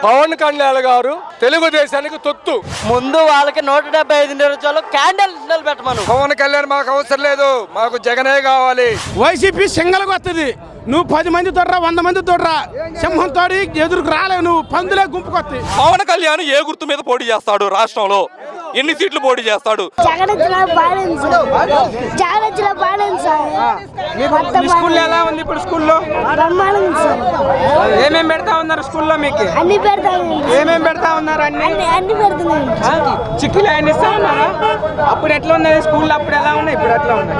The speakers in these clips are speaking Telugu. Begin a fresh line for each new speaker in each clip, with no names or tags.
పవన్ కళ్యాణ్ గారు తెలుగుదేశానికి తొత్తు.
ముందు వాళ్ళకి 175 నియోజకవర్గాలు క్యాండిల్ పెట్టమను.
పవన్ కళ్యాణ్ మాకు అవసరం లేదు, మాకు జగనే కావాలి.
వైసీపీ సింగల్గా వస్తుంది. నువ్వు 10 మంది తోడరా 100 మంది తోడరా సింహం తోడి ఎదురుకు రాలేవు. నువ్వు పందులే గుంపుకొత్తి.
పవన్ కళ్యాణ్ ఏ గుర్తు మీద పోటీ చేస్తాడు? రాష్ట్రంలో ఎన్ని సీట్లు పోటీ చేస్తాడు?
స్కూల్లో ఎలా ఉంది ఇప్పుడు? స్కూల్లో ఏమేమి పెడతా ఉన్నారు? స్కూల్లో మీకు ఏమేమి పెడతా ఉన్నారు? అన్ని చిక్కులు ఆయన ఇస్తా ఉన్నారా? అప్పుడు ఎట్లా ఉన్నది స్కూల్లో? అప్పుడు ఎలా ఉన్నాయి, ఇప్పుడు ఎట్లా ఉన్నాయి?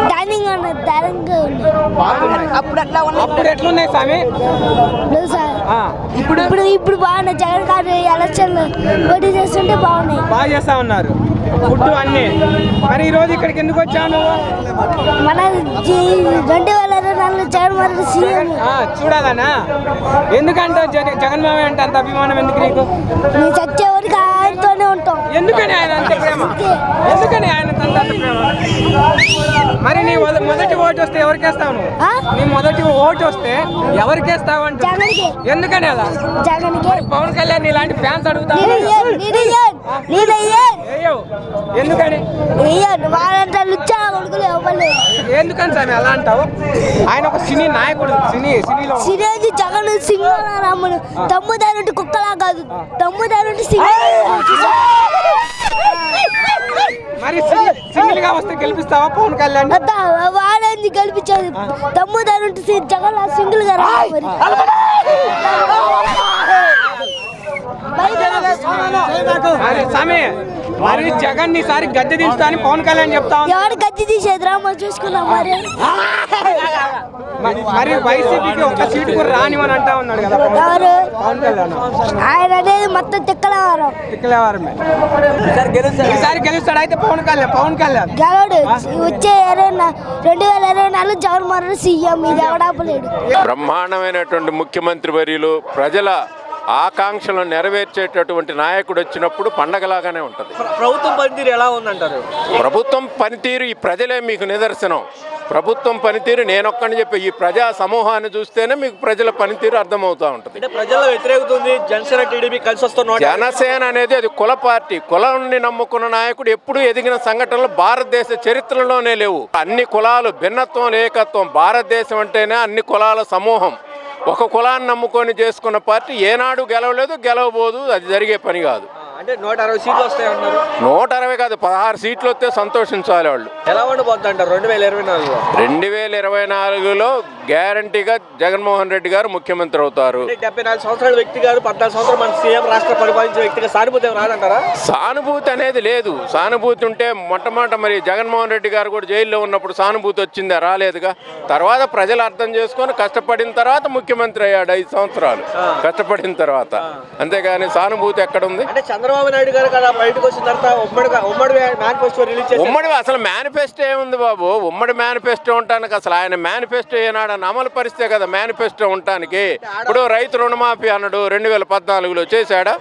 అప్పుడు ఎట్లున్నాయి స్వామి?
ఇప్పుడు బాగున్నాయి. జగన్ గారు ఎలక్షన్ పోటీ చేస్తుంటే బాగున్నాయి.
బాగా చేస్తా ఉన్నారు ఫుడ్ అన్ని. మరి ఈ రోజు ఇక్కడికి ఎందుకు వచ్చాను?
మన 2024 జగన్ మరి సీఎం
చూడాలనా? ఎందుకంటే జగన్మోహన్ అంటే అంత అభిమానం ఎందుకు నీకు?
నేను చచ్చే వరకు ఆయనతోనే ఉంటాం.
ఎందుకని ఆయన అంత ప్రేమ? ఎందుకని ఆయన అంత ప్రేమ? మరి నీ మొదటి ఓటు వస్తే ఎవరికేస్తావు నువ్వు? నీ మొదటి ఓటు వస్తే ఎవరికేస్తావు అంటే? ఎందుకని అలా?
జగన్కి.
పవన్ కళ్యాణ్ ఇలాంటి ఫ్యాన్స్ అడుగుతావు? ఎందుకని? ఎందుకని స్వామి అలా అంటావు? ఆయన ఒక సినీ నాయకుడు. సినీలో
జగన్ సింహరాముడు. తమ్ముదారుంటి కుక్కలా కాదు, తమ్ముదారుంటి సింహ.
మరి సింగిల్ గా వస్తే గెలిపిస్తావా పవన్ కళ్యాణ్?
వాడేంది గెలిపించేది? తమ్ముదారుంటి జగన్ సింగిల్ గా రా.
స్వామి మరి జగన్ ఈసారి గద్దె దించుతా అని పవన్ కళ్యాణ్ చెప్తా.
ఎవరు గద్దె తీసేదిరా మనం చూసుకున్నాం.
మరి వైసీపీకి ఒక్క సీటు కూడా రానివని అంటా ఉన్నాడు కదా పవన్ కళ్యాణ్.
ఆయన అనేది మొత్తం తిక్కలవారం.
ఈసారి గెలుస్తాడు అయితే పవన్ కళ్యాణ్
గెలవడు. వచ్చే 2024 జగన్ మరణ సీఎం. ఇది ఎవడాపలేడు.
బ్రహ్మాండమైనటువంటి ముఖ్యమంత్రి వర్యులు ప్రజల ఆకాంక్షలను నెరవేర్చేటటువంటి నాయకుడు వచ్చినప్పుడు పండగలాగానే ఉంటుంది.
ప్రభుత్వం పనితీరు ఎలా ఉందంటారు?
ప్రభుత్వం పనితీరు ఈ ప్రజలే మీకు నిదర్శనం. ప్రభుత్వం పనితీరు నేనొక్కని చెప్పి ఈ ప్రజా సమూహాన్ని చూస్తేనే మీకు ప్రజల పనితీరు అర్థమవుతూ ఉంటుంది.
ప్రజల వ్యతిరేకత ఉంది. జనసేన టీడీపీ కలిసి వస్తున్న
జనసేన అనేది అది కుల పార్టీ. కులాన్ని నమ్ముకున్న నాయకుడు ఎప్పుడూ ఎదిగిన సంఘటనలు భారతదేశ చరిత్రలోనే లేవు. అన్ని కులాలు భిన్నత్వం ఏకత్వం. భారతదేశం అంటేనే అన్ని కులాల సమూహం. ఒక కులాన్ని నమ్ముకొని చేసుకున్న పార్టీ ఏనాడు గెలవలేదు, గెలవబోదు. అది జరిగే పని కాదు.
అంటే 160 సీట్లు వస్తాయంటారు.
160 కాదు, 16 సీట్లు వస్తే సంతోషించాలి వాళ్ళు.
ఎలా ఉండబోద్ది అంటారు 2024లో?
2024లో గ్యారంటీగా జగన్మోహన్ రెడ్డి గారు ముఖ్యమంత్రి అవుతారు.
74 సంవత్సరాల వ్యక్తి గారు 14 సంవత్సరాలు మన సీఎం రాష్ట్ర పరిపాలించే వ్యక్తిగా సానుభూతి ఏం రాదంటారా?
సానుభూతి అనేది లేదు. సానుభూతి ఉంటే మొట్టమొదట మరి జగన్మోహన్ రెడ్డి గారు కూడా జైల్లో ఉన్నప్పుడు సానుభూతి వచ్చిందా? రాలేదుగా. తర్వాత ప్రజలు అర్థం చేసుకొని కష్టపడిన తర్వాత ముఖ్యమంత్రి అయ్యాడు. 5 సంవత్సరాలు కష్టపడిన తర్వాత. అంతేగాని సానుభూతి ఎక్కడుంది?
అంటే చంద్రబాబు నాయుడు గారు కదా బయటకు వచ్చిన తర్వాత ఉమ్మడి మేనిఫెస్టో రిలీజ్ చేశారు.
ఉమ్మడి అసలు మేనిఫెస్టో ఏముంది బాబు? ఉమ్మడి మేనిఫెస్టో ఉండటానికి అసలు ఆయన మేనిఫెస్టో ఏనాడని అమలు పరిస్తే కదా మేనిఫెస్టో ఉండటానికి. ఇప్పుడు రైతు రుణమాఫీ అన్నాడు 2014లో చేశాడా?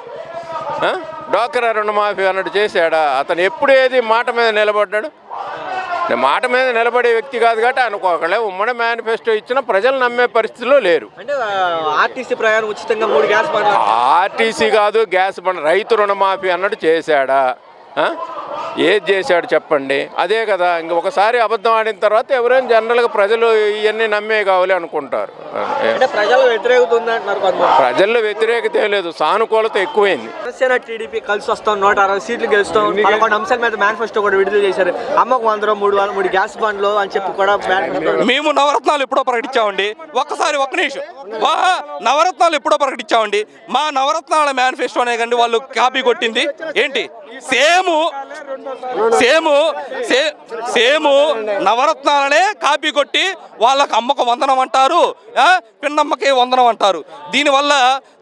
డ్వాక్రా రుణమాఫీ అన్నాడు చేశాడా? అతను ఎప్పుడు ఏది మాట మీద నిలబడ్డాడు? మాట మీద నిలబడే వ్యక్తి కాదు కాబట్టి అనుకోకలే. ఉమ్మడి మేనిఫెస్టో ఇచ్చిన ప్రజలు నమ్మే పరిస్థితిలో లేరు.
అంటే ఆర్టీసీ ప్రయాణం ఉచితంగా 3 గ్యాస్ బండ్లు.
ఆర్టీసీ కాదు, గ్యాస్ బండ్. రైతు రుణమాఫీ అన్నాడు చేశాడా? ఏది చేశాడు చెప్పండి? అదే కదా. ఇంకొకసారి అబద్ధం ఆడిన తర్వాత ఎవరైనా జనరల్గా ప్రజలు ఇవన్నీ నమ్మే కావాలి అనుకుంటారు.
ప్రజల వ్యతిరేకత ఉందంటున్నారు కొంతమంది.
ప్రజల్లో వ్యతిరేకత లేదు, సానుకూలత ఎక్కువైంది.
జనసేన టీడీపీ కలిసి వస్తాం, 160 సీట్లు గెలుస్తాం. 11 అంశాల మీద మేనిఫెస్టో కూడా విడుదల చేశారు. అమ్మకు 3 గ్యాస్ బండ్లు అని చెప్పి కూడా
మేము నవరత్నాలు ఎప్పుడో ప్రకటించామండి. ఒక్క నిమిషం. నవరత్నాలు ఎప్పుడో ప్రకటించామండి. మా నవరత్నాల మేనిఫెస్టో అనే కండి వాళ్ళు కాపీ కొట్టింది ఏంటి? సేమ్ నవరత్నాలనే కాపీ కొట్టి వాళ్ళకి అమ్మకు వందనం అంటారు, పిన్నమ్మకి వందనం అంటారు. దీనివల్ల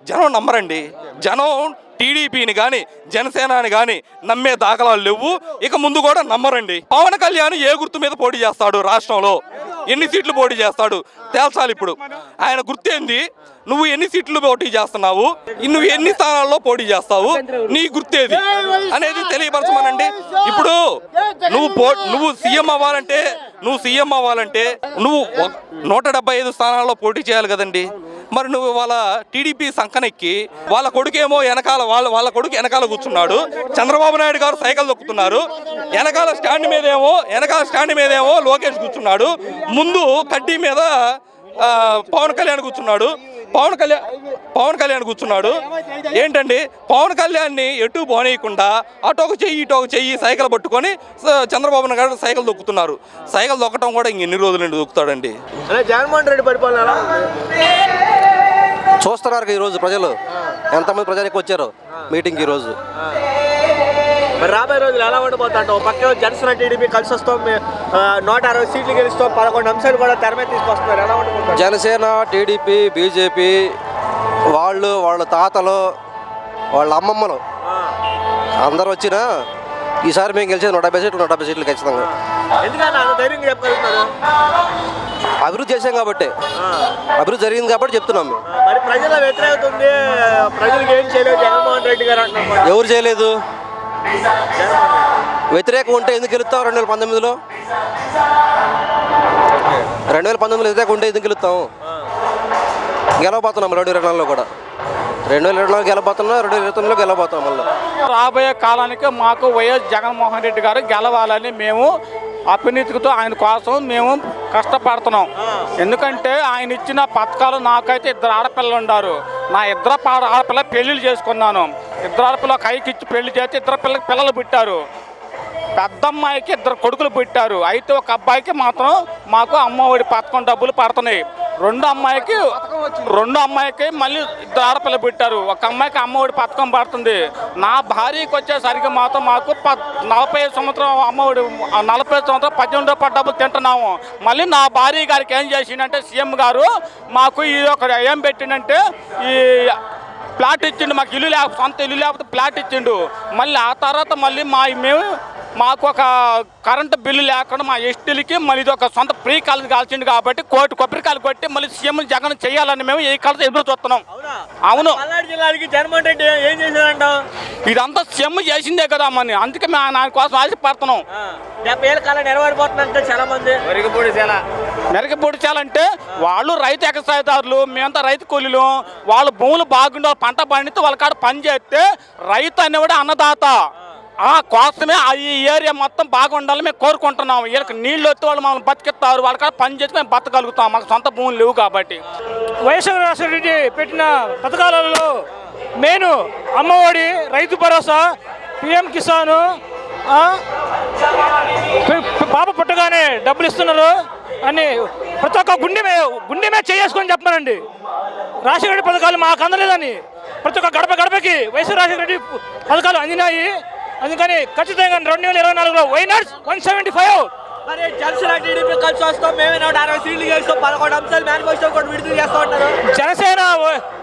జనం నమ్మరండి. జనం టీడీపీని కానీ జనసేనని కానీ నమ్మే దాఖలాలు లేవు. ఇక ముందు కూడా నమ్మరండి. పవన్ కళ్యాణ్ ఏ గుర్తు మీద పోటీ చేస్తాడు? రాష్ట్రంలో ఎన్ని సీట్లు పోటీ చేస్తాడు తేల్చాలి. ఇప్పుడు ఆయన గుర్తేంది? నువ్వు ఎన్ని సీట్లు పోటీ చేస్తున్నావు, నువ్వు ఎన్ని స్థానాల్లో పోటీ చేస్తావు, నీ గుర్తేది అనేది తెలియపరచమనండి. ఇప్పుడు నువ్వు సీఎం అవ్వాలంటే నువ్వు 175 స్థానాల్లో పోటీ చేయాలి కదండి. మరి నువ్వు వాళ్ళ టీడీపీ సంకనెక్కి వాళ్ళ కొడుకేమో వెనకాల వాళ్ళ కొడుకు వెనకాల కూర్చున్నాడు. చంద్రబాబు నాయుడు గారు సైకిల్ తొక్కుతున్నారు. వెనకాల స్టాండ్ మీదేమో లోకేష్ కూర్చున్నాడు. ముందు కడ్డీ మీద పవన్ కళ్యాణ్ కూర్చున్నాడు. ఏంటండి, పవన్ కళ్యాణ్ని ఎటు పోనీయకుండా అటొక చెయ్యి ఇటొక చెయ్యి సైకిల్ పట్టుకొని చంద్రబాబు నాయుడు గారు సైకిల్ తొక్కుతున్నారు. సైకిల్ తొక్కటం కూడా ఇంకెన్ని రోజులండి దొక్కుతాడండి.
జగన్మోహన్ రెడ్డి పరిపాలన ఎలా ఉంది?
చూస్తున్నారు ఈరోజు ప్రజలు ఎంతమంది ప్రజలకు వచ్చారు మీటింగ్కి ఈరోజు.
మరి రాబోయే రోజులు ఎలా ఉండబోతుంటాం? పక్క జనసేన టీడీపీ కలిసి వస్తాం, 160 సీట్లు గెలుస్తాం, 11 అంశాలు కూడా తెర మీద తీసుకొస్తున్నారు. ఎలా ఉండబోతుంది?
జనసేన, టీడీపీ, బీజేపీ వాళ్ళ తాతలు, వాళ్ళ అమ్మమ్మలు అందరూ వచ్చినా ఈసారి మేము గెలిచేది 170 సీట్లు ఖచ్చితంగా.
ఎందుకన్నా అంత ధైర్యంగా చెప్పగలుగుతున్నారు?
అభివృద్ధి చేసాం కాబట్టి, అభివృద్ధి జరిగింది కాబట్టి చెప్తున్నాం మేము.
మరి ప్రజల వ్యతిరేకత ఉంది, ప్రజలకు ఏం చేయలేదు జగన్మోహన్ రెడ్డి గారు అంటున్నారు.
ఎవరు చేయలేదు? వ్యతిరేకం ఉంటే ఎందుకు గెలుస్తాం? 2019లో 2019 వ్యతిరేకం ఉంటే ఎందుకు గెలుస్తాం? గెలవబోతున్నాం 2024లో కూడా. 2024 గెలవబోతున్నాం, 2029లో గెలవబోతాం. మళ్ళీ
రాబోయే కాలానికి మాకు వైఎస్ జగన్మోహన్ రెడ్డి గారు గెలవాలని మేము అవినీతితో ఆయన కోసం మేము కష్టపడుతున్నాం. ఎందుకంటే ఆయన ఇచ్చిన పథకాలు, నాకైతే 2 ఆడపిల్లలు ఉన్నారు. నా 2 ఆడపిల్ల పెళ్ళిళ్ళు చేసుకున్నాను. 2 ఆడపిల్ల కైకి ఇచ్చి పెళ్లి చేసి 2 పిల్లలు పుట్టారు. పెద్ద అమ్మాయికి 2 కొడుకులు పుట్టారు. అయితే ఒక అబ్బాయికి మాత్రం మాకు అమ్మఒడి పథకం డబ్బులు పడుతున్నాయి. రెండో అమ్మాయికి మళ్ళీ 2 ఆడపిల్లలు పుట్టారు. ఒక అమ్మాయికి అమ్మఒడి పథకం పడుతుంది. నా భార్యకి వచ్చేసరికి మాత్రం మాకు 40 సంవత్సరం అమ్మఒడి, 40 సంవత్సరం 18 రూపాయల డబ్బులు తింటున్నాము. మళ్ళీ నా భార్య గారికి ఏం చేసిందంటే సీఎం గారు మాకు ఈ ఒక ఏం పెట్టిందంటే ఈ ప్లాట్ ఇచ్చిండు. మాకు సొంత ఇల్లు లేకపోతే ప్లాట్ ఇచ్చిండు. మళ్ళీ ఆ తర్వాత మళ్ళీ మాకు ఒక కరెంటు బిల్లు లేకుండా మా ఎస్టీలకి మళ్ళీ ఇది ఒక సొంత ఫ్రీ కాలేజ్ కాల్చిండు. కాబట్టి కొబ్బరికాయలు కొట్టి మళ్ళీ సీఎం జగన్ చేయాలని మేము ఈ కాలేజ్ ఎదురు చూస్తున్నాం. అవును,
పల్నాడు జిల్లాకి జగన్మోహన్ రెడ్డి ఏం చేశారంట?
ఇదంతా సీఎం చేసిందే కదా మరి, అందుకే మేము ఆయన కోసం ఆశపడుతున్నాం.
70 ఏళ్ళ కాలం నెరవేరిపోతుందంటే చాలా మంది
మెరగపూడి చేయాలంటే వాళ్ళు రైతు ఎగసాయదారులు, మేమంతా రైతు కూలీలు. వాళ్ళ భూములు బాగుండే పంట పండితే వాళ్ళ కాడ పని చేస్తే రైతు అనేవాడు అన్నదాత. ఆ కోసమే ఈ ఏరియా మొత్తం బాగుండాలని మేము కోరుకుంటున్నాం. వీళ్ళకి నీళ్ళు వచ్చి వాళ్ళు మమ్మల్ని బతికిస్తారు. వాళ్ళ కాడ పని చేసి మేము బతకగలుగుతాం. మాకు సొంత భూములు లేవు కాబట్టి.
వైఎస్ఆర్ రాజశేఖర పెట్టిన పథకాలలో మెయిన్ అమ్మఒడి, రైతు భరోసా, పిఎం కిసాను, పాప పుట్టగానే డబ్బులు ఇస్తున్నారు అని ప్రతి ఒక్క గుండె మీద చేసుకొని చెప్పానండి. రాజశేఖర రెడ్డి పథకాలు మాకు అందలేదని ప్రతి ఒక్క గడపకి వైఎస్ఆర్ రాజశేఖర రెడ్డి పథకాలు అందినాయి. అందుకని ఖచ్చితంగా 2024లో వైనాడ్ 175.
మరి జనసేన టీడీపీ కలిసి వస్తాం, మేమే 160 సీట్లు గెలుస్తాం, 11 అంశాలు మేనిఫెస్టో కూడా విడుదల చేస్తూ ఉంటారు.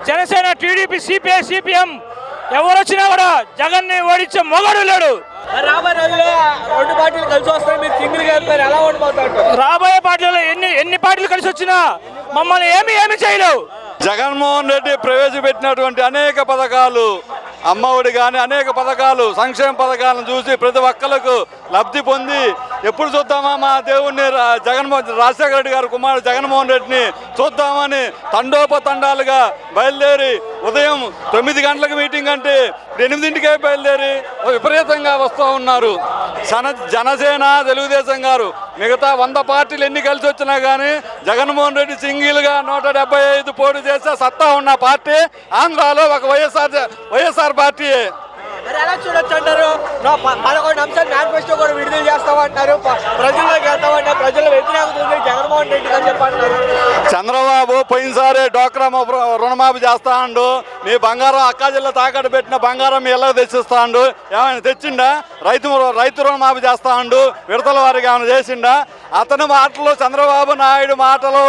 జనసేన టీడీపీ, సిపిఐ, సిపిఎం ఎవరు వచ్చినా కూడా జగన్ని ఓడించే మొగడు లేడు.
రాబోయే రోజుల్లో 2 పార్టీలు కలిసి వస్తాయి, మీరు సింగిల్ గా వెళ్తారు. ఎలా ఓడిపోతారు?
రాబోయే పార్టీలో ఎన్ని పార్టీలు కలిసి వచ్చినా మమ్మల్ని ఏమీ చేయలేవు.
జగన్మోహన్ రెడ్డి ప్రవేశపెట్టినటువంటి అనేక పథకాలు, అమ్మఒడి కానీ అనేక పథకాలు, సంక్షేమ పథకాలను చూసి ప్రతి ఒక్కరికి లబ్ధి పొంది ఎప్పుడు చూద్దామా మా దేవుణ్ణి రాజశేఖర రెడ్డి గారు కుమారుడు జగన్మోహన్ రెడ్డిని చూద్దామని తండోపతండాలుగా బయలుదేరి ఉదయం 9 గంటలకు మీటింగ్ అంటే 8ంటికే బయలుదేరి విపరీతంగా వస్తూ ఉన్నారు. జనసేన, తెలుగుదేశం గారు మిగతా 100 పార్టీలు ఎన్ని కలిసి వచ్చినా కానీ జగన్మోహన్ రెడ్డి సింగిల్గా 175 పోటీ చేసే సత్తా ఉన్న పార్టీ ఆంధ్రాలో ఒక వైఎస్ఆర్ పార్టీయే.
మరి ఎలా చూడొచ్చు అంటారు? 11 అంశాలు మేనిఫెస్టో కూడా విడుదల చేస్తామంటారు, ప్రజల్లోకి వెళ్తామంటారు, ప్రజల వ్యతిరేకత ఉంది జగన్మోహన్ రెడ్డి అని చెప్పంటున్నారు.
చంద్రబాబు పోయినసారి డోక్రా రుణమాఫీ చేస్తాడు, మీ బంగారం అక్కా జిల్లా తాకట్టు పెట్టిన బంగారం మీ ఇళ్ళకి తెచ్చిస్తాడు. ఏమైనా తెచ్చిండా? రైతు రుణమాఫీ చేస్తాడు, విడతల వారికి ఏమైనా చేసిండా? అతని మాటలు, చంద్రబాబు నాయుడు మాటలు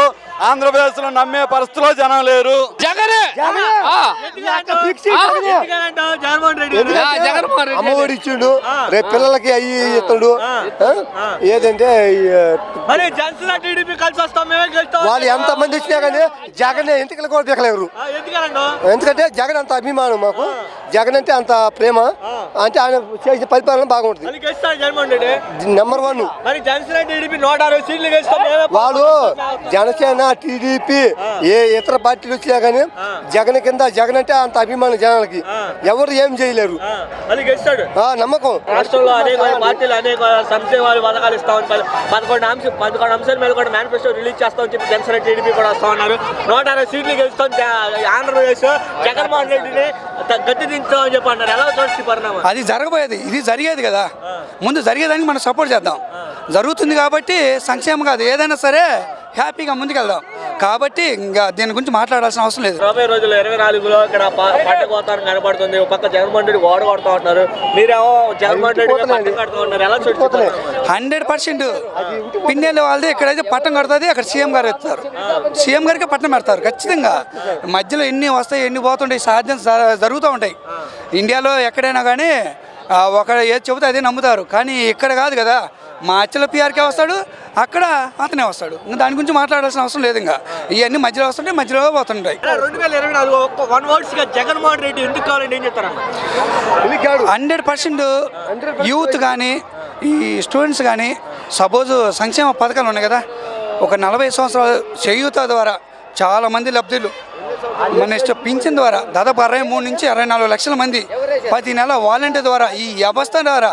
ఆంధ్రప్రదేశ్ లో నమ్మే పరిస్థితిలో జనం లేరు.
అమ్మఒడి ఇచ్చిండు, రేపు పిల్లలకి అయ్యి ఇస్తాడు. ఏదంటే వాళ్ళు ఎంత మంది ఇచ్చినా కానీ జగన్ ఎంతకలు కూడా దిగలేరు. ఎందుకంటే జగన్ అంత అభిమానం మాకు, జగన్ అంటే అంత ప్రేమ, అంటే ఆయన చేసిన పరిపాలన బాగుంటుంది. నెంబర్ 1
వాళ్ళు జనసేన
టీడీపీ ఏ ఇతర పార్టీలు వచ్చినా కానీ జగన్ కింద జగన్ అంటే అంత అభిమానం జనాలకి, ఎవరు ఏం చేయలేరు. నమ్మకం.
రాష్ట్రంలో అనేక పార్టీలు అనేక సంక్షేమాలు పథకాలు ఇస్తామని 11 అంశాల మీద కూడా మేనిఫెస్టో రిలీజ్ చేస్తామని చెప్పి జనసేన టీడీపీ కూడా వస్తా ఉన్నారు. 160 సీట్లు గెలుస్తాం ఆంధ్రప్రదేశ్ జగన్మోహన్ రెడ్డిని గట్టి దించుతామని చెప్పి అన్నారు. ఎలా చూడండి పరిణామం?
అది జరగబోయేది, ఇది జరిగేది కదా. ముందు జరిగేదానికి మనం సపోర్ట్ చేద్దాం. జరుగుతుంది కాబట్టి సంక్షేమం కాదు, ఏదైనా సరే హ్యాపీగా ముందుకెళ్దాం. కాబట్టి ఇంకా దీని గురించి మాట్లాడాల్సిన అవసరం లేదు.
రాబోయే రోజుల్లో 24లో ఇక్కడ పంటకు వాతావరణం కనబడుతుంది. ఒక పక్క జగన్మోహన్ రెడ్డి ఓడ కొడుతూ ఉంటున్నారు, మీరేమో జగన్మోహన్ రెడ్డి పట్టం కడుతూ ఉన్నారు. ఎలా చూడండి?
100% పిన్నెలు వాళ్ళది. ఇక్కడైతే పట్టం కడుతుంది, అక్కడ సీఎం గారు ఎత్తుతారు, సీఎం గారికి పట్టం పెడతారు ఖచ్చితంగా. మధ్యలో ఎన్ని వస్తాయి ఎన్ని పోతుంటాయి, సాధ్యం జరుగుతూ ఉంటాయి. ఇండియాలో ఎక్కడైనా కానీ ఒక ఏది చెబితే అదే నమ్ముతారు, కానీ ఇక్కడ కాదు కదా. మా అచ్చల పిఆర్కే వస్తాడు, అక్కడ అతనే వస్తాడు. ఇంకా దాని గురించి మాట్లాడాల్సిన అవసరం లేదు. ఇంకా ఇవన్నీ మధ్యలో వస్తుంటాయి, మధ్యలో పోతుంటాయి.
2024 1 వర్డ్స్గా జగన్మోహన్ రెడ్డి ఎందుకు కావాలండి ఏం చెప్తారా?
100% యూత్ కానీ ఈ స్టూడెంట్స్ కానీ సపోజ్ సంక్షేమ పథకాలు ఉన్నాయి కదా, ఒక 40 సంవత్సరాల చేయూత ద్వారా చాలామంది లబ్ధులు, మన ఇష్టం పింఛన్ ద్వారా దాదాపు 23 నుంచి 24 లక్షల మంది ప్రతి నెల వాలంటీర్ ద్వారా ఈ వ్యవస్థ ద్వారా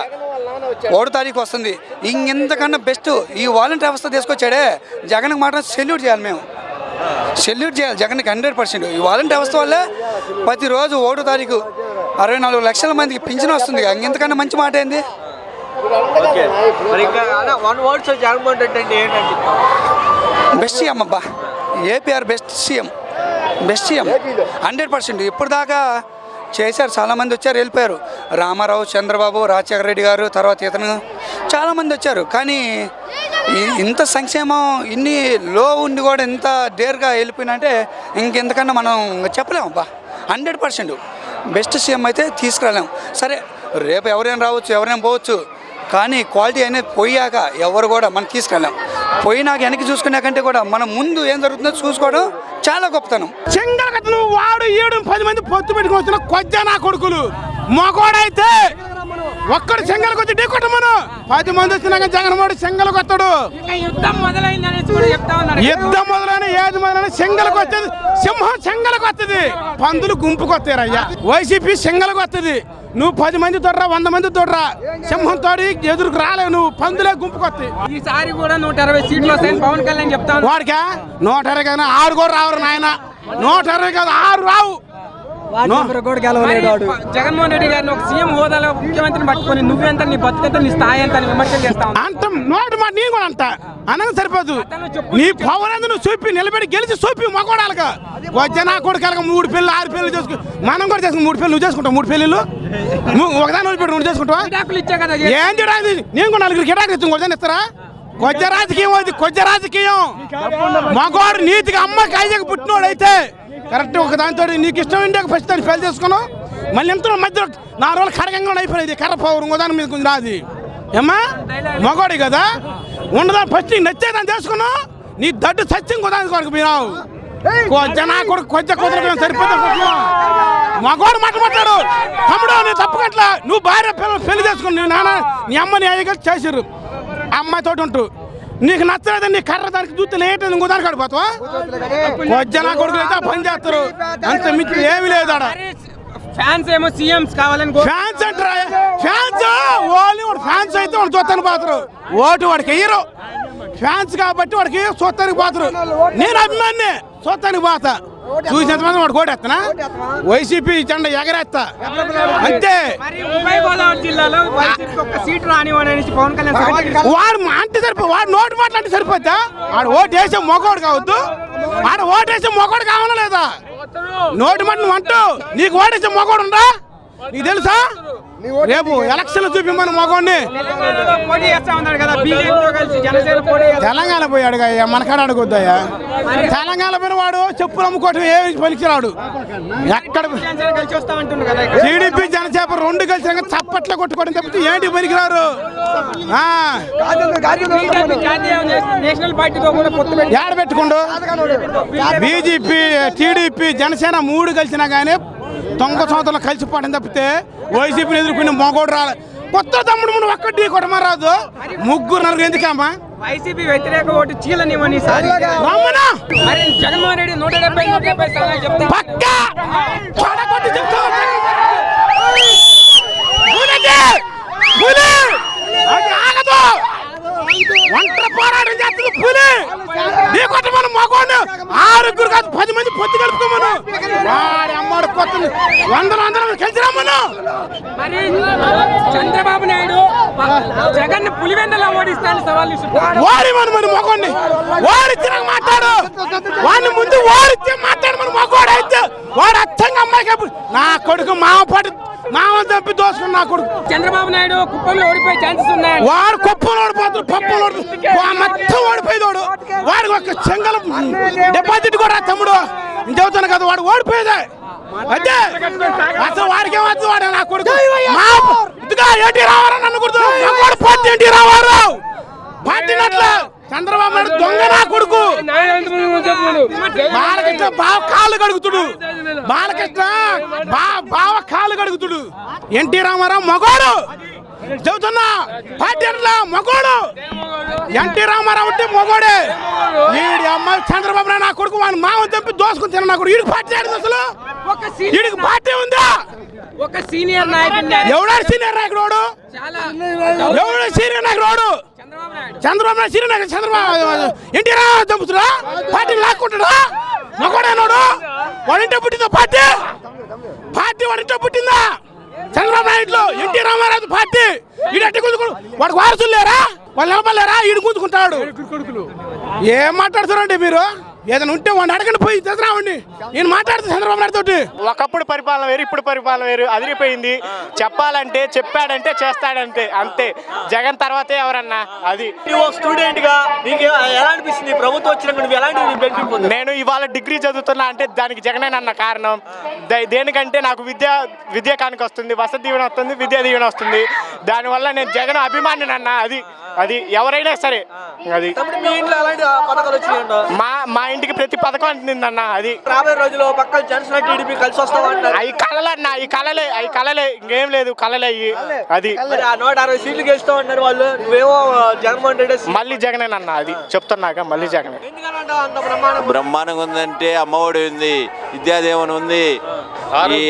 1వ తారీఖు వస్తుంది. ఇంకెంతకన్నా బెస్ట్ ఈ వాలంటీర్ వ్యవస్థ తీసుకొచ్చాడే జగన్కి మాత్రం సెల్యూట్ చేయాలి. మేము సెల్యూట్ చేయాలి జగన్కి 100%. ఈ వాలంటీర్ వ్యవస్థ వల్ల ప్రతిరోజు 1వ తారీఖు 64 లక్షల మందికి పింఛన్ వస్తుంది. ఇంకెంతకన్నా మంచి మాట ఏంది? బెస్ట్ సీఎం అబ్బా, APR best CM, best CM 100%. ఇప్పుడు దాకా చేశారు, చాలామంది వచ్చారు వెళ్ళిపోయారు. రామారావు, చంద్రబాబు, రాజశేఖర రెడ్డి గారు, తర్వాత ఇతను చాలామంది వచ్చారు. కానీ ఇంత సంక్షేమం ఇన్ని లో ఉండి కూడా ఇంత డేర్గా వెళ్ళిపోయినంటే ఇంకెంతకన్నా మనం చెప్పలేము అబ్బా. 100% బెస్ట్ సీఎం అయితే తీసుకురాలేము. సరే రేపు ఎవరైనా రావచ్చు, ఎవరైనా పోవచ్చు, కానీ క్వాలిటీ అనేది పోయాక ఎవరు కూడా మనం తీసుకెళ్ళాం. పోయినాక వెనక్కి చూసుకున్నాకంటే కూడా మనం ముందు ఏం జరుగుతుందో చూసుకోవడం చాలా గొప్పతనం.
చెంగలకట్టలు వాడు 7-10 మంది పొత్తు పెట్టుకుని వచ్చిన కొద్ది నా కొడుకులు మగోడైతే ఒక్కడు చెంగలకు వచ్చి ఢీ కొట్టమను. 10 మంది వచ్చినాక జగన్మోహన్ చెంగలకు వస్తాడు. యుద్ధం మొదలైన 7 మొదలైన చెంగలకు వస్తుంది. సింహం చెంగలకు వస్తుంది, పందులు గుంపుకు వస్తారయ్యా. వైసీపీ చెంగలకు వస్తుంది. నువ్వు 10 మంది తోడరా, 100 మంది తోడరా, సింహం తోడి ఎదురుకు రాలేవు, నువ్వు పందులే గుంపుకు వస్తాయి.
ఈసారి కూడా 120 సీట్లు వస్తాయని పవన్ కళ్యాణ్ చెప్తాను.
వాడికా 120 కదా, 6 కూడా రావు నాయన. 120 కాదు 6 రావు.
జగన్మోహన్ రెడ్డి గారిని ఒక సీఎం హోదాలో ముఖ్యమంత్రిని పట్టుకొని నువ్వెంత, నీ బతుకంత, నీ స్థాయి ఎంత విమర్శలు చేస్తావు
అంటాం. నోటి మాట నేను కూడా అంట అనగా సరిపోదు. నీ పవర్ అంతా నువ్వు చూపి నిలబెట్టి గెలిచి చూపి మగోడాలక వచ్చే నా కొడుకు 3 పెళ్ళి 6 పెళ్ళి చేసుకు మనం కూడా చేసుకుని 3 పెళ్ళి నువ్వు చేసుకుంటావు. 3 పెళ్ళిళ్ళు ఒకదాని వదిలిపెట్టి నువ్వు చేసుకుంటావా? ఏం చేయడానికి నేను కూడా 4 కిటాకులు ఇస్తాను, కూడా ఇస్తారా? కొద్ది రాజకీయం అది, కొద్ది రాజకీయం. మగవాడు నీతిగా అమ్మకి ఐజాకి పుట్టినోడు అయితే కరెక్ట్ ఒక దాంతో నీకు ఇష్టం ఇండియాకి ఫస్ట్ దాన్ని ఫెయిల్ చేసుకున్నావు. మళ్ళీ ఎంతో మధ్యలో 4 రోజులు కరగంగా అయిపోయింది. కర్ర పవర్ ఇంకోదాని మీద కొంచెం రాదు ఏమ్మా. మగవాడి కదా ఉండదా ఫస్ట్ నీకు నచ్చేదాన్ని చేసుకున్నావు. నీ దడ్డు సత్యం ఇంకోదానికి కొడుకు పోయినావు. కొద్ది కొడుకు కొద్ది కుదరడం సరిపోతే మగవాడు మాట్లాడు. తమ్ముడు నేను తప్పకట్లా, నువ్వు భార్య పిల్లలు పెళ్లి చేసుకుని నీ నాన్న నీ అమ్మని అయ్యగా చేసారు. అమ్మాయి తోటి ఉంటూ నీకు నచ్చలేదు, నీ కర్ర దానికి చూస్తే లేట్ ఇంకో దానికి ఆడిపోతావా? కొద్దిన కొడుకులు అయితే పని చేస్తారు, అంత మించి ఏమి లేదు. ఆడ
ఫ్యాన్స్ ఏమో సీఎంస్ కావాలని
ఫ్యాన్స్ అంటారా? ఫ్యాన్స్ ఓన్లీ వాడు ఫ్యాన్స్ అయితే వాడు చూస్తానికి పోతారు, ఓటు వాడికి వెయ్యరు. ఫ్యాన్స్ కాబట్టి వాడికి చూస్తానికి పోతారు. నేను అభిమాని చూస్తానికి పోతా, చూసినంతమంది వాడు కోటేస్తానా? వైసీపీ జెండా ఎగరేస్తా అంతే.
జిల్లాలో సీట్ రానివ్వని పవన్ కళ్యాణ్
వాడు అంటే సరిపో, వాడు నోటు మాట్లాడితే సరిపోద్దా? వాడు ఓటు వేసే మొగోడు కావద్దు, ఆడ ఓటు వేసే మొగోడు కావాలా లేదా? నోటు మాట నువ్వు అంటూ నీకు ఓటేసే మొగోడు ఉందా? నీకు తెలుసా? రేపు ఎలక్షన్ చూపి మన మగోడిని తెలంగాణ పోయాడు మనకాడ అడుగుద్దయ్యా. తెలంగాణ పోయిన వాడు చెప్పులు అమ్ముకోవటం ఏమి పనికిరాడు. ఎక్కడ టీడీపీ జనసేన 2 కలిసి చప్పట్లు కొట్టుకోవడం తప్పితే ఏంటి పనికిరారు. ఏడ పెట్టుకుండు బీజేపీ టీడీపీ జనసేన 3 కలిసినా కానీ 9 సంవత్సరాలు కలిసిపోవడం తప్పితే వైసీపీని ఎదుర్కొనే మగోడు రాలే. కొత్త తమ్ముడు మనం ఒక్కటి కొట్టమని రాదు, 3-4 ఎందుకమ్మా?
వైసీపీ వ్యతిరేక ఓటు చీలనివ్వని మరి జగన్మోహన్ రెడ్డి 170 స్థానాలు చెప్తా
ఒంటరి పోరాటం చేస్తుంది పులి నీ కొట్ట మనం మగవాడిని 6 కాదు 10 మంది పొత్తు కలుపుకోమను వారి అమ్మాడు కొత్త 100 కలిసి రమ్మను.
మరి చంద్రబాబు నాయుడు జగన్ పులివెందలా ఓడిస్తాను సవాల్
వారి మన మగవాడిని వారి తిరగ మాట్లాడు వాడిని ముందు వారిచ్చే మాట్లాడు మన మగవాడు అయితే వాడు అచ్చంగా అమ్మాయికి నా కొడుకు మామ చంపి దోసుకుని నా కొడుకు
చంద్రబాబు నాయుడు కుప్పంలో ఓడిపోయే ఛాన్సెస్ ఉన్నాయి.
వాడు కుప్పలు ఓడిపోతాడు పప్పులు మొత్తం ఓడిపోయేవాడు వాడికి ఒక చెంగల డిపాజిట్ కూడా తమ్ముడు నేను చెబుతాను కదా వాడు ఓడిపోయేదే అదే అసలు వాడికి ఏమవుతుంది వాడు నా కొడుకు ఇదిగా ఏంటి రావారా నన్ను కొడుతు పార్టీ ఏంటి రావారావు పార్టీ నట్ల చంద్రబాబు నాయుడు దొంగ నా కొడుకు బాలకృష్ణ బావ కాళ్ళు కడుగుతుడు బాలకృష్ణ బావ కాళ్ళు కడుగుతుడు ఎన్టీ రామారావు మగోడు చెబుతున్నా పార్టీ అట్లా మగోడు ఎన్టీ రామారావు అంటే మగోడే వీడి అమ్మాయి చంద్రబాబు నాయుడు నా కొడుకు వాడిని మామ తెంపి దోసుకుని తిన నా కొడుకు వీడికి పార్టీ ఆడింది అసలు వీడికి పార్టీ ఉందా
ఒక సీనియర్ నాయకుడు
ఎవడాడు సీనియర్ నాయకుడు ఎవడు సీనియర్ నాయకుడు చంద్రబాబు నాయుడు సీనియర్ నాయకుడు చంద్రబాబు ఎన్టీ రామారావు చంపుతున్నా పార్టీ లాక్కుంటాడా మగోడేనాడు వాడింటే పుట్టిందా పార్టీ వాడింటే పుట్టిందా చంద్రబాబు నాయుడులో ఎన్టీ రామారావు పార్టీ ఈడంటే గుంజుకుడు వాడికి వారసులు లేరా వాళ్ళు నిలబడలేరా ఈడు గుంజుకుంటాడు ఏం మాట్లాడుతారండి మీరు ఏదైనా ఉంటే వాడిని అడగండి పోయి తెసరావండి నేను మాట్లాడుతా చంద్రబాబు నాయుడు తోటి
ఒకప్పుడు పరిపాలన వేరు ఇప్పుడు పరిపాలన వేరు అదిరిపోయింది చెప్పాలంటే చెప్పాడంటే చేస్తాడంటే అంతే జగన్ తర్వాతే ఎవరన్నా అది
స్టూడెంట్ గా నీకు ఎలా అనిపిస్తుంది ప్రభుత్వం వచ్చినాక నువ్వు ఎలాంటి బెనిఫిట్ పొందావు?
నేను ఇవాళ డిగ్రీ చదువుతున్నా అంటే దానికి జగనేనన్న కారణం దేనికంటే నాకు విద్యా కానుక వస్తుంది వసతి దీవెన వస్తుంది విద్యా దీవెన వస్తుంది దానివల్ల నేను జగన్ అభిమానినన్న అది ఎవరైనా సరే అది
మీ ఇంట్లో ఎలాంటి పథకాలు వచ్చినాయంట?
మా ఇంటికి ప్రతి పథకం అందిందన్న అది
రాబోయే రోజుల్లో పక్కన జనసేన టీడీపీ కలిసి వస్తామంటారు.
అవి కళలన్న అవి కళలే ఇంకేం లేదు కళలే అయ్యి అది
160 సీట్లు గెలుస్తామన్నారు వాళ్ళు నువ్వేమో జగన్మోహన్ రెడ్డి
మళ్ళీ జగనేనన్న అది చెప్తున్నాక మళ్ళీ జగన్
బ్రహ్మాండంగా ఉందంటే అమ్మఒడి ఉంది విద్యాదేవన్ ఉంది ఈ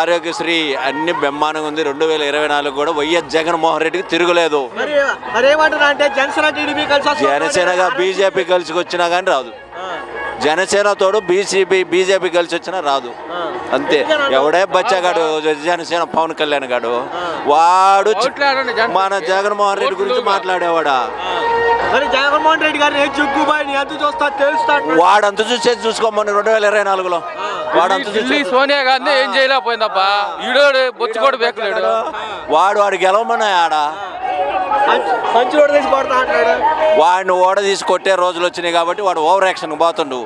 ఆరోగ్యశ్రీ అన్ని బ్రహ్మాండంగా ఉంది 2024 కూడా వైఎస్ జగన్మోహన్ రెడ్డికి తిరుగులేదు జనసేనగా బీజేపీ కలిసి వచ్చినా కానీ రాదు జనసేన తోడు బీజేపీ కలిసి వచ్చినా రాదు అంతే ఎవడే బచ్చగాడు జనసేన పవన్ కళ్యాణ్ గాడు వాడు మన జగన్మోహన్ రెడ్డి గురించి మాట్లాడేవాడా
జగన్మోహన్ రెడ్డి గారిని
వాడంత చూసేది చూసుకోమని 2024లో వాడంత చూసి
సోనియా గాంధీ ఏం చేయలేకపోయిందబ్బా ఈడోడు బొచ్చు కూడా బేకలేడు
వాడు గెలవమన్నా ఆడ వాడిని ఓడ తీసి కొట్టే రోజులు వచ్చినాయి కాబట్టి వాడు ఓవర్ యాక్షన్ పోతుండు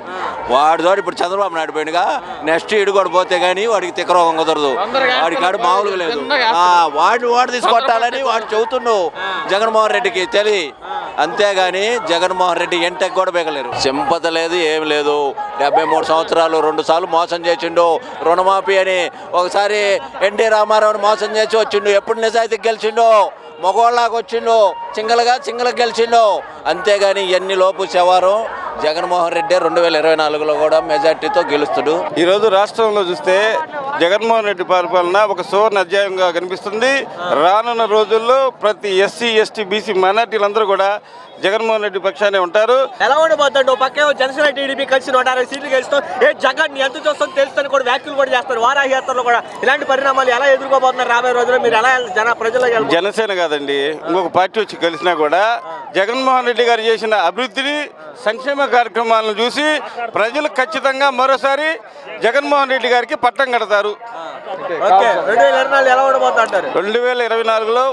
వాడితో ఇప్పుడు చంద్రబాబు నాయుడు పోయినగా నెక్స్ట్ ఇడు కూడా పోతే గానీ వాడికి తిక్కరోగం కుదరదు వాడి కాడు మామూలుగా లేదు వాడు తీసి కొట్టాలని వాడు చెబుతుండు జగన్మోహన్ రెడ్డికి తెలియ అంతేగాని జగన్మోహన్ రెడ్డి ఎంటెక్ కూడా బేకలేరు సింపత లేదు ఏం లేదు 73 సంవత్సరాలు 2 సార్లు మోసం చేసిండు రుణమాఫీ అని ఒకసారి ఎన్టీ రామారావుని మోసం చేసి వచ్చిండు ఎప్పుడు నిజాయితీకి గెలిచిండు మగోళ్ళకి వచ్చిండు చింగలుగా గెలిచిండు అంతేగాని ఎన్ని లోపు చెవారు జగన్మోహన్ రెడ్డి 2024లో కూడా మెజార్టీతో గెలుస్తాడు.
ఈరోజు రాష్ట్రంలో చూస్తే జగన్మోహన్ రెడ్డి పరిపాలన ఒక సువర్ణ అధ్యాయంగా కనిపిస్తుంది. రానున్న రోజుల్లో ప్రతి ఎస్సీ ఎస్టీ బీసీ మైనార్టీలందరూ కూడా జగన్మోహన్ రెడ్డి పక్షానే ఉంటారు.
ఎలా ఉండబోతుందో పక్కే జనసేన టీడీపీ కలిసి 160 సీట్లు గెలుస్తాం జగన్ ఎంత చూస్తాం తెలుస్తుంది కూడా వ్యాఖ్యలు కూడా చేస్తారు వారాహి యాత్రలో కూడా ఇలాంటి పరిణామాలు ఎలా ఎదుర్కోబోతున్నారు రాబోయే రోజుల్లో మీరు ఎలా ప్రజలు
జనసేన కాదండి ఇంకొక పార్టీ వచ్చి కలిసినా కూడా జగన్మోహన్ రెడ్డి గారు చేసిన అభివృద్ధిని సంక్షేమ కార్యక్రమాలను చూసి ప్రజలు ఖచ్చితంగా మరోసారి జగన్మోహన్ రెడ్డి గారికి పట్టం కడతారు.
2024 ఎలా ఉండబోతుంటారు?
2024లో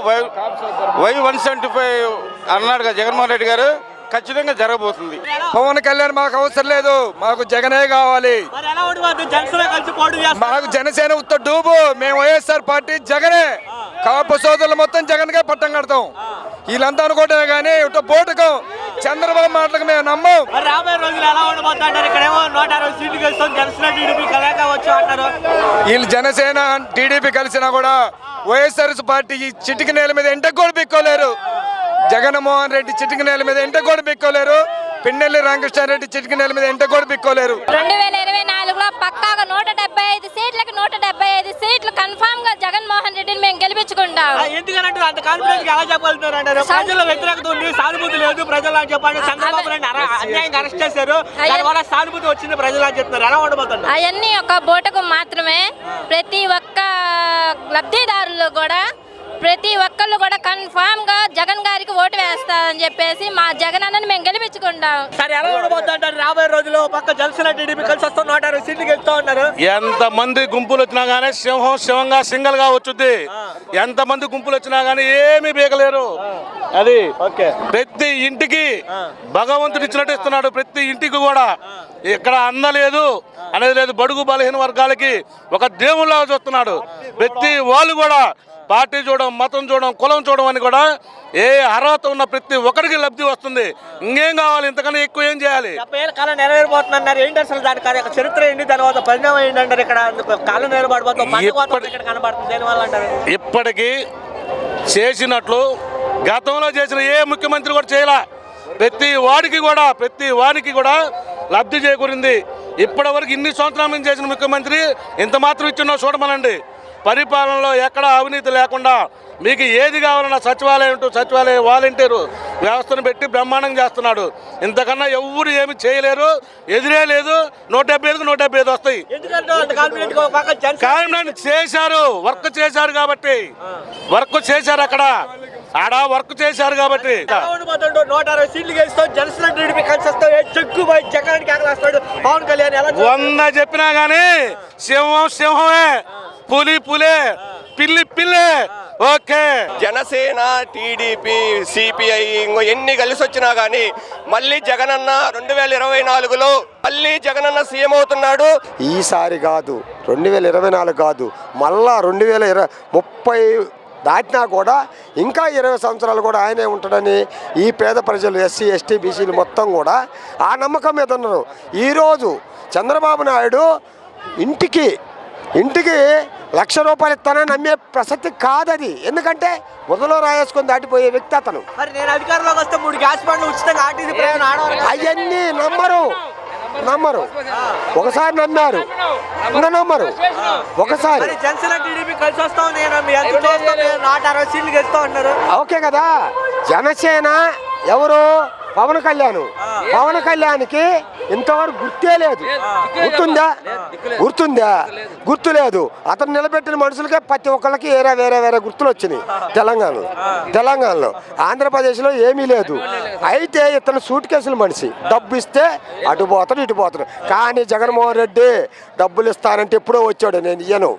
Y175 అన్నాడు కదా జగన్మోహన్ రెడ్డి గారు ఖచ్చితంగా జరగబోతుంది.
పవన్ కళ్యాణ్ మాకు అవసరం లేదు మాకు జగనే కావాలి మాకు జనసేన ఉత్త డూబు మేము వైఎస్ఆర్ పార్టీ జగనే కాపు సోదరులు మొత్తం జగన్ గా పట్టం కడతాం వీళ్ళంతా అనుకోవటమే కానీ బోటుకం చంద్రబాబు మాటలకు మేము నమ్మం.
రాబోయే రోజులు ఎలా ఉండబోతుంటారు? ఇక్కడేమో 160 సీట్లు గెలుస్తాం జనసేన టీడీపీ కలక వచ్చి అంటారు
వీళ్ళు జనసేన టీడీపీ కలిసినా కూడా వైఎస్ఆర్ పార్టీ చిటికి నేల మీద ఎంట కూడా పిక్కోలేరు
జగన్మోహన్ రెడ్డి చిటికి నేల మీద ఎంట కూడా బిక్కోలేరు, పిన్నెల్లి రామకృష్ణారెడ్డి చిటికి నేల మీద ఎంట కూడా బిక్కోలేరు.
2024లో పక్కాగా 175 సీట్లకు 175 సీట్లు కన్ఫామ్ గా జగన్మోహన్ రెడ్డిని మేము గెలిపించుకుంటాం.
ఎందుకంటే అంత కాన్ఫిడెన్స్ ఎలా చెప్పగలుగుతారు అంటారు? ప్రజల వ్యతిరేకత ఉంది, సానుభూతి లేదు ప్రజలు అని చెప్పండి. చంద్రబాబు నాయుడు అన్యాయంగా అరెస్ట్ చేశారు, దానివల్ల సానుభూతి వచ్చింది ప్రజలు అని చెప్తున్నారు. ఎలా ఉండబోతుంది?
అవన్నీ ఒక బోటకు మాత్రమే. ప్రతి ఒక్క లబ్ధిదారులు కూడా ప్రతి ఒక్కళ్ళు కూడా కన్ఫామ్ గా జగన్ గారికి ఓటు వేస్తారని చెప్పేసి మా జగన్ అన్నని మేము గెలిపించుకుంటాం.
సరే ఎలా ఉండబోతుంది రాబోయే రోజుల్లో? పక్క జనసేన టీడీపీ కలిసి వస్తూ 160 సీట్లు గెలుస్తూ ఉన్నారు.
ఎంత మంది గుంపులు వచ్చినా గానీ సింహంగా సింగల్ గా వచ్చుద్ది. ఎంత మంది గుంపులు వచ్చినా గానీ ఏమీ బీగలేరు. అది ప్రతి ఇంటికి భగవంతుడు ఇచ్చినట్టు ఇస్తున్నాడు. ప్రతి ఇంటికి కూడా ఇక్కడ అందలేదు అనేది లేదు. బడుగు బలహీన వర్గాలకి ఒక దేవుళ్ళగా చూస్తున్నాడు. ప్రతి వాళ్ళు కూడా పార్టీ చూడడం, మతం చూడడం, కులం చూడడం అని కూడా ఏ అర్హత ఉన్న ప్రతి ఒక్కరికి లబ్ధి వస్తుంది. ఇంకేం కావాలి? ఇంతకన్నా ఎక్కువ ఏం చేయాలి?
70 ఏళ్ళ కాలం నెరవేరిపోతున్నారు. ఏంటి అసలు దాని చరిత్ర ఏంటి? తర్వాత పరిణామం ఏంటంటారు? ఇక్కడ కాలం నెరవేరిపోతుంది కనబడుతుంది. దేనివల్ల అంటారు?
ఇప్పటికీ చేసినట్లు గతంలో చేసిన ఏ ముఖ్యమంత్రి కూడా చేయలే. ప్రతి వాడికి కూడా లబ్ధి చేకూరింది. ఇప్పటి వరకు ఇన్ని సంవత్సరాల నుంచి చేసిన ముఖ్యమంత్రి ఇంత మాత్రం ఇచ్చిందో చూడమనండి. పరిపాలనలో ఎక్కడ అవినీతి లేకుండా మీకు ఏది కావాలన్నా సచివాలయ వాలంటీరు వ్యవస్థను పెట్టి బ్రహ్మాండంగా చేస్తున్నాడు. ఇంతకన్నా ఎవరు ఏమి చేయలేరు. ఎదురే లేదు. 175కి 175 వస్తాయి. కారణం చేశారు, వర్క్ చేశారు కాబట్టి. అక్కడ వర్క్ చేశారు కాబట్టి.
160 సీట్లు గెలుస్తాం. జనసేన టీడీపీ కలిసి వస్తాం. చెక్కుపోయి జగన్ వస్తాడు పవన్ కళ్యాణ్.
100 చెప్పినా గానీ సింహమే, పులే, పిల్లే. ఓకే,
జనసేన, టీడీపీ, సిపిఐ ఎన్ని కలిసి వచ్చినా కానీ మళ్ళీ జగనన్న 2024లో మళ్ళీ జగనన్న సీఎం అవుతున్నాడు.
ఈసారి కాదు, 2024 కాదు, మళ్ళా 2030 దాటినా కూడా ఇంకా 20 సంవత్సరాలు కూడా ఆయనే ఉంటాడని ఈ పేద ప్రజలు, ఎస్సీ, ఎస్టీ, బీసీలు మొత్తం కూడా ఆ నమ్మకం మీద ఉన్నారు. ఈరోజు చంద్రబాబు నాయుడు ఇంటికి ₹1,00,000 ఇస్తానని నమ్మే ప్రసక్తి కాదది. ఎందుకంటే మొదలో రాయేసుకొని దాటిపోయే వ్యక్తి అతను.
మరి నేను అధికారంలోకి వస్తే 3 గ్యాస్ బండ్లు ఉచితంగా ఆర్టీసీ ప్రయాణం
అవన్నీ నమ్మరు. ఒకసారి నమ్మారు, నమ్మరు. ఒకసారి
జనసేన టీడీపీ కలిసి వస్తాం. నేను 160 సీట్లు గెలుస్తా ఉన్నారు.
ఓకే కదా. జనసేన ఎవరు? పవన్ కళ్యాణ్కి ఇంతవరకు గుర్తే లేదు. గుర్తు లేదు. అతను నిలబెట్టిన మనుషులకే ప్రతి ఒక్కళ్ళకి వేరే గుర్తులు వచ్చినాయి. తెలంగాణలో ఆంధ్రప్రదేశ్లో ఏమీ లేదు. అయితే ఇతను సూట్ కేసుల మనిషి. డబ్బు ఇస్తే అటు పోతాడు, ఇటు పోతాడు. కానీ జగన్మోహన్ రెడ్డి డబ్బులు ఇస్తానంటే ఎప్పుడో వచ్చాడు. నేను ఇయ్యను,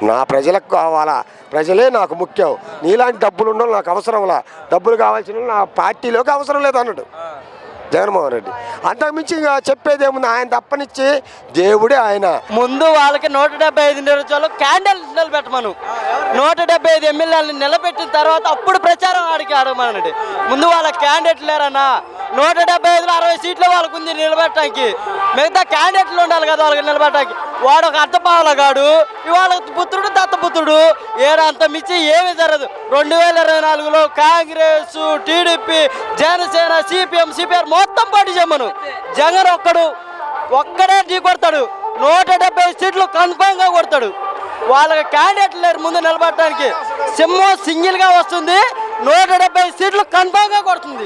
నా ప్రజలకు కావాలా, ప్రజలే నాకు ముఖ్యం, నీలాంటి డబ్బులు ఉండవు నాకు అవసరంలా, డబ్బులు కావాల్సిన నా పార్టీలోకి అవసరం లేదు అన్నాడు జగన్మోహన్ రెడ్డి. అంతకుమించి ఇంకా చెప్పేది ఏముంది? ఆయన తప్పనిచ్చి దేవుడే ఆయన.
ముందు వాళ్ళకి 175 నియోజకవర్గాలు క్యాండిల్ నిలబెట్టమను. 175 ఎమ్మెల్యేలను నిలబెట్టిన తర్వాత అప్పుడు ప్రచారం అడగమనండి. ముందు వాళ్ళ క్యాండిడేట్ లేరన్నా. 175లో 60 సీట్లు వాళ్ళకు ఉంది నిలబెట్టడానికి. మిగతా క్యాండిడేట్లు ఉండాలి కదా వాళ్ళకి నిలబెట్టడానికి. వాడు ఒక అర్థపాలగాడు, ఇవాళ పుత్రుడు దత్తపుత్రుడు. అంత మించి ఏమీ జరగదు. 2024లో కాంగ్రెస్, టీడీపీ, జనసేన, సిపిఎం, సిపిఆర్ మొత్తం పోటీ చేయమను. జగన్ ఒక్కడే ఢీ కొడతాడు. 170 సీట్లు కన్ఫామ్ గా కొడతాడు. వాళ్ళకి క్యాండిడేట్లు లేరు ముందు నిలబడటానికి. సింహం సింగిల్ గా వస్తుంది. 170 సీట్లు కన్ఫామ్ గా కొడుతుంది.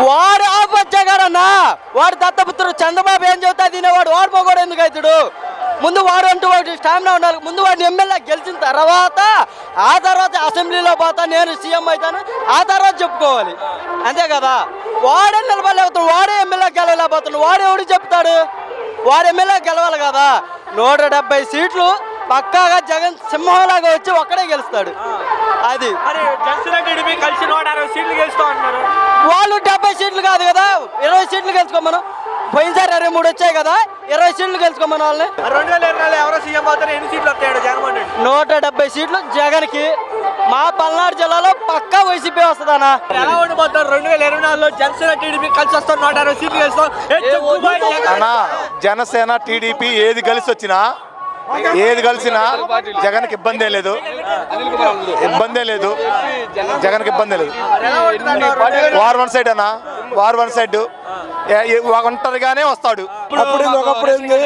వాడు ఆపచ్చాగాడన్నా. వాడు దత్తపుత్రుడు చంద్రబాబు ఏం చెబుతా తినేవాడు. వాడు మొగోడు ఎందుకు అవుతాడు? ముందు వాడు అంటూ వాడి స్టామినా ఉండాలి. ముందు వాడిని ఎమ్మెల్యే గెలిచిన తర్వాత ఆ తర్వాత అసెంబ్లీలో పోతా, నేను సీఎం అవుతాను, ఆ తర్వాత చెప్పుకోవాలి. అంతే కదా. వాడే నిలబడలేకపోతున్నాడు. వాడే ఎమ్మెల్యే గెలవలేకపోతున్నాడు. వాడు ఎవడు చెప్తాడు? వాడు ఎమ్మెల్యే గెలవాలి కదా. 170 సీట్లు పక్కాగా జగన్ సింహంలాగా వచ్చి ఒక్కడే గెలుస్తాడు. అది
జనసేన టీడీపీ కలిసి 160 సీట్లు గెలుస్తా ఉన్నారు.
వాళ్ళు 70 సీట్లు కాదు కదా, 20 సీట్లు గెలుచుకోమను. పోయినసారి 23 వచ్చాయి కదా, 20 సీట్లు గెలుచుకోమను వాళ్ళని.
2024 ఎవరో సీఎం అవుతారు? ఎన్ని సీట్లు వస్తాడు జగన్మోహన్ రెడ్డి?
170 సీట్లు జగన్కి. మా పల్నాడు జిల్లాలో పక్కా వైసీపీ వస్తుందన్నా.
ఎలా ఉండిపోతారు? 2024లో జనసేన టీడీపీ కలిసి వస్తాం. 160 సీట్లు గెలుస్తాం.
జనసేన టీడీపీ ఏది కలిసి వచ్చినా
ఏది కలిసినా జగన్కి ఇబ్బందే లేదు, ఇబ్బందే లేదు, జగన్కి ఇబ్బందే లేదు. వార్ వన్ సైడ్ అన్నా, వార్ వన్ సైడ్ ఒంటరిగానే వస్తాడు.
ఒకప్పుడు ఏంది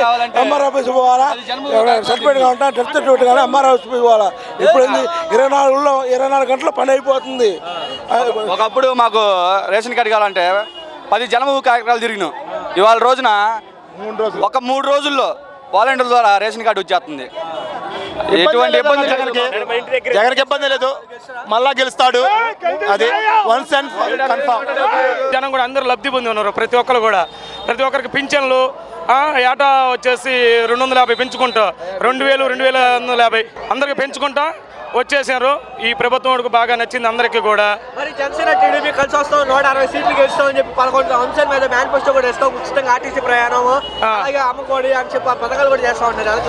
ఎంఆర్ ఆఫీస్ పోవాలా, సర్టిఫికేట్ కావాలంటే డెత్ సర్టిఫికేట్ కానీ ఎంఆర్ ఆఫీస్ పోవాలా. ఇప్పుడు ఏంది 24 గంటల పని అయిపోతుంది.
ఒకప్పుడు మాకు రేషన్ కార్డు కావాలంటే 10 జనభూ కార్యక్రమాలు తిరిగినాం. ఇవాళ రోజున ఒక 3 రోజుల్లో వాలంటీర్ల ద్వారా రేషన్ కార్డు వచ్చేస్తుంది. ఎటువంటి ఇబ్బంది
జగన్కి ఇబ్బంది లేదు, మళ్ళా గెలుస్తాడు. అది వన్స్ అండ్ కన్ఫర్మ్.
జనం కూడా అందరూ లబ్ధి పొంది ఉన్నారు. ప్రతి ఒక్కరు కూడా, ప్రతి ఒక్కరికి పింఛన్లు ఏటా వచ్చేసి 250 పెంచుకుంటా, 2000, 2150 అందరికి పెంచుకుంటా వచ్చేసారు. ఈ ప్రభుత్వం బాగా నచ్చింది అందరికీ కూడా.
మరి జనసేన టీడీపీ కలిసి వస్తాం, 160 సీట్లు గెలుస్తామని చెప్పి 11 అంశాల మీద మేనిఫెస్టో కూడా ఇస్తాం. ఉచితంగా ఆర్టీసీ ప్రయాణం, అలాగే అమ్మకోడి అని చెప్పి పథకాలు కూడా చేస్తా ఉన్నారు.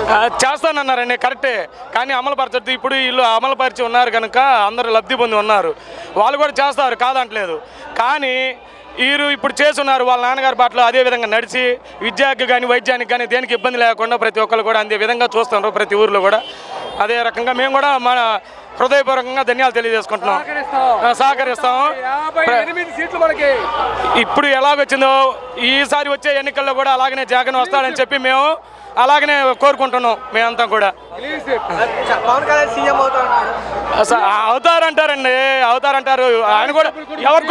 చేస్తానన్నారండి, కరెక్టే. కానీ అమలు పరచద్దు. ఇప్పుడు వీళ్ళు అమలు పరిచి ఉన్నారు కనుక అందరూ లబ్ధి పొంది ఉన్నారు. వాళ్ళు కూడా చేస్తారు, కాదంటలేదు. కానీ వీరు ఇప్పుడు చేస్తున్నారు వాళ్ళ నాన్నగారి బాటలో అదే విధంగా నడిచి విద్యానికి కానీ వైద్యానికి కానీ దేనికి ఇబ్బంది లేకుండా ప్రతి ఒక్కరు కూడా అదే విధంగా చూస్తున్నారు. ప్రతి ఊర్లో కూడా అదే రకంగా మేము కూడా మన హృదయపూర్వకంగా ధన్యాలు తెలియజేసుకుంటున్నాం, సహకరిస్తాం. ఇప్పుడు ఎలాగొచ్చిందో ఈసారి వచ్చే ఎన్నికల్లో కూడా అలాగనే జగన్ వస్తాడని చెప్పి మేము అలాగనే కోరుకుంటున్నాం. మేమంతా కూడా
పవన్ కళ్యాణ్ సీఎం
అవుతారంటారండి, అవుతారంటారు. ఆయన కూడా ఎవరి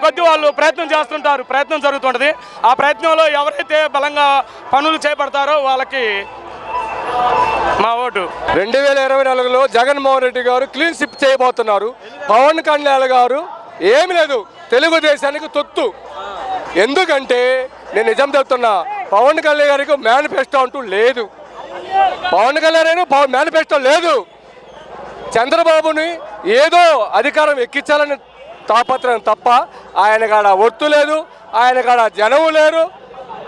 కొద్ది వాళ్ళు ప్రయత్నం చేస్తుంటారు, ప్రయత్నం జరుగుతుంటుంది. ఆ ప్రయత్నంలో ఎవరైతే బలంగా పనులు చేపడతారో వాళ్ళకి మా ఓటు.
2024లో జగన్మోహన్ రెడ్డి గారు క్లీన్ స్విప్ చేయబోతున్నారు. పవన్ కళ్యాణ్ గారు ఏమి లేదు, తెలుగుదేశానికి తొత్తు. ఎందుకంటే నేను నిజం చెప్తున్నా, పవన్ కళ్యాణ్ గారికి మేనిఫెస్టో అంటూ లేదు. పవన్ కళ్యాణ్ మేనిఫెస్టో లేదు. చంద్రబాబుని ఏదో అధికారం ఎక్కించాలని తాపత్రయం తప్ప ఆయన కాడ ఒత్తు లేదు, ఆయన కాడ జనము లేరు.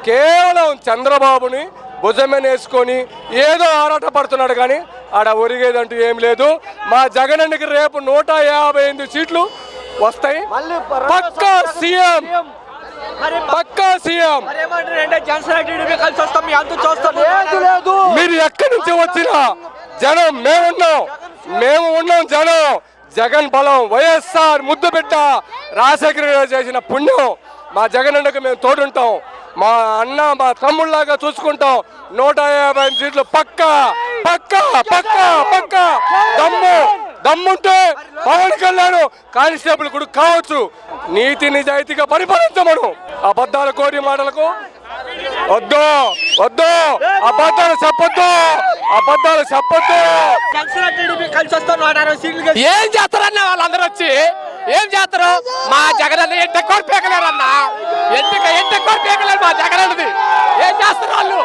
కేవలం చంద్రబాబుని భుజమని వేసుకొని ఏదో ఆరాట పడుతున్నాడు కానీ ఆడ ఒరిగేదంటూ ఏం లేదు. మా జగనన్నకి రేపు 158 సీట్లు వస్తాయి. పక్కా సీఎం, పక్కా సీఎం. మీరు ఎక్కడి నుంచి వచ్చినా జనం మేము ఉన్నాం. జనం జగన్ బలం, వైఎస్ఆర్ ముద్దు బిడ్డ రాజశేఖర గారు చేసిన పుణ్యం. మా జగనన్నకు మేము తోడుంటాం, మా అన్న మా తమ్ముళ్ళలాగా చూసుకుంటాం. 150 సీట్లు పక్కా పక్కా పక్కా పక్కా. దమ్ముంటే పవన్ కళ్యాణ్ కానిస్టేబుల్ కూడా కావచ్చు. నీతి నిజాయితీగా పరిపాలించమను. అబద్ధాల కోరి మాటలకు వద్దు, అబద్ధాలు చెప్పొద్దు.
ఏం చేస్తారన్న వాళ్ళందరూ వచ్చి ఏం చేస్తారు? మా జగన్ అన్న ఎంట కోరి పీకలేరన్న, ఎంట కోరి పీకలేరు మా జగన్ అన్నది. ఏం చేస్తారు వాళ్ళు?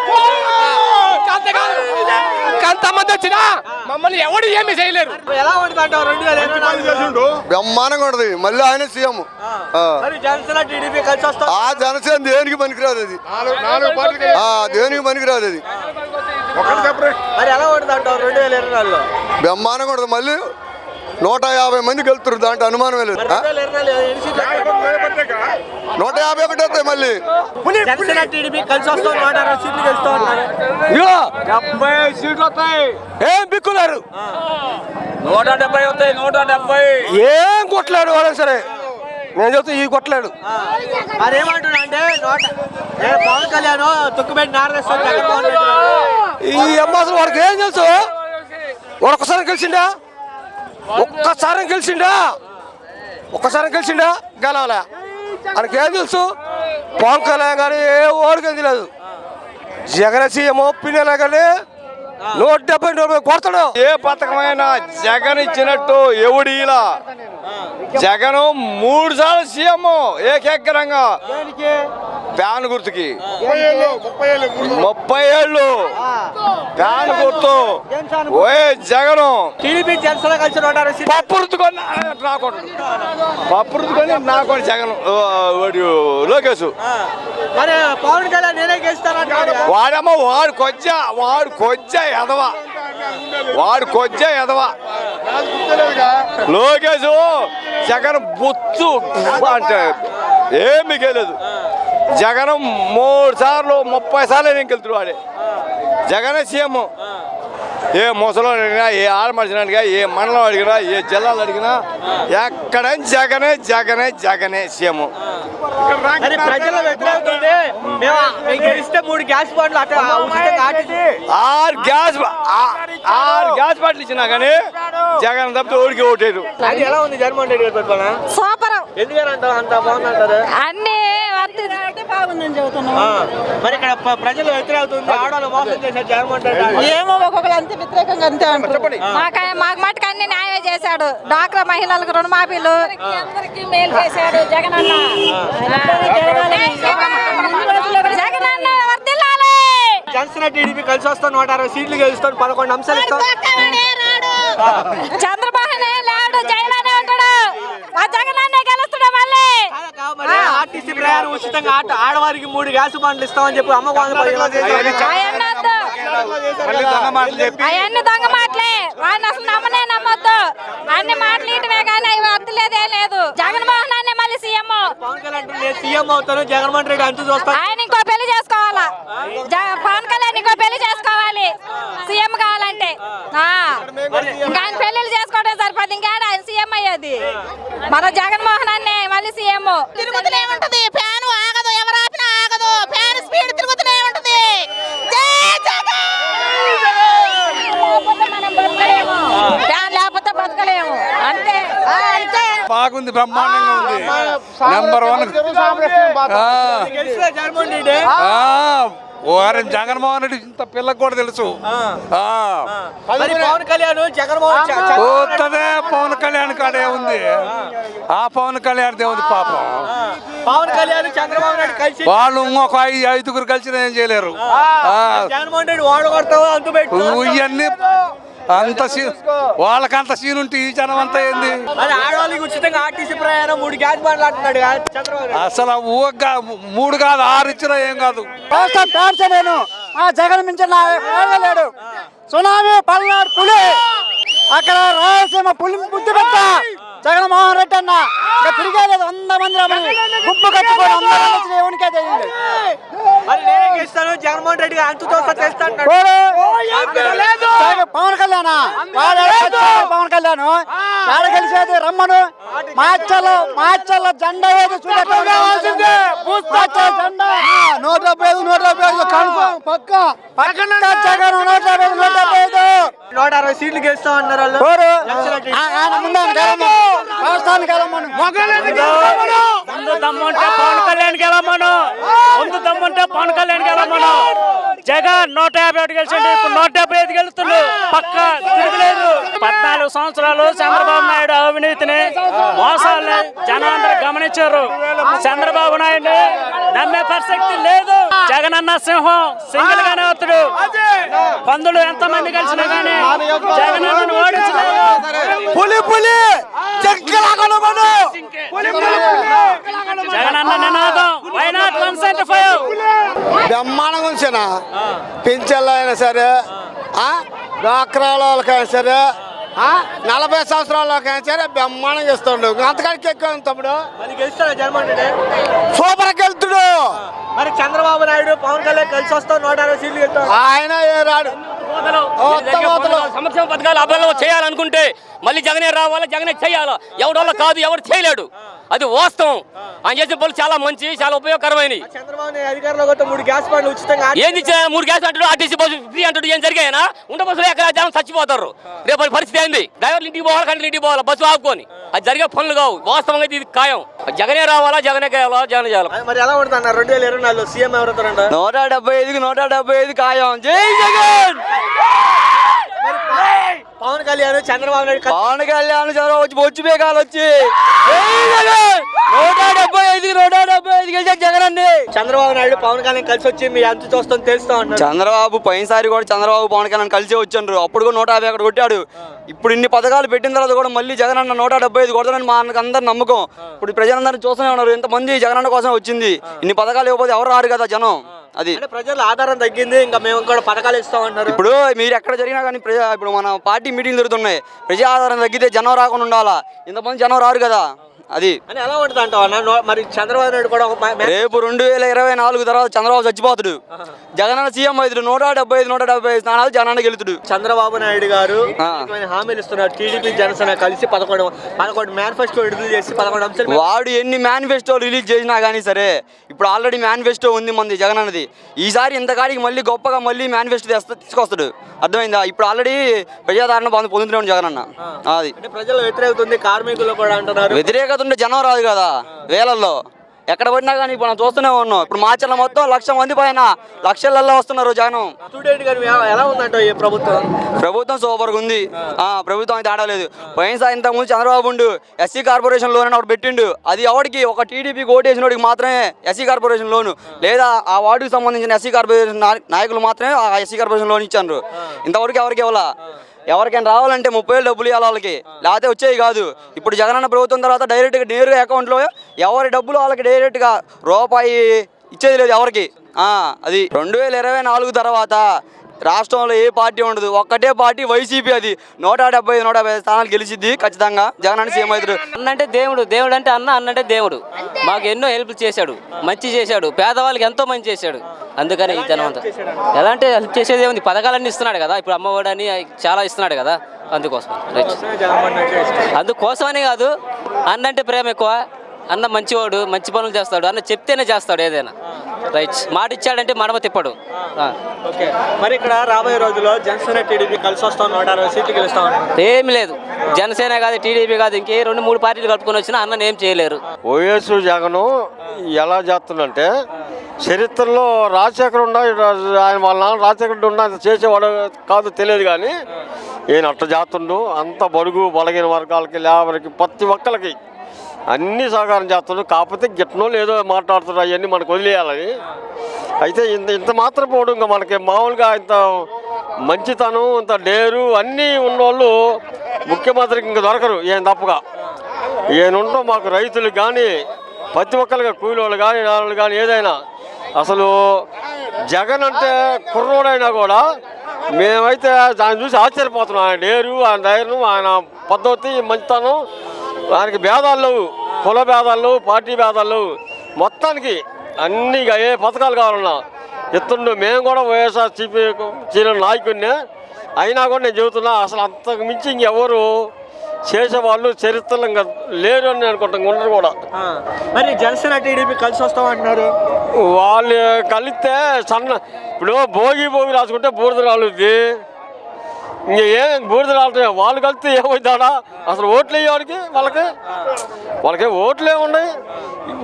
అంతమంది వచ్చినా మమ్మల్ని ఎవడు ఏమి చేయలేరు.
ఎలా ఉంటుంది అంటారు? 2024
బ్రహ్మాండంగా ఉంటుంది. మళ్ళీ ఆయన సీఎం.
జనసేన టీడీపీ కలిసి వస్తాం.
ఆ జనసేన దేనికి పనికిరాదు, అది దేనికి పనికిరాదు. అది
మరి ఎలా ఉంటుంది అంటారు 2024లో?
బ్రహ్మాండంగా ఉంటుంది. మళ్ళీ 150 మందికి వెళ్తున్నారు, దాంట్లో అనుమానం లేదు. 151 వస్తాయి మళ్ళీ.
జనసేన టీడీపీ కలిసి వస్తాం, 160 సీట్లు గెలుస్తాం.
70 సీట్లు వస్తాయి. ఏం బిక్కున్నారు?
170 వస్తాయి, 170.
ఏం కొట్లాడు వాళ్ళకి సరే, నేను చెప్తా ఈ కొట్లాడు.
మరి ఏమంటున్నా అంటే పవన్ కళ్యాణ్ తుక్కుబెట్టి నారదేశ్వర జగన్మోహన్ రెడ్డి
ఈ అమ్మాసలు వాడికి ఏం తెలుసు? వాడు ఒక్కసారి గెలిచిండా? ఒక్కసారి గెలిచిండా? గెలవలే. ఆయనకి ఏం తెలుసు? పవన్ కళ్యాణ్ గారు ఏ ఓడికి తెలియదు. జగన్ సీఎం పిల్లలే కానీ 170 కొడతాడు.
ఏ పథకమైనా జగన్ ఇచ్చినట్టు ఎవడిలా. జగన్ 3 సార్లు సీఎం ఏకేగ్రంగా ఫ్యాన్ గుర్తుకి 30 ఏళ్ళు ఫ్యాన్ గుర్తు. ఓయే జగన్
టీడీపీ జనసేన కలిసి 160
పప్పురుతుకొని నాకొని జగన్ లోకేష్.
మరి పవన్ కళ్యాణ్ నేనే గెలుస్తానంటాడు.
వాడు కొజ్జా ఎదవా లోకేష్. జగన్ బొచ్చు అంటే ఏమి గెలదు.
జగన్ 3 సార్లు 30 సార్లు ఎన్నికలు వాడే జగనే సీఎం. ఏ ముసలో అడిగినా, ఏ ఆడమడిచిన అడిగినా, ఏ మండలం అడిగినా, ఏ జిల్లాలు అడిగినా ఎక్కడైనా జగనే జగనే జగనే సీఎం.
ప్రజల వ్యతిరేకత ఉంది. మేము గెలిస్తే 3 గ్యాస్ బండ్లు
ఆరు గ్యాస్ బాటిల్ ఇచ్చినా కానీ జగన్ తప్పితే ఊరికి ఓటేరు.
అది ఎలా ఉంది జగన్మోహన్ రెడ్డి గారి పరిపాలన?
సూపర్.
ఎందుకని అంత బాగుందంటారు?
అన్ని బాగుందని చెబుతున్నాం.
మరి ఇక్కడ ప్రజలు వ్యతిరేకత ఉంది, ఆడవాళ్ళు మోసం చేశారు జగన్మోహన్ రెడ్డి.
ఏమో ఒక్కొక్కరు అంతే వ్యతిరేకంగా అంతే అంటారు. మాకు మటుకు అన్ని న్యాయమే చేశాడు. డాక్రా మహిళలకు రుణమాఫీలు అందరికీ మేలు చేశాడు జగన్ అన్న. జగన్ అన్న వర్ధిల్లాలి.
జనసేన టీడీపీ కలిసి వస్తాం, 160 సీట్లు గెలుస్తాం, 11 అంశాలు ఇస్తాం.
చంద్రబాబు లేడు, జగన్ ఉంటాడు. మా జగన్ అన్నే గెలుస్తాడు మళ్ళీ.
ఆర్టీసీ ప్రయాణం ఉచితంగా ఆడవారికి 3 గ్యాస్ బండ్లు ఇస్తామని చెప్పి అమ్మ
అవన్నీ దొంగ మాటలే. వాడిని అసలు నమ్మొద్దు. అన్ని మాటలు ఇటువే కానీ అవి అర్థలేదే లేదు. జగన్మోహన్ అన్నే మళ్ళీ సీఎం.
పవన్ కళ్యాణ్ నేను సీఎం అవుతాను, జగన్మోహన్ రెడ్డి అంటూ చూస్తాను.
ఆయన ఇంకో పెళ్లి చేసుకోవాలా? పవన్ కళ్యాణ్ ఇంకో పెళ్లి చేసుకోవాలి సీఎం కావాలంటే. ఇంకా ఆయన పెళ్లిళ్ళు చేసుకోవడం సరిపోదు, ఇంకేడా ఆయన సీఎం అయ్యేది. మన జగన్మోహన్ అన్నే మళ్ళీ సీఎం. తిరుగుతూనే ఉంటది, ఫ్యాన్ ఆగదు, ఎవరు ఆపినా ఆగదు, ఫ్యాన్ స్పీడ్ తిరుగుతూనే ఉంటది. ఫ్యాన్ లేకపోతే బతకలేము, అంతే.
బాగుంది, బ్రహ్మాండంగా ఉంది. నెంబర్ 1
జగన్మోహన్ రెడ్డి.
జగన్మోహన్ రెడ్డి ఇంత పిల్లకు కూడా తెలుసు.
పవన్ కళ్యాణ్ జగన్మోహన్
పవన్ కళ్యాణ్ కాడే ఉంది. ఆ పవన్ కళ్యాణ్ దేవుంది పాపం.
పవన్ కళ్యాణ్ చంద్రబాబు నాయుడు కలిసి
వాళ్ళు ఇంకొక 5 కలిసి ఏం చేయలేరు.
జగన్మోహన్ రెడ్డి వాడు కొడతావు అంతు పెట్టు.
ఇవన్నీ అంత వాళ్ళకంత సీన్ ఉంటే ఈ జనం అంతా ఏంది?
ఆడవాళ్ళకి ఉచితంగా ఆర్టీసీ ప్రయాణం 3 గ్యాస్ బండ్లు అంటున్నాడు చంద్రబాబు.
అసలు 3 కాదు 6 ఇచ్చినా ఏం కాదు.
నేను జగన్ మించిన లేడు. సునామీ పల్నాడు పులి, అక్కడ రాయలసీమ పులి బుద్ధి పెట్ట జగన్మోహన్ రెడ్డి అన్న తిరిగేలేదు. 100 మంది గుంపు కట్టుకొని దేవునికే తెలియదు.
జగన్మోహన్ రెడ్డి అంతు చేస్తాను
పవన్ కళ్యాణ్ పవన్ కళ్యాణ్ ఆడ గెలిచేది రమ్మను. మార్చల్లో జెండా ఏది జెండా 175 కన్ఫర్మ్ పక్క జగన్ 175
160 సీట్లు గెలుస్తాం అన్నారు
వాళ్ళు.
దమ్ముంటే పవన్ కళ్యాణ్ గెలమను, ముందు దమ్ముంటే పవన్ కళ్యాణ్ గెలమను. జగన్ 151 గెలిచండి, ఇప్పుడు 175 గెలుతుండు పక్క తిరగలేదు. 14 సంవత్సరాలు చంద్రబాబు నాయుడు అవినీతిని మోసాలని జనాలందరూ గమనించారు. చంద్రబాబు నాయుడు నమ్మే పరిస్థితి లేదు. జగన్ అన్న సింహం సింగిల్ గానే వస్తాడు. పందులు ఎంతమంది కలిసినా కానీ జగన్ అన్నను ఓడించలేదు. జగన్ అన్న నినాదం వై నాట్ 175.
బ్రహ్మాండంగా ఉంచానా, పింఛన్లు అయినా సరే, డ్వాక్రాల వాళ్ళకైనా సరే, 40 సంవత్సరాలకైనా సరే బ్రహ్మాండంగా ఇస్తాడు. అంతకాడికి ఎక్కువ తమ్ముడు
జగన్మోహన్ రెడ్డి
సూపర్కి వెళ్తుడు.
మరి చంద్రబాబు నాయుడు పవన్ కళ్యాణ్ కలిసి వస్తాం, 160 సీట్లు గెలుస్తాం.
ఆయన రాడు.
సంక్షేమ పథకాలు అమలు చేయాలనుకుంటే మళ్ళీ జగనే రావాలా, జగనే చేయాలా. ఎవడోళ్ళ కాదు, ఎవరు చేయలేడు. అది వాస్తవం. ఆయన చేసిన పనులు చాలా మంచి, చాలా ఉపయోగకరమైనవి.
చంద్రబాబు అధికారంలో 3 గ్యాస్ బండ్లు ఉచితంగా
ఏంది 3 గ్యాస్ అంటాడు, ఆర్టీసీ బస్సు ఫ్రీ అంటాడు. ఏం జరిగాయనా? ఉండ బస్సులు ఎక్కడ జనం చచ్చిపోతారు. రేపు పరిస్థితి ఏంది? డ్రైవర్లు ఇంటికి పోవాలి, కంటే ఇంటికి పోవాలి, బస్సు ఆపుకొని. అది జరిగే పనులు కావు. వాస్తవంగా ఇది ఖాయం. జగనే రావాలా, జగనే కావాలా, జగన్ చేయాలి.
మరి ఎలా ఉంటున్నారు 2024 సీఎం ఎవరుతారంట?
175కి 175 ఖాయం. జై జగన్.
పవన్ కళ్యాణ్ చంద్రబాబు నాయుడు
వచ్చి బేగాలు వచ్చి 175 గెలిచారు జగన్ అండి.
చంద్రబాబు నాయుడు పవన్ కళ్యాణ్ కలిసి వచ్చి మీ అంతు చూస్తాం తెలుస్తా ఉంటారు.
చంద్రబాబు పోయినసారి కూడా చంద్రబాబు పవన్ కళ్యాణ్ కలిసే వచ్చారు. అప్పుడు కూడా 150 అక్కడ కొట్టాడు. ఇప్పుడు ఇన్ని పథకాలు పెట్టిన తర్వాత కూడా మళ్ళీ జగన్ అన్న 175 కొడతానని మా అందరు నమ్మకం. ఇప్పుడు ప్రజలందరూ చూస్తూనే ఉన్నారు. ఎంతమంది జగన్ అన్న కోసం వచ్చింది. ఇన్ని పథకాలు ఇవ్వకపోతే ఎవరు రారు కదా జనం. అది
ప్రజల ఆధారం తగ్గింది, ఇంకా మేము కూడా పథకాలు ఇస్తామన్నారు.
ఇప్పుడు మీరు ఎక్కడ జరిగినా కానీ ఇప్పుడు మన పార్టీ మీటింగ్ జరుగుతున్నాయి. ప్రజా ఆధారం తగ్గితే జనం రాకుండా ఉండాలా. ఇంతమంది జనం రారు కదా. అది
అని ఎలా ఉంటుంది అంటావు అన్న? మరి చంద్రబాబు నాయుడు కూడా ఒక
రేపు 2024 తర్వాత చంద్రబాబు చచ్చిపోతాడు, జగనన్న సీఎం అవుతాడు. 175 స్థానాలు జగనన్న గెలుతుడు.
చంద్రబాబు నాయుడు గారు హామీలు ఇస్తున్నారు. టీడీపీ జనసేన కలిసి 11 మేనిఫెస్టో విడుదల చేసి 11 అంశాలు.
వాడు ఎన్ని మేనిఫెస్టో రిలీజ్ చేసినా కానీ సరే, ఇప్పుడు ఆల్రెడీ మేనిఫెస్టో ఉంది మంది జగన్ అన్నది. ఈసారి ఇంతకాడికి మళ్ళీ గొప్పగా మళ్ళీ మేనిఫెస్టో తీసుకొస్తాడు. అర్థమైందా? ఇప్పుడు ఆల్రెడీ ప్రజాదరణ పొందుతున్నాడు జగన్ అన్న. అది
ప్రజల వ్యతిరేకత ఉంది, కార్మికులు కూడా అంటున్నారు.
వ్యతిరేకత ఉంటే జనం రాదు కదా వేలల్లో. ఎక్కడ పడినా కానీ ఇప్పుడు మనం చూస్తూనే ఉన్నాం. ఇప్పుడు మార్చల మొత్తం 1,00,000 మంది పైన లక్షలలో వస్తున్నారు జనం.
స్టూడెంట్ గారు ఎలా ఉందంట ఈ
ప్రభుత్వం సూపర్గా ఉంది. ప్రభుత్వం అయితే ఆడలేదు. పోయినసారి ఇంతకుముందు చంద్రబాబు ఉండు ఎస్సీ కార్పొరేషన్ లోన్ ఒకటి పెట్టిండు. అది ఎవరికి? ఒక టీడీపీకి ఓటేసినోడికి మాత్రమే ఎస్సీ కార్పొరేషన్ లోను, లేదా ఆ వార్డుకి సంబంధించిన ఎస్సీ కార్పొరేషన్ నాయకులు మాత్రమే ఆ ఎస్సీ కార్పొరేషన్ లోన్ ఇచ్చారు. ఇంతవరకు ఎవరికి ఇవ్వాలా? ఎవరికైనా రావాలంటే 30,000 డబ్బులు ఇవ్వాలి వాళ్ళకి, లేకపోతే వచ్చేవి కాదు. ఇప్పుడు జగనన్న ప్రభుత్వం తర్వాత డైరెక్ట్గా నేరుగా అకౌంట్లో ఎవరి డబ్బులు వాళ్ళకి డైరెక్ట్గా రూపాయి ఇచ్చేది లేదు ఎవరికి. అది 2024 తర్వాత రాష్ట్రంలో ఏ పార్టీ ఉండదు, ఒక్కటే పార్టీ వైసీపీ. అది 170 స్థానాలు గెలిచిద్ది ఖచ్చితంగా. జగనన్న సీఎం అవుతాడు.
అన్న అంటే దేవుడు, దేవుడు అంటే అన్న, అన్న అంటే దేవుడు. మాకు ఎన్నో హెల్ప్ చేశాడు, మంచి చేశాడు, పేదవాళ్ళకి ఎంతో మంచి చేశాడు. అందుకని ఈ జనం అంతా ఎలా అంటే హెల్ప్ చేసేది ఏముంది, పథకాలన్నీ ఇస్తున్నాడు కదా. ఇప్పుడు అమ్మఒడి అని చాలా ఇస్తున్నాడు కదా. అందుకోసమనే కాదు, అన్న అంటే ప్రేమ ఎక్కువ. అన్న మంచివాడు, మంచి పనులు చేస్తాడు. అన్న చెప్తేనే చేస్తాడు ఏదైనా. రైట్, మాట ఇచ్చాడంటే మడమ తిప్పడు.
ఓకే, మరి ఇక్కడ రాబోయే రోజుల్లో జనసేన టీడీపీ కలిసి వస్తాం, 160 సీట్లు గెలుస్తాం.
ఏమి లేదు, జనసేన కాదు, టీడీపీ కాదు, ఇంకే 2-3 పార్టీలు కలుపుకొని వచ్చినా అన్నని ఏం చేయలేరు.
వైఎస్ జగన్ ఎలా చేస్తుందంటే, చరిత్రలో రాజశేఖర్ ఆయన వాళ్ళ నాన్న రాజశేఖర్ ఉన్న చేసేవాడు కాదు తెలియదు, కానీ ఈయన అట్ట చేస్తుండు. అంత బడుగు బలగిన వర్గాలకి, లేబర్కి, ప్రతి ఒక్కరికి అన్నీ సహకారం చేస్తుండ్రు. కాకపోతే గిట్టనోళ్ళు ఏదో మాట్లాడుతున్నారు, అవన్నీ మనకు వదిలేయాలని. అయితే ఇంత మాత్రం పోవడం ఇంకా మనకి మామూలుగా ఇంత మంచితనం, ఇంత డేరు అన్నీ ఉన్నోళ్ళు ముఖ్యమంత్రికి ఇంకా దొరకరు. ఏం తప్పగా ఈయనుంటో మాకు రైతులకు కానీ, ప్రతి ఒక్కరికి కూలి వాళ్ళు కానీ, నాన్నలు కానీ, ఏదైనా అసలు జగన్ అంటే కుర్రోడైనా కూడా మేమైతే దాన్ని చూసి ఆశ్చర్యపోతున్నాం. ఆయన డేరు, ఆయన ధైర్యం, ఆయన పద్ధతి, మంచితనం. ఆయనకి భేదాలు లేవు, కుల భేదాలు లేవు, పార్టీ భేదాలు లేవు. మొత్తానికి అన్నీ ఏ పథకాలు కావాలన్నా ఇస్తుండు. మేము కూడా వైఎస్ఆర్సీపీ నాయకుడినే అయినా కూడా నేను చెబుతున్నా, అసలు అంతకు మించి ఇంకెవరు చేసేవాళ్ళు చరిత్రలో ఇంకా లేరు అని అనుకుంటాం, ఉండరు కూడా.
మరి జనసేన టీడీపీ కలిసి వస్తాం అంటున్నారు.
వాళ్ళు కలిస్తే ఇప్పుడు భోగి రాసుకుంటే బూడిద రాలుద్ది. ఇంక ఏం బూడిద రాలుతాయి, వాళ్ళు కలిస్తే ఏమవుతాడా? అసలు ఓట్లు వేయడానికి వాళ్ళకి ఓట్లు ఏమున్నాయి?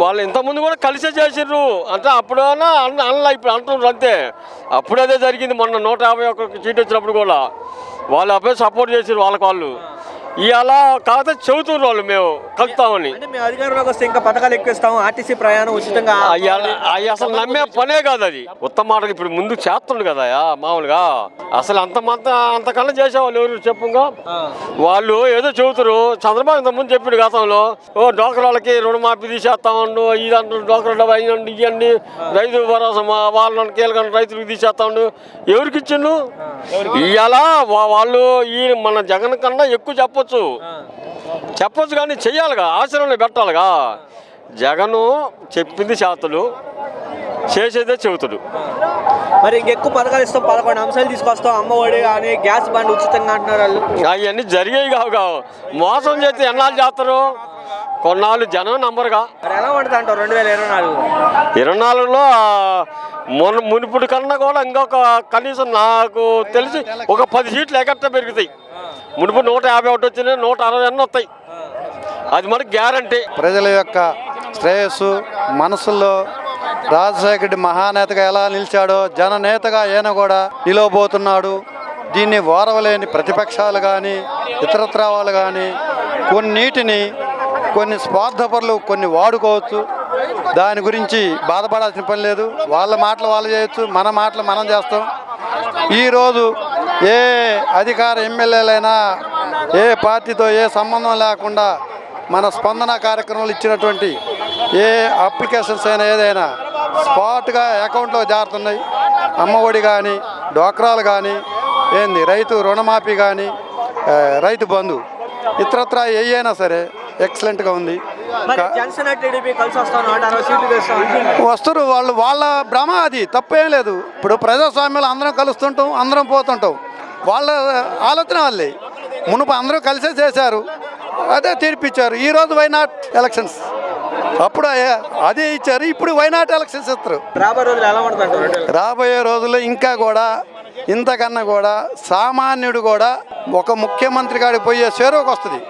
వాళ్ళు ఇంతకుముందు కూడా కలిసే చేసిర్రు అంటే, అప్పుడైనా అనలా, ఇప్పుడు అంటున్నారు అంతే. అప్పుడు అదే జరిగింది. మొన్న 151 సీట్ వచ్చినప్పుడు కూడా వాళ్ళు అప్పుడే సపోర్ట్ చేసారు వాళ్ళకి వాళ్ళు. ఇలా కాకపోతే చెబుతున్నారు వాళ్ళు మేము కలుపుతామని.
మేము అధికారంలోకి వస్తే ఇంకా పథకాలు ఎక్కువిస్తాము, ఆర్టీసీ ప్రయాణం ఉచితంగా.
అవి అసలు నమ్మే పనే కాదు. అది ఉత్తమ మాటలు ఇప్పుడు ముందు చేస్తుండు కదా మామూలుగా. అసలు అంతకన్నా చేసేవాళ్ళు ఎవరు చెప్పుగా? వాళ్ళు ఏదో చెబుతారు. చంద్రబాబు ఇంతకుముందు చెప్పాడు గతంలో, డోకర్ వాళ్ళకి రుణమాఫీ తీసేస్తామండు, ఇదంటు డోకర్ డబ్బు అయ్యండి, ఇవ్వండి, రైతు భరోసా వాళ్ళని కీలకండి, రైతులకు తీసేస్తామండు. ఎవరికి ఇచ్చిండు? ఇవాళ వాళ్ళు ఈ మన జగన్ కన్నా ఎక్కువ చెప్పొచ్చు కానీ చెయ్యాలిగా, ఆచరణలో పెట్టాలిగా. జగను చెప్పింది చేతుడు, చేసేదే చెబుతాడు.
మరి ఇంకెక్కువ పథకాలు ఇస్తాం, 11 అంశాలు తీసుకొస్తాం, అమ్మఒడి కానీ గ్యాస్ బండ్ ఉచితంగా అంటున్నారు వాళ్ళు.
అవన్నీ జరిగేవి కావు. మోసం చేస్తే ఎన్నాళ్ళు చేస్తారు? కొన్నాళ్ళు జనం నంబరుగా.
ఎలా ఉంటుంది అంటారు
2024లో మునుపుడు కన్నా కూడా ఇంకొక కనీసం నాకు తెలిసి ఒక 10 సీట్లు ఎగట్ట పెరుగుతాయి. మునుపు 151 వచ్చినాయి, 160 వస్తాయి. అది మనకి గ్యారంటీ.
ప్రజల యొక్క శ్రేయస్సు మనసుల్లో రాజశేఖర రెడ్డి మహానేతగా ఎలా నిలిచాడో జననేతగా ఈయన కూడా నిలవబోతున్నాడు. దీన్ని ఓరవలేని ప్రతిపక్షాలు కానీ, ఇతరత్రా వాళ్ళు కానీ కొన్ని స్వార్థపరులు కొన్ని వాడుకోవచ్చు. దాని గురించి బాధపడాల్సిన పని లేదు. వాళ్ళ మాటలు వాళ్ళు చేయొచ్చు, మన మాటలు మనం చేస్తాం. ఈరోజు ఏ అధికార ఎమ్మెల్యేలైనా ఏ పార్టీతో ఏ సంబంధం లేకుండా మన స్పందన కార్యక్రమాలు ఇచ్చినటువంటి ఏ అప్లికేషన్స్ అయినా ఏదైనా స్పాట్గా అకౌంట్లో జారుతున్నాయి. అమ్మఒడి కానీ, డ్వాక్రాలు కానీ, రైతు రుణమాఫీ కానీ, రైతు బంధు, ఇతరత్రా ఏయైనా సరే ఎక్సలెంట్గా ఉంది.
మరి జనసేన టీడీపీ కలిసి వస్తాం 160 సీట్లు తెస్తాం.
వస్తారు వాళ్ళు, వాళ్ళ భ్రమ అది, తప్పేం లేదు. ఇప్పుడు ప్రజాస్వామ్యంలో అందరం కలుస్తుంటాం, అందరం పోతుంటాం, వాళ్ళ ఆలోచన వాళ్ళే. మునుపు అందరూ కలిసే చేశారు, అదే తీర్పిచ్చారు. ఈరోజు వైనాట్ ఎలక్షన్స్, అప్పుడు అదే ఇచ్చారు, ఇప్పుడు వైనాట్ ఎలక్షన్స్ ఇస్తారు.
రాబోయే రోజులు ఎలా ఉంటుంది?
రాబోయే రోజుల్లో ఇంకా కూడా ఇంతకన్నా కూడా సామాన్యుడు కూడా ఒక ముఖ్యమంత్రి కాడికి పోయే చేరువకు వస్తుంది.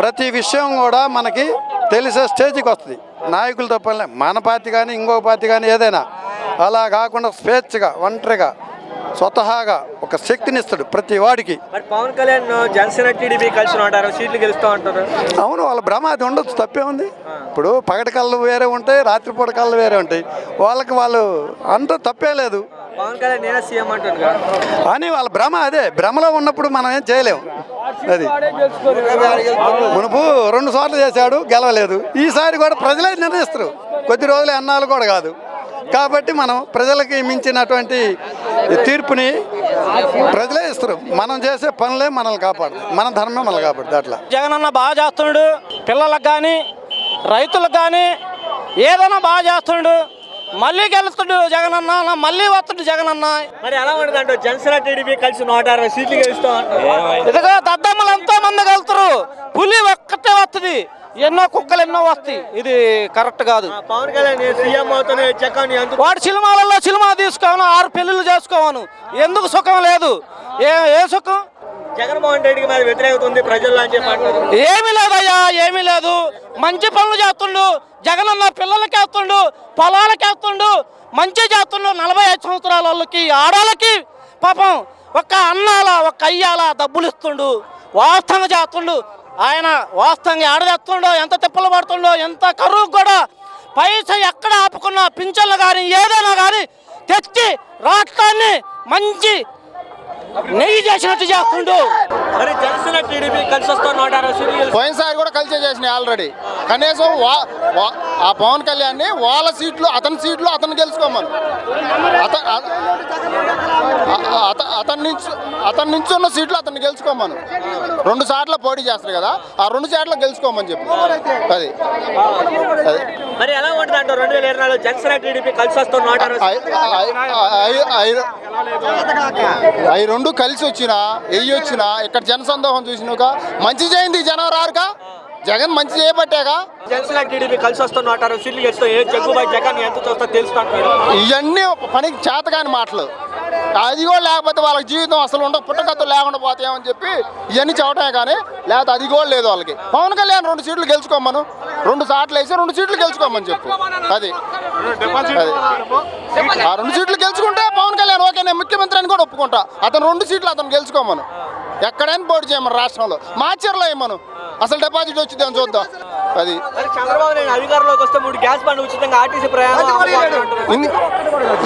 ప్రతి విషయం కూడా మనకి తెలిసే స్టేజ్కి వస్తుంది. నాయకులతో పని, మన పార్టీ కానీ ఇంకొక పార్టీ కానీ ఏదైనా అలా కాకుండా స్వేచ్ఛగా ఒంటరిగా స్వతహాగా ఒక శక్తినిస్తాడు ప్రతి వాడికి.
మరి పవన్ కళ్యాణ్ జనసేన టీడీపీ కలిసి 160 సీట్లు గెలుస్తూ అంటారు.
అవును, వాళ్ళ భ్రమ అది ఉండొచ్చు, తప్పే ఉంది. ఇప్పుడు పగటి కళ్ళు వేరే ఉంటాయి, రాత్రిపూట కళ్ళు వేరే ఉంటాయి, వాళ్ళకి వాళ్ళు అంటూ తప్పే లేదు.
పవన్ కళ్యాణ్ నేనే సీఎం అంటారు
అని వాళ్ళ భ్రమ, అదే భ్రమలో ఉన్నప్పుడు మనం ఏం చేయలేము. అది మునుపు 2 సార్లు చేశాడు, గెలవలేదు. ఈసారి కూడా ప్రజలే నిర్ణయిస్తారు, కొద్ది రోజులు అన్నాలు కూడా కాదు. కాబట్టి మనం ప్రజలకి మించినటువంటి తీర్పుని ప్రజలే ఇస్తారు. మనం చేసే పనులే మనల్ని కాపాడుతుంది, మన ధర్మమే మనల్ని కాపాడుతుంది. అట్లా
జగన్ అన్న బాగా చేస్తున్నాడు, పిల్లలకు కానీ రైతులకు కానీ ఏదైనా బాగా చేస్తున్నాడు. మళ్ళీ గెలుస్తాడు జగన్ అన్న, మళ్ళీ వస్తాడు జగన్ అన్న.
మరి ఎలా ఉంటుంది అంటే జనసేన టీడీపీ కలిసి 160 సీట్లు గెలుస్తాం.
ఇదిగో దద్దమ్మలు ఎంతో మంది వెళ్తారు, పులి ఒక్కటే వస్తుంది, ఎన్నో కుక్కలు ఎన్నో వస్తాయి. ఇది కరెక్ట్ కాదు.
పవన్ కళ్యాణ్ సీఎం అవుతానే చెక్కని
వాడు సినిమాలలో సినిమా తీసుకోవను, 6 పెళ్లిళ్ళు చేసుకోవను, ఎందుకు సుఖం లేదు? ఏ సుఖం?
జగన్మోహన్ రెడ్డికి మీద వ్యతిరేకత ఉంది ప్రజల్లో అని చెప్పంటారు.
ఏమీ లేదయ్యా, ఏమీ లేదు. మంచి పనులు చేస్తుండు జగన్ అన్న, పిల్లలకి వేస్తుండు, పొలాలకి వేస్తుండు, మంచి చేస్తుండు. 45 సంవత్సరాల వాళ్ళకి, ఆడాలకి పాపం ఒక అన్నాల ఒక అయ్యాల డబ్బులు ఇస్తుండు, వాస్తవంగా చేస్తుండు. ఆయన వాస్తవంగా ఆడదేస్తుండో, ఎంత తిప్పలు పడుతుండో, ఎంత కరువు కూడా పైసా ఎక్కడ ఆపుకున్నా, పింఛన్లు కానీ ఏదైనా కానీ తెచ్చి రాష్ట్రాన్ని మంచి నెయ్యి చేసినట్టు చేస్తుండు.
మరి జనసేన టీడీపీ కలిసి వస్తాం 160 సీట్లు.
పోయినసారి కూడా కలిసే చేసినాయి ఆల్రెడీ. కనీసం ఆ పవన్ కళ్యాణ్ని వాళ్ళ సీట్లు, అతని సీట్లు అతను గెలుచుకోమను. అతని నుంచి ఉన్న సీట్లు అతన్ని గెలుచుకోమను. 2 సార్లు పోటీ చేస్తారు కదా, ఆ 2 సార్లు గెలుచుకోమని చెప్పి. అది
మరి ఎలా ఉంటుంది అంటే 2024 జనసేన టీడీపీ కలిసి వస్తాం 160.
అవి 2 కలిసి వచ్చినా వచ్చినా ఇక్కడ జనసందోహం చూసినాక మంచి చేయింది, జనం రారుగా. జగన్ మంచి చేయబట్టాగా.
జనసేన టీడీపీ కలిసి వస్తాం 160 సీట్లు గెలుస్తాం. ఏ జగ్గుబాయ్ జగన్ ఎంత చూస్తా తెలుస్తాను.
ఇవన్నీ పనికి చేతగాని మాటలు. అది కూడా లేకపోతే వాళ్ళకి జీవితం అసలు ఉండదు, పుట్టకత్తు లేకుండా పోతాయని చెప్పి ఇవన్నీ చెప్పటమే కానీ లేకపోతే అది కూడా లేదు వాళ్ళకి. పవన్ కళ్యాణ్ 2 సీట్లు గెలుచుకోమను, 2 సార్లు వేసి 2 సీట్లు గెలుచుకోమని చెప్పు. అది ఆ 2 సీట్లు గెలుచుకుంటే పవన్ కళ్యాణ్ ఓకే, నేను ముఖ్యమంత్రి అని కూడా ఒప్పుకుంటా. అతను 2 సీట్లు అతను గెలుచుకోమను. ఎక్కడైనా పోటీ చేయమను, రాష్ట్రంలో మాచర్లో వేయమను, అసలు డిపాజిట్ వచ్చింది అని చూద్దాం. అది
చంద్రబాబు నాయుడు అధికారంలోకి వస్తే 3 గ్యాస్ బండ్లు ఉచితంగా ఆర్టీసీ ప్రయాణం.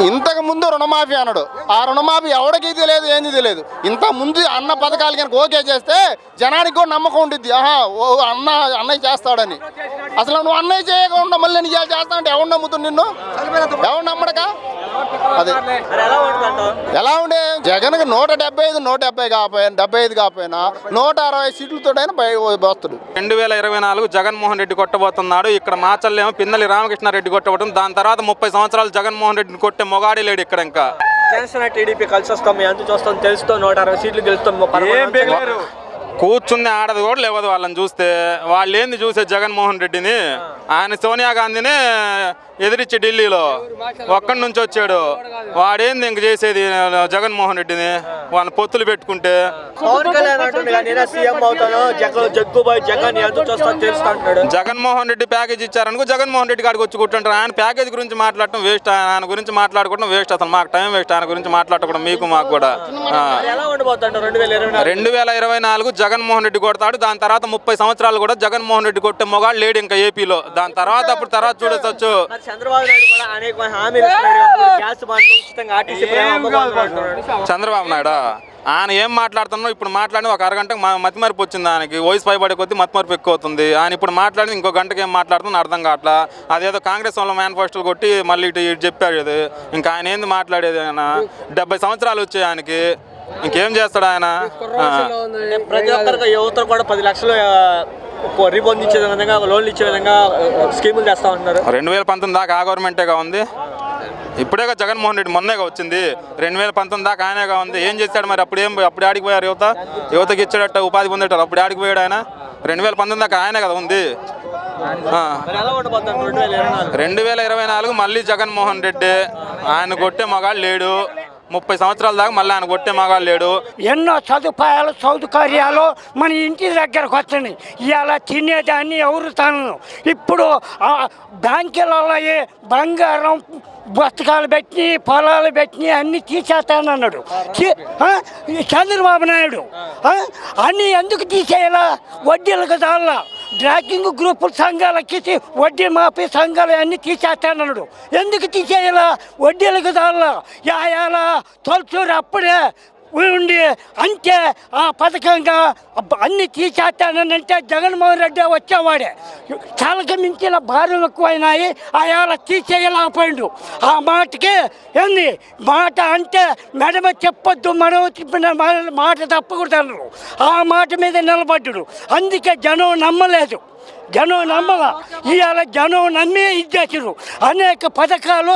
ఇంతకు ముందు రుణమాఫీ అన్నాడు, ఆ రుణమాఫీ ఎవరికి తెలియదు, ఏంది తెలియదు. ఇంత ముందు అన్న పథకాలు కనుక ఓకే చేస్తే జనానికి కూడా నమ్మకం ఉంటుంది, ఆహా అన్నయ్య చేస్తాడని. అసలు నువ్వు అన్నయ్య చేయకుండా మళ్ళీ నీ చేస్తా అంటే ఎవరు నమ్ముతుంది నిన్ను? ఎవరు నమ్మడక? అదే ఎలా ఉండే జగన్కి 175 కాకపోయినా 160 సీట్లతోటైనా వస్తాడు.
2024 జగన్మోహన్ రెడ్డి కొట్టబోతున్నాడు. ఇక్కడ మాచల్లేమో పిన్నెల్లి రామకృష్ణారెడ్డి కొట్టబోతుంది. దాని తర్వాత 30 సంవత్సరాలు జగన్మోహన్ రెడ్డిని కొట్టే మొగాడే లేడు ఇక్కడ. ఇంకా
జనసేన టీడీపీ కలిసి వస్తాం, ఎంత చూస్తాం తెలుస్తాం. 160 సీట్లు గెలుస్తాం.
కూర్చుని ఆడదు కూడా లేవదు వాళ్ళని చూస్తే. వాళ్ళు ఏంది చూసే జగన్మోహన్ రెడ్డిని? ఆయన సోనియా గాంధీని ఎదిరించి ఢిల్లీలో ఒక్కడి నుంచి వచ్చాడు. వాడేంది ఇంక చేసేది జగన్మోహన్ రెడ్డిని? వాళ్ళని పొత్తులు పెట్టుకుంటే.
పవన్ కళ్యాణ్ సీఎం అవుతాను, జగ్గుబాయ్ జగన్ ఎంత చూస్తా తెలుస్తాడు.
జగన్మోహన్ రెడ్డి ప్యాకేజ్ ఇచ్చారనుకో, జగన్మోహన్ రెడ్డి కాడికి వచ్చి కూర్చుంటారు. ఆయన ప్యాకేజ్ గురించి మాట్లాడటం వేస్ట్, ఆయన గురించి మాట్లాడుకోవడం వేస్ట్. అసలు మాకు టైం వేస్ట్ ఆయన గురించి మాట్లాడుకోవడం, మీకు మాకు కూడా. 2024 జగన్మోహన్ రెడ్డి కొడతాడు. దాని తర్వాత 30 సంవత్సరాలు కూడా జగన్మోహన్ రెడ్డి కొట్టే మొగాడు లేడు ఇంకా ఏపీలో. దాని తర్వాత అప్పుడు తర్వాత చూడొచ్చు.
చంద్రబాబు నాయుడు కూడా అనేక హామీలు ఇస్తున్నాడు, గ్యాస్ బండ్లు ఉచితంగా ఆర్టీసీ ప్రయాణం.
చంద్రబాబు నాయుడు ఆయన ఏం మాట్లాడుతున్నావు? ఇప్పుడు మాట్లాడి ఒక అరగంటకు మతిమరుపు వచ్చింది ఆయనకి. వయసు పైబడే కొద్దీ మతిమరుపు ఎక్కువ అవుతుంది. ఆయన ఇప్పుడు మాట్లాడి ఇంకో గంటకి ఏం మాట్లాడుతుందో అర్థం కావట్లా. అదేదో కాంగ్రెస్ వాళ్ళ మేనిఫెస్టోలు కొట్టి మళ్ళీ ఇటు చెప్పాడు. ఇది ఇంకా ఆయన ఏంది మాట్లాడేది? ఆయన 70 సంవత్సరాలు వచ్చాయి ఆయనకి, ఇంకేం చేస్తాడు ఆయన?
ప్రతి ఒక్కరికి యువత కూడా 10 లక్షలు రీపొందించే విధంగా లోన్లు ఇచ్చే విధంగా స్కీములు చేస్తా ఉంటున్నారు.
2019 దాకా ఆ గవర్నమెంటేగా ఉంది. ఇప్పుడేగా జగన్మోహన్ రెడ్డి మొన్నేగా వచ్చింది. 2019 దాకా ఆయనేగా ఉంది. ఏం చేశాడు మరి? అప్పుడు ఆడికి పోయారు యువతకి ఇచ్చాడట, ఉపాధి పొందేటారు. అప్పుడు ఆడికి పోయాడు ఆయన. 2019 దాకా ఆయనే కదా ఉంది. 2024 మళ్ళీ జగన్మోహన్ రెడ్డి. ఆయన కొట్టే మగాడు లేడు. 30 సంవత్సరాల దాకా మళ్ళీ ఆయన కొట్టే మగాడు లేడు.
ఎన్నో సదుపాయాలు సౌకర్యాలు మన ఇంటి దగ్గరకు వచ్చినాయి. ఇవాళ తినేదాన్ని ఎవరు తనను. ఇప్పుడు బ్యాంకులలో బంగారం పుస్తకాలు పెట్టినాయి, పొలాలు పెట్టినాయి, అన్నీ తీసేస్తానన్నాడు చంద్రబాబు నాయుడు. అన్నీ ఎందుకు తీసేయాలా? వడ్డీలకు దాల్లా డ్రాకింగ్ గ్రూపుల సంఘాలకి వడ్డీ మాఫీ సంఘాలు అన్నీ తీసేస్తానన్నాడు. ఎందుకు తీసేయాలా? వడ్డీలకు దాల్లా యాయాల తొలచూరు అప్పుడే ఉండి అంతే ఆ పథకంగా అన్ని తీసేస్తానంటే జగన్మోహన్ రెడ్డి వచ్చేవాడే. చాలక మించిన భారం ఎక్కువైనాయి. ఆయాల తీసేయలేకపోయిండు. ఆ మాటకి ఏంది మాట అంటే మెడమ చెప్పొద్దు, మనం చెప్పిన మాట తప్పకూడదు. ఆ మాట మీద నిలబడ్డాడు. అందుకే జనం నమ్మలేదు. జనం నమ్మల. ఇవాళ జనం నమ్మి ఇచ్చేసారు. అనేక పథకాలు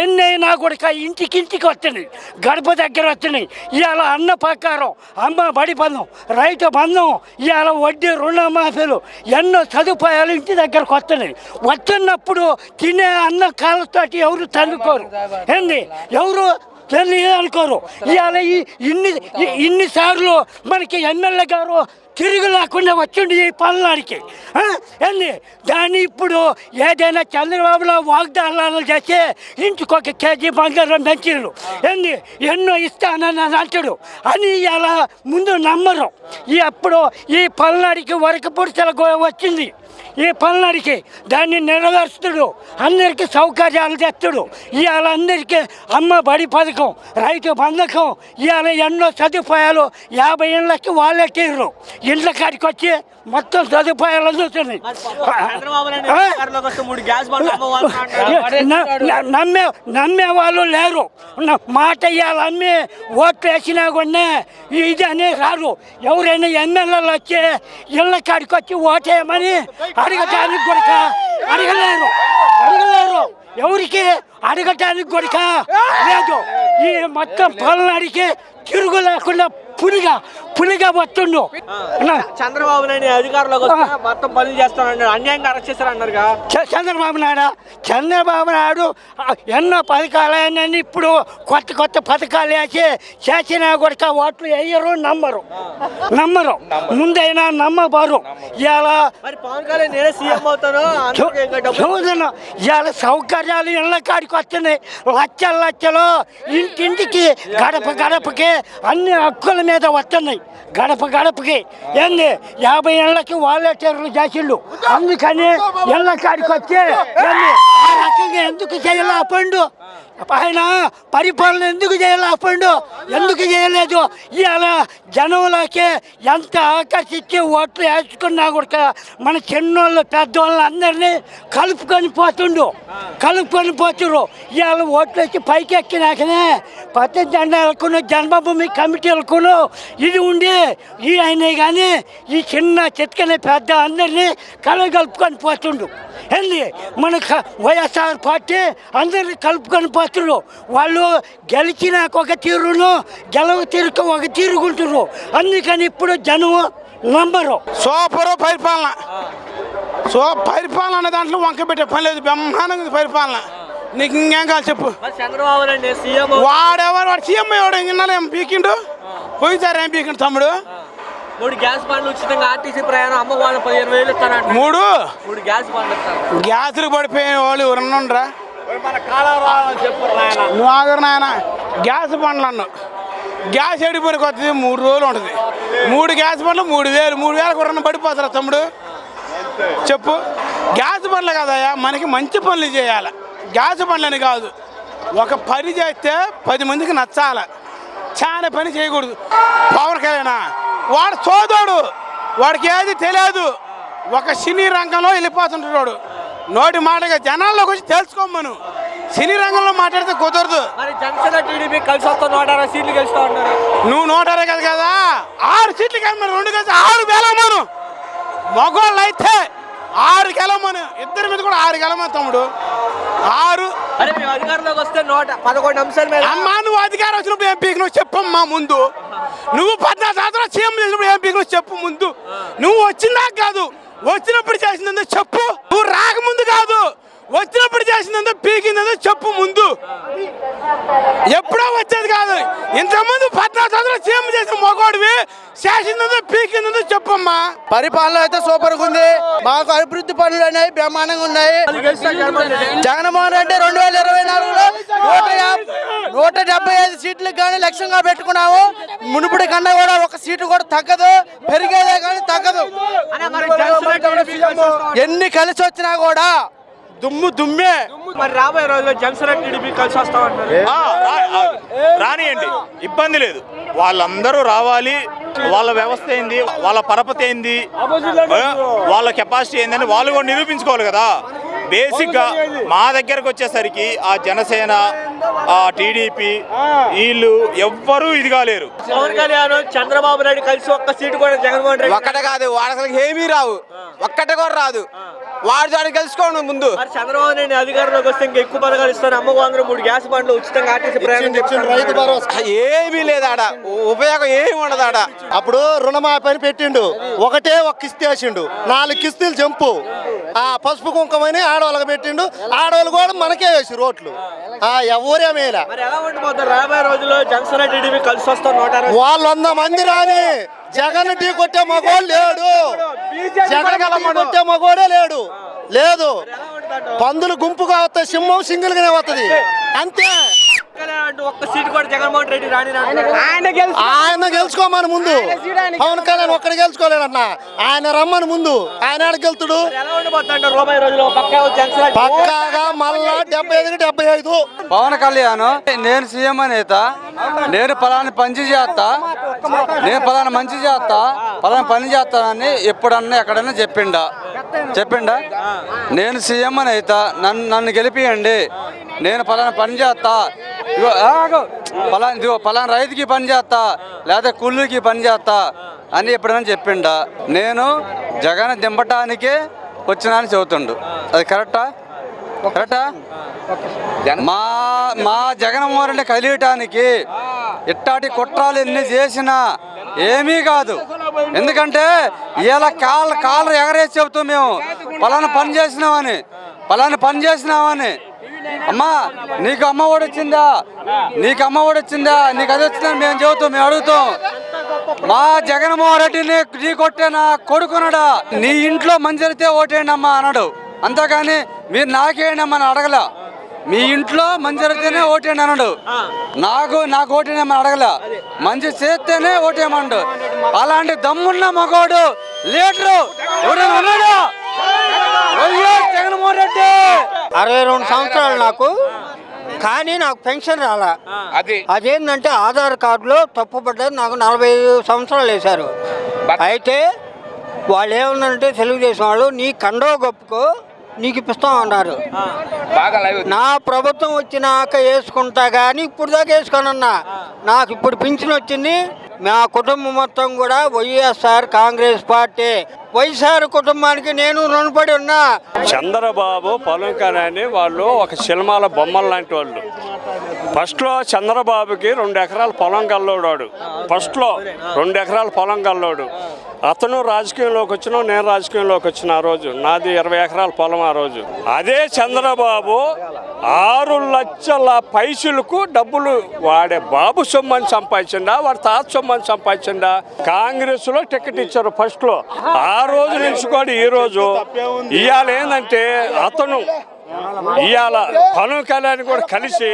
ఎన్నైనా కూడా ఇంటికి వస్తున్నాయి, గడప దగ్గర వస్తున్నాయి. ఇవాళ అన్న ప్రకారం అమ్మ బడి బంధం, రైతు బంధం, ఇవాళ వడ్డీ రుణమాఫీలు, ఎన్నో సదుపాయాలు ఇంటి దగ్గరకు వస్తున్నాయి. వస్తున్నప్పుడు తినే అన్న కాళ్ళతోటి ఎవరు తన్నుకోరు. ఏంది ఎవరు అనుకోరు. ఇవాళ ఇన్నిసార్లు మనకి ఎమ్మెల్యే గారు తిరిగి లేకుండా వచ్చిండు ఈ పల్నాడికి. ఏంది దాన్ని ఇప్పుడు ఏదైనా చంద్రబాబులో వాగ్దానాలు చేసి ఇంటికొక కేజీ బంగారం పెంచారు. ఏంది ఎన్నో ఇస్తానని అంటాడు అని ఇలా ముందు నమ్మరు. అప్పుడు ఈ పల్నాడికి వరకు పురుషుల వచ్చింది. ఈ పల్నాడికి దాన్ని నెరవేరుస్తాడు. అందరికీ సౌకర్యాలు తెస్తాడు. ఇవాళ అందరికీ అమ్మ బడి పథకం, రైతు బంధకం, ఇవాళ ఎన్నో సదుపాయాలు 50 ఏళ్ళకి వాలంటీర్లు ఇళ్ళ కాడికి వచ్చి మొత్తం సదుపాయాలు అందుతున్నాయి. నమ్మే వాళ్ళు లేరు. మాట ఇవ్వాలి అమ్మి ఓట్లు వేసినా కూడా ఇది అనే రారు. ఎవరైనా ఎమ్మెల్యేలు వచ్చి ఇళ్ళ కాడికి వచ్చి ఓటేయమని అడగటానికి కూడా అడగలేరు. ఎవరికి అడగటానికి కూడా లేదు. ఈ మొత్తం పల్నాడికి తిరుగు లేకుండా పులిగా వస్తుండు.
చంద్రబాబు నాయుడు అధికారంలోకి వస్తే మొత్తం పనులు చేస్తానన్నాడు. అన్యాయంగా అరెస్ట్ చేశారన్నారుగా
చంద్రబాబు నాయుడు ఎన్నో పథకాలు అయినా ఇప్పుడు కొత్త పథకాలు వేసి చేసినా కూడా ఓట్లు వేయరు, నమ్మరు. ముందైనా నమ్మబారు. ఇవాళ
పవన్ కళ్యాణ్ నేనే సీఎం అవుతాను.
ఇవాళ సౌకర్యాలు ఇళ్ళ కాడికి వస్తున్నాయి. లక్షలు ఇంటింటికి గడపకి అన్ని హక్కుల మీద వస్తున్నాయి. గడపకి ఏంది 50 ఏళ్ళకి వాలంటీర్లు చేసిండు. అందుకని ఇళ్ళ కాడికి వచ్చి ఆ రకంగా ఎందుకు చేయలేకపోయిండు? ఆయన పరిపాలన ఎందుకు చేయలేకపోయిండు? ఎందుకు చేయలేదు? ఇవాళ జనంలోకి ఎంత ఆకర్షించి ఓట్లు వేసుకున్నా కూడా మన చిన్నోళ్ళు పెద్దోళ్ళు అందరినీ కలుపుకొని పోతున్నారు. ఇవాళ ఓట్లు వచ్చి పైకి ఎక్కినాకనే పచ్చ జెండాలకు జన్మభూమి కమిటీలకు ఇది ఉండి ఈ అయినా కానీ ఈ చిన్న చిట్కనే పెద్ద అందరినీ కలుపుకొని పోతుండు. ఏంది మన వైఎస్ఆర్ పార్టీ అందరినీ కలుపుకొని పోతున్నారు. వాళ్ళు గెలిచినాక ఒక తీరును, గెలవ తీరుకు ఒక తీరుగుంటున్నారు. అందుకని ఇప్పుడు జనం నంబరు.
సూపరు పరిపాలన అనే దాంట్లో వంక పెట్టే పని లేదు. బ్రహ్మాండంగా పరిపాలన. నీకు ఇంకేం కావాలి చెప్పు.
చంద్రబాబు నాయుడు సీఎం
వాడు సీఎం ఎవడు ఇన్నాళ్ళు ఏం పీకిండు? పోయిసారు ఏం పీకిండు తమ్ముడు?
3 గ్యాస్ బండ్లు ఉచితంగా ఆర్టీసీ ప్రయాణం అమ్మ వాళ్ళు 15,000 ఇస్తారంట.
3
గ్యాస్ బండ్లు ఇస్తారు.
గ్యాసులు పడిపోయిన వాళ్ళు ఎవరన్నా నువ్వు ఆగరు నాయన. గ్యాస్ బండ్లు అన్నావు. గ్యాస్ ఎడిపోయినకి వస్తుంది 3 రోజులు ఉంటుంది. 3 గ్యాస్ బండ్లు 3,000 ఎవరన్నా పడిపోతారా తమ్ముడు చెప్పు? గ్యాస్ బండ్లు కదయ్యా, మనకి మంచి పనులు చేయాలి. గ్యాస్ బండ్లని కాదు. ఒక పని చేస్తే 10 మందికి నచ్చాలి. చాలా పని చేయకూడదు. పవన్ కళ్యాణ్ వాడు సోదోడు, వాడికి ఏది తెలియదు. ఒక సినీ రంగంలో వెళ్ళిపోతుంటాడు. నోటి మాటగా జనాల్లోకి వచ్చి తెలుసుకోమను. సినీ రంగంలో మాట్లాడితే కుదరదు.
జనసేన టీడీపీ కలిసి వస్తా 160 సీట్లు గెలుస్తా ఉన్నారు.
నువ్వు 160 కదా 6 సీట్లు కానీ 2 కలిసి 6 వేలమ్మను. మగవాళ్ళు అయితే 6 గెలవమని, ఇద్దరి మీద కూడా 6 గెలవమని తమ్ముడు. 6
అరే మేము అధికారంలోకి వస్తే 111 అంశాల మీద.
అమ్మా నువ్వు అధికారం వచ్చినప్పుడు ఏం పీకి నువ్వు చెప్పమ్మా ముందు. నువ్వు 14 సంవత్సరాలు సీఎం చేసినప్పుడు ఏం పీకి నువ్వు చెప్పు ముందు. నువ్వు వచ్చిందాక కాదు, వచ్చినప్పుడు చేసిందో చెప్పు. నువ్వు రాకముందు కాదు, వచ్చినప్పుడు చేసిందో పీకిందో చెప్పు ముందు. ఎప్పుడో వచ్చేది కాదు. ఇంతకుముందు 14 సంవత్సరాలు సీఎం చేసిన మగవాడివి చేసిందో పీకిందో చెప్పమ్మా.
పరిపాలన అయితే సూపర్గా ఉంది. మాకు అభివృద్ధి పనులు అనేవి బ్రహ్మాండంగా ఉన్నాయి. జగన్మోహన్ రెడ్డి 2024లో 175 సీట్లకు కానీ లక్ష్యంగా పెట్టుకున్నాము. మునుపటి కన్నా కూడా ఒక సీటు కూడా తగ్గదు, పెరిగేదే కానీ తగ్గదు. ఎన్ని కలిసి వచ్చినా కూడా దుమ్మే.
మరి రాబోయే రోజుల్లో జనసేన టీడీపీ కలిసి వస్తామంటారు.
రానియండి, ఇబ్బంది లేదు. వాళ్ళందరూ రావాలి. వాళ్ళ వ్యవస్థ ఏంది, వాళ్ళ పరపతి ఏంది, వాళ్ళ కెపాసిటీ ఏందని వాళ్ళు కూడా నిరూపించుకోవాలి కదా. బేసిక్గా మా దగ్గరకు వచ్చేసరికి ఆ జనసేన, ఆ టీడీపీ వీళ్ళు ఎవ్వరూ ఇదిగా లేరు.
పవన్ కళ్యాణ్, చంద్రబాబు నాయుడు కలిసి ఒక్క సీటు కూడా జగన్మోహన్ రెడ్డి
ఒక్కటే కాదు, వాడు అసలు ఏమీ రావు, ఒక్కటే కూడా రాదు. వాడు దాన్ని గెలుచుకోండి ముందు.
చంద్రబాబు నాయుడు అధికారంలోకి వస్తే ఇంకా ఎక్కువ పథకాలు ఇస్తారు. అమ్మకు 103 గ్యాస్ బండ్లు ఉచితంగా ఆర్టీసీ ప్రయాణం
రైతు భరోసా ఏమీ లేదు ఆడ, ఉపయోగం ఏమి ఉండదు ఆడ.
అప్పుడు రుణమాఫీ అని పెట్టిండు, ఒక కిస్తీ వేసిండు, 4 కిస్తీలు జంపు. ఆ పసుపు కుంకుమని ఆడవాళ్ళకి పెట్టిండు, ఆడవాళ్ళు కూడా మనకే వేసి రోడ్లు. ఎవరేమేలా
మరి ఎలా ఉండిపోతారు రాబోయే రోజుల్లో జనసేన టీడీపీ కలిసి వస్తాం? 160
వాళ్ళు 100 మంది రాని జగన్ టీ కొట్టే మగోడు లేడు. జగన్ టీ కొట్టే మగోడే లేడు. లేదు, పందులు గుంపుగా వస్తాయి, సింహం సింగిల్ గానే వస్తుంది అంతే.
ఒక్క సీటు కూడా జగన్మోహన్ రెడ్డి రాని
ఆయన గెలుచుకోమని ముందు. పవన్ కళ్యాణ్ ఒక్కడ గెలుచుకోలేడన్నా, ఆయన రమ్మని ముందు. ఆయన ఆడ గెలుతుడు పక్కాగా మళ్ళా 75-75.
పవన్ కళ్యాణ్ నేను సీఎం అనేత, నేను పలానా పని చేస్తా, నేను పలానా మంచి చేస్తా, పలానా పని చేస్తానని ఎప్పుడన్నా ఎక్కడన్నా చెప్పిండా? నేను సీఎం అనేత, నన్ను గెలిపియండి, నేను పలానా పని చేస్తా, పలానా రైతుకి పని చేస్తా, లేదా కూలీకి పని చేస్తా అని ఎప్పుడైనా చెప్పిండా? నేను జగన్ దింపటానికే వచ్చినా అని చెబుతుండు. అది కరెక్టా? మా జగన్మోహన్ రెడ్డి కదిలియటానికి ఇట్టాటి కుట్రాలు ఎన్ని చేసినా ఏమీ కాదు. ఎందుకంటే ఇలా కాళ్ళు ఎగరేసి చెబుతాం మేము పలానా పని చేసినామని. అమ్మా నీకు అమ్మ ఒడి వచ్చిందా, నీకు అది వచ్చిందని మేము అడుగుతాం. మా జగన్మోహన్ రెడ్డిని నీ కొట్టేనా కొడుకున్నాడా, నీ ఇంట్లో మంచి జరిగితే ఓటేయండి అమ్మా అన్నాడు. అంతేగాని మీరు నాకేయండి అమ్మా అని అడగల. మీ ఇంట్లో మంచి జరిగితేనే ఓటేయండి అన్నాడు. నాకు ఓటేయమని అడగల, మంచి చేస్తేనే ఓటేయమన్నాడు. అలాంటి దమ్మున్న మగోడు లీడరు ఉన్నాడు జగన్మోహన్ రెడ్డి.
62 సంవత్సరాలు నాకు, కానీ నాకు పెన్షన్ రాలా. అదేంటంటే ఆధార్ కార్డులో తప్పుపడ్డది. నాకు 45 సంవత్సరాలు వేశారు. అయితే వాళ్ళు ఏమన్నారంటే తెలుగుదేశం వాళ్ళు, నీ కండవ గొప్పకో నీకు ఇప్పిస్తామన్నారు. నా ప్రభుత్వం వచ్చినాక వేసుకుంటా కానీ ఇప్పుడు దాకా వేసుకోనన్నా. నాకు ఇప్పుడు పింఛన్ వచ్చింది. మా కుటుంబం మొత్తం కూడా వైఎస్ఆర్ కాంగ్రెస్ పార్టీ. వైఎస్ఆర్ కుటుంబానికి నేను రుణపడి ఉన్నా.
చంద్రబాబు, పవన్ కళ్యాణ్ వాళ్ళు ఒక సినిమాల బొమ్మలు లాంటి వాళ్ళు. ఫస్ట్లో చంద్రబాబుకి 2 ఎకరాల పొలం గల్లోడు. ఫస్ట్లో 2 ఎకరాల పొలం గల్లోడు. అతను రాజకీయంలోకి వచ్చినా, నేను రాజకీయంలోకి వచ్చిన ఆ రోజు నాది 20 ఎకరాల పొలం ఆ రోజు. అదే చంద్రబాబు 6 లక్షల పైసలకు డబ్బులు వాడే బాబు సొమ్మని సంపాదించిండా, వాడి తాత సొమ్మని సంపాదించిండా? కాంగ్రెస్ లో టికెట్ ఇచ్చారు ఫస్ట్ లో. ఆ రోజు నుంచి కూడా ఈ రోజు ఇవాళ ఏంటంటే అతను ఇవాళ పవన్ కళ్యాణ్ కూడా కలిసి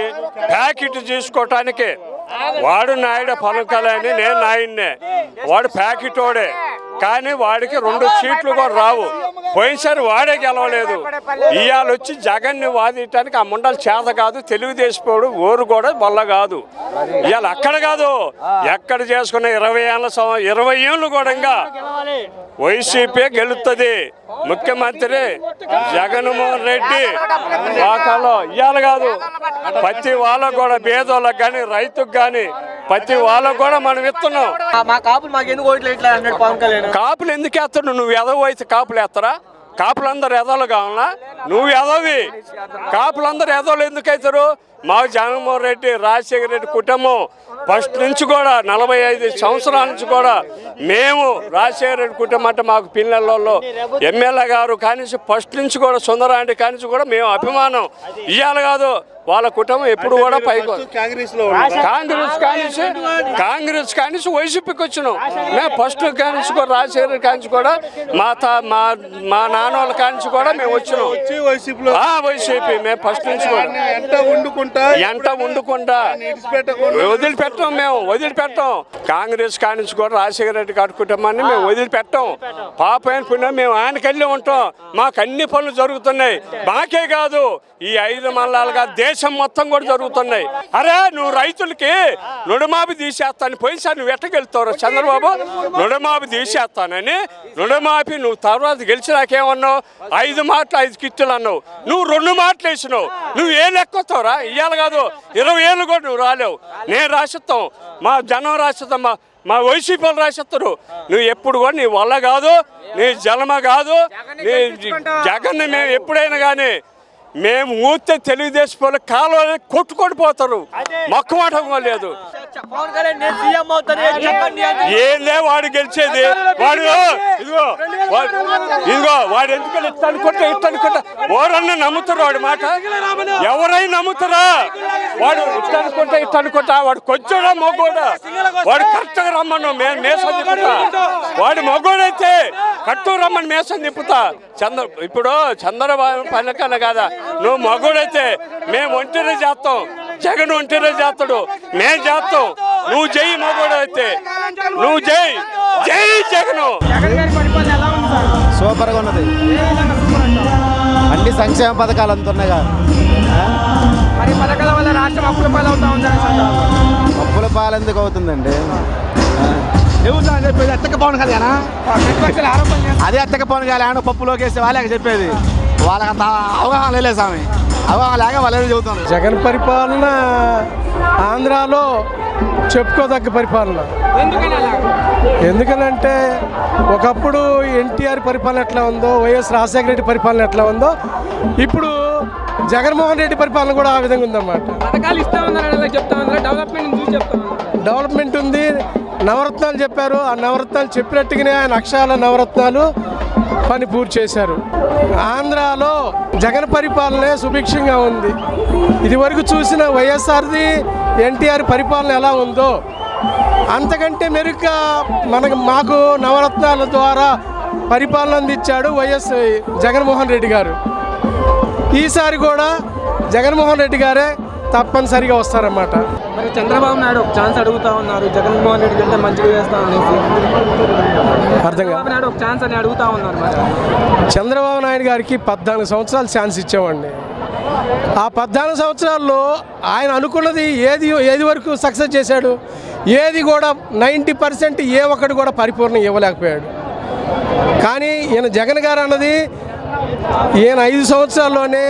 ప్యాకెట్ తీసుకోవటానికి, వాడు నాయుడు పవన్ కళ్యాణ్, నేను నాయుడినే, వాడు ప్యాకెట్ వాడే. కానీ వాడికి 2 సీట్లు కూడా రావు. పోయినసారి వాడే గెలవలేదు. ఇవాళ వచ్చి జగన్ని వాదించడానికి ఆ ముండలు చేత కాదు, తెలుగుదేశం ఊరు కూడా బల్ల కాదు. ఇవాళ అక్కడ కాదు, ఎక్కడ చేసుకున్న 20 ఏళ్ళు కూడా ఇంకా వైసీపీ గెలుస్తుంది. ముఖ్యమంత్రి జగన్మోహన్ రెడ్డి వాకాలో ఇవాళ కాదు, ప్రతి వాళ్ళకు కూడా పేదోళ్ళకి కానీ రైతుకు కానీ ప్రతి వాళ్ళకు కూడా మనం ఇస్తున్నాం.
మా కాపులు మాకు ఎందుకు ఓట్లు వేయట్లేదు అన్నాడు పవన్ కళ్యాణ్.
కాపులు ఎందుకు వేస్తాడు? నువ్వు ఎదవ అయితే కాపులు వేస్తారా? కాపులందరూ ఎదవలు కావాలా? నువ్వు ఎదవి. కాపులందరూ ఎదవలు ఎందుకు అవుతారు? మాకు జగన్మోహన్ రెడ్డి, రాజశేఖర రెడ్డి కుటుంబం ఫస్ట్ నుంచి కూడా 45 సంవత్సరాల నుంచి కూడా మేము రాజశేఖర రెడ్డి కుటుంబం అంటే మాకు పిల్లలలో ఎమ్మెల్యే గారు కానించి ఫస్ట్ నుంచి కూడా సుందరాంటి కానించి కూడా మేము అభిమానం. ఇవాళ కాదు, వాళ్ళ కుటుంబం ఎప్పుడు కూడా పైకి కాంగ్రెస్ కానించి వైసీపీకి వచ్చినాం. మేము ఫస్ట్ కానించి కూడా రాజశేఖర కానించి కూడా మా నాన్న వాళ్ళ కానించి కూడా మేము వచ్చినాం వైసీపీ. మేము ఫస్ట్ నుంచి కూడా ఎంట వండుకుంటా వదిలిపెట్టాం. మేము వదిలిపెట్టాం. కాంగ్రెస్ కానించి కూడా రాజశేఖర రెడ్డి గారి కుటుంబాన్ని మేము వదిలిపెట్టాం. పాపైన పుణ్యం మేము ఆయనకెళ్ళి ఉంటాం. మాకు అన్ని పనులు జరుగుతున్నాయి. మాకే కాదు, ఈ 5 మండలాలుగా దేశం మొత్తం కూడా జరుగుతున్నాయి. అరే నువ్వు రైతులకి రుణమాఫీ తీసేస్తాను పోయినసారి నువ్వు ఎట్టగెలుతావు చంద్రబాబు? రుణమాఫీ తీసేస్తానని రుణమాఫీ నువ్వు తర్వాత గెలిచినాకేమన్నావు? 5 మాటలు 5 కిట్టులు అన్నావు. నువ్వు 2 మాటలు వేసినావు. నువ్వు ఏ లెక్కొస్తావురా? ఇవాళ కాదు 20 ఏళ్ళు కూడా నువ్వు రాలేవు. నేను రాసిస్తాం, మా జనం రాసిస్తాం, మా వైసీపీ వాళ్ళు రాసిస్తారు. నువ్వు ఎప్పుడు కూడా నీ వల్ల కాదు, నీ జన్మ కాదు, నీ జగన్ మేము ఎప్పుడైనా కానీ మేము ఊతే తెలుగుదేశం వాళ్ళు కాలువని కొట్టుకొని పోతారు. మొక్కమాటం లేదు. ఏందే వాడు గెలిచేది? వాడు ఇదిగో వాడు ఎందుకని ఇట్టనుకుంటా ఎవరన్నా నమ్ముతారు వాడి మాట? ఎవరైనా నమ్ముతారా? వాడు ఇట్టనుకుంటా వాడు కొంచెం మొగ్గోడా? వాడు కరెక్ట్గా రమ్మను మేసం తిప్పుతా. వాడు మొగ్గోడైతే కట్టు రమ్మని మేసం తిప్పుతా. ఇప్పుడు చంద్రబాబు పైన కాదా, నువ్వు మగోడైతే మేము ఒంటరి చేస్తాం, జగన్ ఒంటరి చేస్తాడు, మేము చేస్తాం. నువ్వు జై మగోడైతే నువ్వు జై జగన్.
సూపర్గా ఉన్నది. అన్ని సంక్షేమ పథకాలు అంతున్నాయి కదా. అప్పుల పాలు ఎందుకు అవుతుందండి?
ఎత్తక పవన్ కళ్యాణ్ అదే ఎత్తక పవన్ కళ్యాణ్ పప్పులోకి వేస్తే వాళ్ళకి చెప్పేది. వాళ్ళకి అంత అవగాహన లేదు స్వామి. అవగాహన లేక వాళ్ళు చెబుతారు.
జగన్ పరిపాలన ఆంధ్రాలో చెప్పుకోదగ్గ పరిపాలన. ఎందుకనంటే ఒకప్పుడు ఎన్టీఆర్ పరిపాలన ఎట్లా ఉందో, వైఎస్ రాజశేఖర రెడ్డి పరిపాలన ఎట్లా ఉందో, ఇప్పుడు జగన్మోహన్ రెడ్డి పరిపాలన కూడా ఆ విధంగా ఉందన్నమాట. డెవలప్మెంట్ ఉంది. నవరత్నాలు చెప్పారు. ఆ నవరత్నాలు చెప్పినట్టుగానే ఆయన అక్షరాల నవరత్నాలు పని పూర్తి చేశారు. ఆంధ్రాలో జగన్ పరిపాలనే సుభిక్షంగా ఉంది. ఇదివరకు చూసిన వైఎస్ఆర్ది ఎన్టీఆర్ పరిపాలన ఎలా ఉందో అంతకంటే మెరుగ్గా మాకు నవరత్నాల ద్వారా పరిపాలన అందించాడు వైఎస్ జగన్మోహన్ రెడ్డి గారు. ఈసారి కూడా జగన్మోహన్ రెడ్డి గారే తప్పనిసరిగా వస్తారన్నమాట.
మరి చంద్రబాబు నాయుడు ఒక ఛాన్స్ అడుగుతా ఉన్నారు, జగన్మోహన్ రెడ్డి కంటే మంచిగా చేస్తా అనేసి. చంద్రబాబు నాయుడు ఒక ఛాన్స్ అని అడుగుతా ఉన్నారు. మరి
చంద్రబాబు నాయుడు గారికి 14 సంవత్సరాలు ఛాన్స్ ఇచ్చామండి. ఆ 14 సంవత్సరాల్లో ఆయన అనుకున్నది ఏది వరకు సక్సెస్ చేశాడు? ఏది కూడా 90% ఏ ఒక్కటి కూడా పరిపూర్ణం ఇవ్వలేకపోయాడు. కానీ ఈయన జగన్ గారు అన్నది ఈయన 5 సంవత్సరాల్లోనే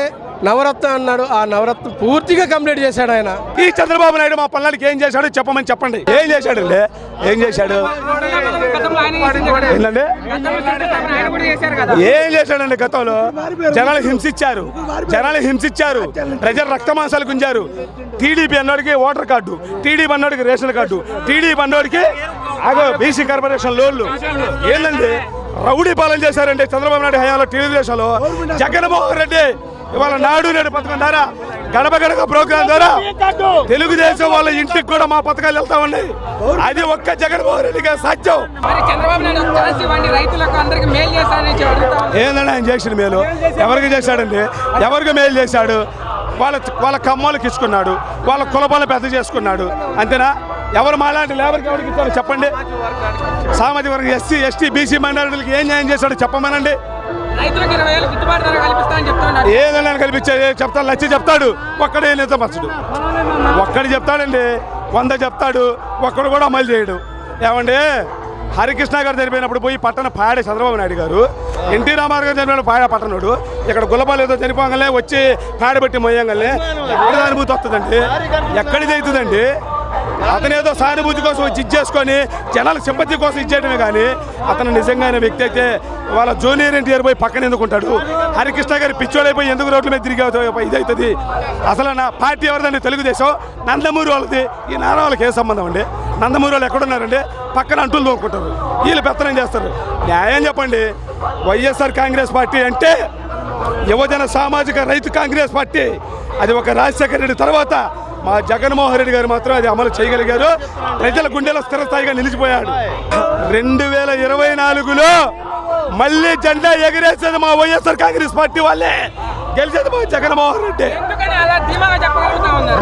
నవరత్న అన్నాడు. ఆ నవరత్నం పూర్తిగా కంప్లీట్ చేశాడు ఆయన.
ఈ చంద్రబాబు నాయుడు మా పల్లెలకి ఏం చేశాడో చెప్పమని చెప్పండి. ఏం చేశాడండి? ఏం చేశాడు? ఏంటండి ఏం చేశాడండి? గతంలో జనాలు హింసించారు, ప్రజలు రక్తమాంసాలు గుంజారు. టీడీపీ అన్నోడికి ఓటర్ కార్డు, టీడీపీ అన్నోడికి రేషన్ కార్డు, టీడీపీ అన్నోడికి బీసీ కార్పొరేషన్ లోన్లు. ఏంటండి రౌడీ పాలన చేశారండి చంద్రబాబు నాయుడు హయాంలో తెలుగుదేశంలో. జగన్మోహన్ రెడ్డి ఇవాళ నాడు నేడు పథకం ద్వారా, గడప గడప ప్రోగ్రాం ద్వారా తెలుగుదేశం వాళ్ళ ఇంటికి కూడా మా పథకాలు వెళ్తా ఉన్నాయి. అది ఒక్క జగన్మోహన్ రెడ్డి గారు సాధ్యం. ఏందండి ఆయన చేసిన మేలు? ఎవరికి చేశాడండి? ఎవరికి మేలు చేశాడు? వాళ్ళ కమ్మోళ్ళకి ఇచ్చుకున్నాడు, వాళ్ళ కులపాలను పెద్ద చేసుకున్నాడు. అంతేనా? ఎవరు మాలాంటి లేబర్కి ఎవరికి ఇచ్చారు చెప్పండి? సామాజిక వర్గం ఎస్సీ ఎస్టీ బీసీ మైనారిటీలకు ఏం న్యాయం చేశాడో చెప్పమనండి.
రైతులకు 20,000 గిట్టుబాటు ధర కల్పిస్తానని చెప్తున్నారు.
ఏదైనా కల్పించేది చెప్తాడు, లచ్చి చెప్తాడు, ఒక్కడే నిజమర్చుడు. ఒక్కడు చెప్తాడండి, 100 చెప్తాడు, ఒక్కడు కూడా అమలు చేయడు. ఏమండి, హరికృష్ణ గారు చనిపోయినప్పుడు పోయి పట్టణ పాడే చంద్రబాబు నాయుడు గారు, ఎన్టీ రామారావు గారు చనిపోయిన పాడ పట్టణుడు, ఇక్కడ గుల్లబాలు ఏదో చనిపోగానే వచ్చి పాడబెట్టి మొయ్యంగానే ఎక్కడిది అనుభూతి వస్తుందండి? ఎక్కడిది అవుతుందండి? అతను ఏదో సానుభూతి కోసం వచ్చి ఇచ్చేసుకొని జనాల సింపతి కోసం ఇచ్చేయడమే కానీ అతను నిజంగానే వ్యక్తి అయితే వాళ్ళ జూనియర్ ఎన్టీఆర్ పోయి పక్కన ఎందుకుంటాడు? హరికృష్ణ గారి పిచ్చోడైపోయి ఎందుకు రోడ్ల మీద తిరిగి ఇది అవుతుంది? అసలు నా పార్టీ ఎవరిదండి? తెలుగుదేశం. నందమూరి వాళ్ళది. ఈ నాన్న వాళ్ళకి ఏ సంబంధం అండి? నందమూరి వాళ్ళు ఎక్కడున్నారండి? పక్కన అంటులు తోముకుంటారు, వీళ్ళు పెత్తనం చేస్తారు. న్యాయం చెప్పండి. వైఎస్ఆర్ కాంగ్రెస్ పార్టీ అంటే యువజన సామాజిక రైతు కాంగ్రెస్ పార్టీ. అది ఒక రాజశేఖర రెడ్డి తర్వాత మా జగన్మోహన్ రెడ్డి గారు మాత్రం అది అమలు చేయగలిగారు. ప్రజల గుండెలో స్థిరస్థాయిగా నిలిచిపోయాడు. 2024లో మళ్ళీ జెండా ఎగిరేసేది మా వైఎస్ఆర్ కాంగ్రెస్ పార్టీ వాళ్ళే, గెలిచేది మా జగన్మోహన్ రెడ్డి.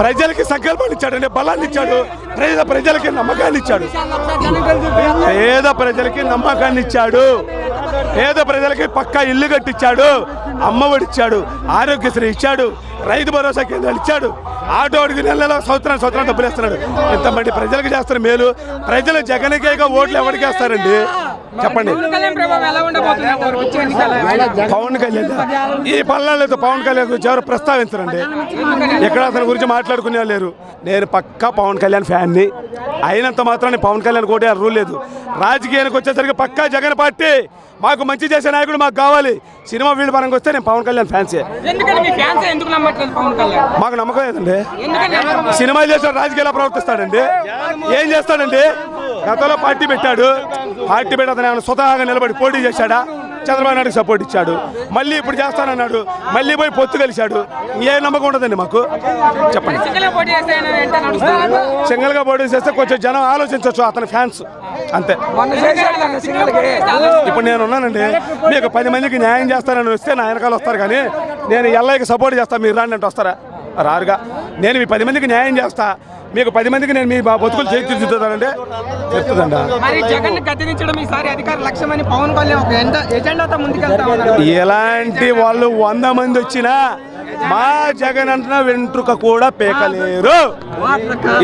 ప్రజలకి సంకల్పాన్ని ఇచ్చాడండి, బలాన్ని ఇచ్చాడు, ప్రజలకి నమ్మకాన్ని ఇచ్చాడు, పేద ప్రజలకి నమ్మకాన్ని ఇచ్చాడు, పేద ప్రజలకి పక్కా ఇల్లు కట్టించాడు, అమ్మఒడి ఇచ్చాడు, ఆరోగ్యశ్రీ ఇచ్చాడు, రైతు భరోసా కేంద్రాలు ఇచ్చాడు, ఆటో అడుగు నెలలో సంవత్సరం డబ్బులు ఇస్తున్నాడు. ఎంతమంది ప్రజలకు చేస్తారు మేలు? ప్రజలు జగన్కేగా ఓట్లు ఎవరికి వేస్తారండి చెప్పండి? పవన్ కళ్యాణ్ ఈ పల్నాడులో పవన్ కళ్యాణ్ గురించి ఎవరు ప్రస్తావించరండి. ఎక్కడ అతని గురించి మాట్లాడుకునే లేరు. నేను పక్కా పవన్ కళ్యాణ్ ఫ్యాన్ని అయినంత మాత్రాన్ని పవన్ కళ్యాణ్ కోటే రూల్ లేదు. రాజకీయానికి వచ్చేసరికి పక్కా జగన్ పార్టీ. మాకు మంచి చేసే నాయకుడు మాకు కావాలి. సినిమా ఫీల్డ్ పరంగా వస్తే నేను పవన్ కళ్యాణ్ ఫ్యాన్సే. మాకు నమ్మకం లేదండి. సినిమాలు చేస్తాడు, రాజకీయాల్లో ప్రవర్తిస్తాడండి. ఏం చేస్తాడండి? గతంలో పార్టీ పెట్టాడు, పార్టీ పెట్టి అతను స్వతహాగా నిలబడి పోటీ చేశాడా? చంద్రబాబు నాయుడుకి సపోర్ట్ ఇచ్చాడు. మళ్ళీ ఇప్పుడు చేస్తానన్నాడు, మళ్ళీ పోయి పొత్తు కలిశాడు. ఏ నమ్మకం ఉండదండి మాకు చెప్పండి. సింగిల్గా పోటీ చేస్తే కొంచెం జనం ఆలోచించవచ్చు, అతని ఫ్యాన్స్ అంతే. ఇప్పుడు నేను ఉన్నానండి, మీకు 10 మందికి న్యాయం చేస్తానని వస్తే నా వెనకాల వస్తారు, కానీ నేను ఎల్ఐకి సపోర్ట్ చేస్తాను మీరు రాండి అంటే వస్తారా? రారుగా. నేను మీ 10 మందికి న్యాయం చేస్తా, మీకు 10 మందికి నేను మీ బతుకులు చేర్చిదిద్దుతానంటే చెప్తుందండి. ఎలాంటి వాళ్ళు 100 మంది వచ్చినా మా జగన్ అంటున్న వెంట్రుక కూడా పేకలేరు.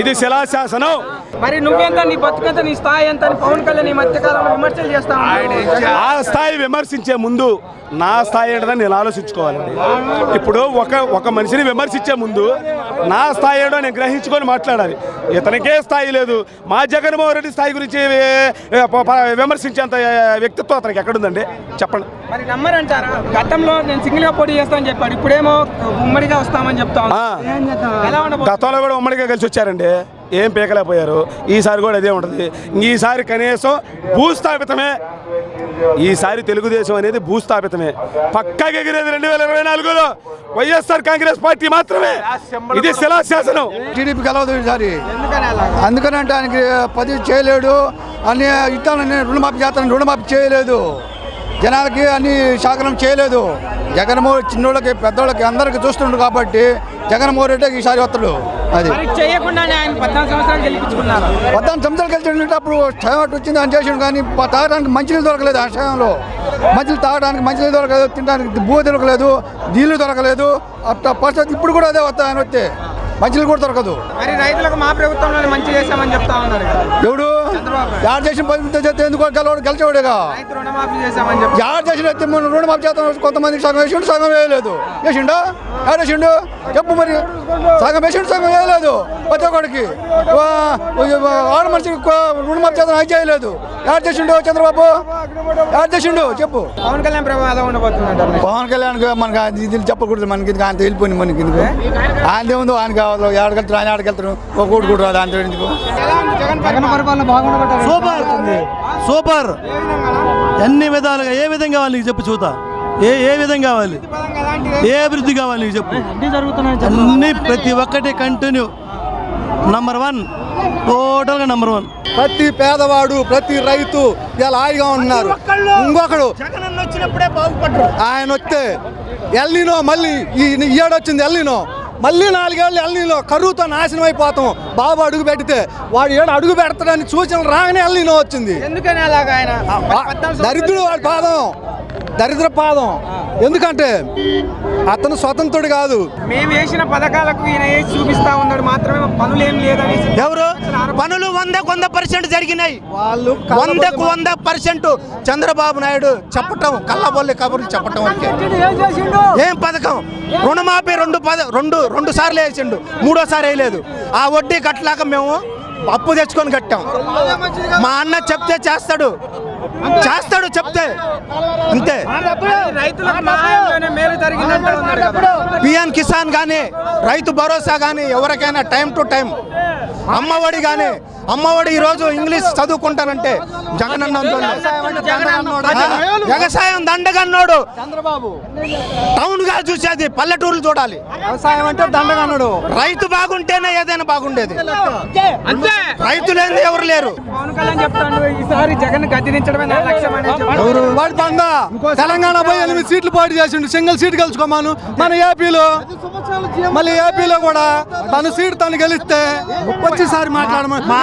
ఇది శిలాశాసనం.
మరి నువ్వెంత, నీ బతుకంత, నీ స్థాయి ఎంత అని పవన్ కళ్యాణ్ ఈ మధ్యకాలంలో విమర్శలు చేస్తా ఉన్నాడు.
ఆ స్థాయి విమర్శించే ముందు నా స్థాయి ఏంటని నేను ఆలోచించుకోవాలండి. ఇప్పుడు ఒక మనిషిని విమర్శించే ముందు నా స్థాయి ఏంటో నేను గ్రహించుకొని మాట్లాడాలి. ఇతనికే స్థాయి లేదు. మా జగన్మోహన్ రెడ్డి స్థాయి గురించి విమర్శించేంత వ్యక్తిత్వం అతనికి ఎక్కడుందండి చెప్పండి.
మరి నమ్మరంటారా? గతంలో నేను సింగిల్ గా పోటీ చేస్తానని చెప్పాడు, ఇప్పుడేమో ఉమ్మడిగా వస్తామని చెప్తా ఉన్నాను.
గతంలో కూడా ఉమ్మడిగా కలిసి వచ్చారండి, ఏం పీకలేకపోయారు. ఈసారి కూడా అదే ఉంటుంది. ఈసారి కనీసం భూస్థాపితమే. ఈసారి తెలుగుదేశం అనేది భూస్థాపితమే. పక్కాగా ఎగిరేది 2024లో వైఎస్ఆర్ కాంగ్రెస్ పార్టీ మాత్రమే. ఇది శిలాశాసనం.
టీడీపీ గెలవదు ఈసారి. అందుకనంటే ఆయనకి 10 చేయలేడు అని ఇస్తానని రుణమాఫీ చేస్తానని రుణమాఫీ చేయలేదు. జనాలకి అన్ని శాఖనం చేయలేదు. జగన్మోహన్ చిన్నోళ్ళకి పెద్దోళ్ళకి అందరికి చూస్తుండ్రు కాబట్టి జగన్మోహన్ రెడ్డి ఈసారి వస్తాడు. అది
చేయకుండానే ఆయన 14 సంవత్సరాలు గెలిపించుకున్నారు.
14 సంవత్సరాలు గెలిచినప్పుడు టైం వచ్చింది అని చేసాడు, కానీ తాగడానికి మంచినీళ్ళు దొరకలేదు. ఆ సమయంలో తాగడానికి మంచినీళ్ళు దొరకలేదు, తినడానికి భూ దొరకలేదు, నీళ్లు దొరకలేదు. అట్లా పరిస్థితి ఇప్పుడు కూడా అదే వస్తాయి. ఆయన వస్తే మంచినీళ్ళు కూడా దొరకదు.
మరి రైతులకు మా ప్రభుత్వంలో మంచి చేశామని చెప్తా ఉన్నారు.
ఎవడు యాడ్ చేసిన ప్రభుత్వం చేస్తే ఎందుకు గెలిచేవాడుగా?
రుణమాఫీ చేశామని చెప్పి
యాడ్ చేసిన రుణమాఫీ చేస్తాం. కొంతమందికి సగం వేసిండు, సగం వేయలేదు. వేసిండు వేసిండు చెప్పు. మరి సగం వేసిండు, సగం వేయలేదు. ప్రతి ఒక్కడికి ఆడ మనిషికి రుణమాఫీ చేస్తాం, అది చేయలేదు. యాడ్ చేసిండు చంద్రబాబు, యాడ్ చేసిండు చెప్పు.
పవన్ కళ్యాణ్ ప్రభావం ఉండబోతున్నాడు.
పవన్ కళ్యాణ్ మనకి ఇది చెప్పకూడదు. మనకి ఆయన వెళ్ళిపోయింది. మనకి ఎందుకు ఆయన ఏముందో ఆయన కావాలి. ఆడకెళ్తారు, ఆయన ఆడకెళ్తారు. ఒక ఓటు కూడా రాదు. ఆయన ఎందుకు?
Super super. అన్ని విధాలుగా ఏ విధంగా కావాలి నీకు చెప్పు చూతా. ఏ విధంగా కావాలి, ఏ అభివృద్ధి కావాలి నీకు చెప్పు. అన్ని ప్రతి ఒక్కటి కంటిన్యూ. నంబర్ 1, టోటల్గా నంబర్ 1.
ప్రతి పేదవాడు, ప్రతి రైతు ఇలా హాయిగా ఉంటున్నారు. ఇంకొకడు ఆయన వస్తే ఎల్నినో, మళ్ళీ ఈ ఏడొచ్చింది ఎల్నినో, మళ్ళీ 4 ఏళ్ళు ఎల్నినో కరువుతో నాశనం అయిపోతాం. బాబు అడుగు పెడితే వాడు ఏడు అడుగు పెడతాడని సూచనలు రాగానే ఎల్నినో వచ్చింది.
ఎందుకని అలాగా? ఆయన
దరిద్రుడు వాడి పాదం,
దరిద్ర పాదం. ఎందుకంటే అతను స్వతంత్రుడు కాదు.
మేము వేసిన పథకాలకు ఈయన వేసి చూపిస్తా ఉన్నాడు మాత్రమే, పనులు ఏం లేదని.
ఎవరు పనులు 100% జరిగినాయి. వాళ్ళు 100% చంద్రబాబు నాయుడు చెప్పటం, కళ్ళబొల్లి కబుర్లు చెప్పటం వరకే. ఏం పథకం? రుణమాఫీ రెండు సార్లు వేసిండు, మూడోసారి వేయలేదు. ఆ వడ్డీ కట్టలేక మేము అప్పు తెచ్చుకొని కట్టాం. మా అన్న చెప్తే చేస్తాడు చెప్తే అంతే. పిఎం కిసాన్ కానీ, రైతు భరోసా కానీ, ఎవరికైనా టైం టు టైం, అమ్మఒడి కానీ, అమ్మఒడి ఈరోజు ఇంగ్లీష్ చదువుకుంటానంటే జగనన్న వ్యవసాయం దండగన్నోడు. టౌన్ గా చూసేది పల్లెటూర్లు చూడాలి. వ్యవసాయం అంటే దండగన్నోడు. రైతు బాగుంటేనే ఏదైనా బాగుండేది. రైతు లేని ఎవరు లేరు.
ఎవరు వాడి బంద తెలంగాణ పోయి 8 సీట్లు పోటీ చేసిండు, సింగిల్ సీట్ గెలుచుకోమాను. మన ఏపీలో మళ్ళీ ఏపీలో కూడా తన సీట్ తను గెలిస్తే వచ్చేసారి మాట్లాడమని. మా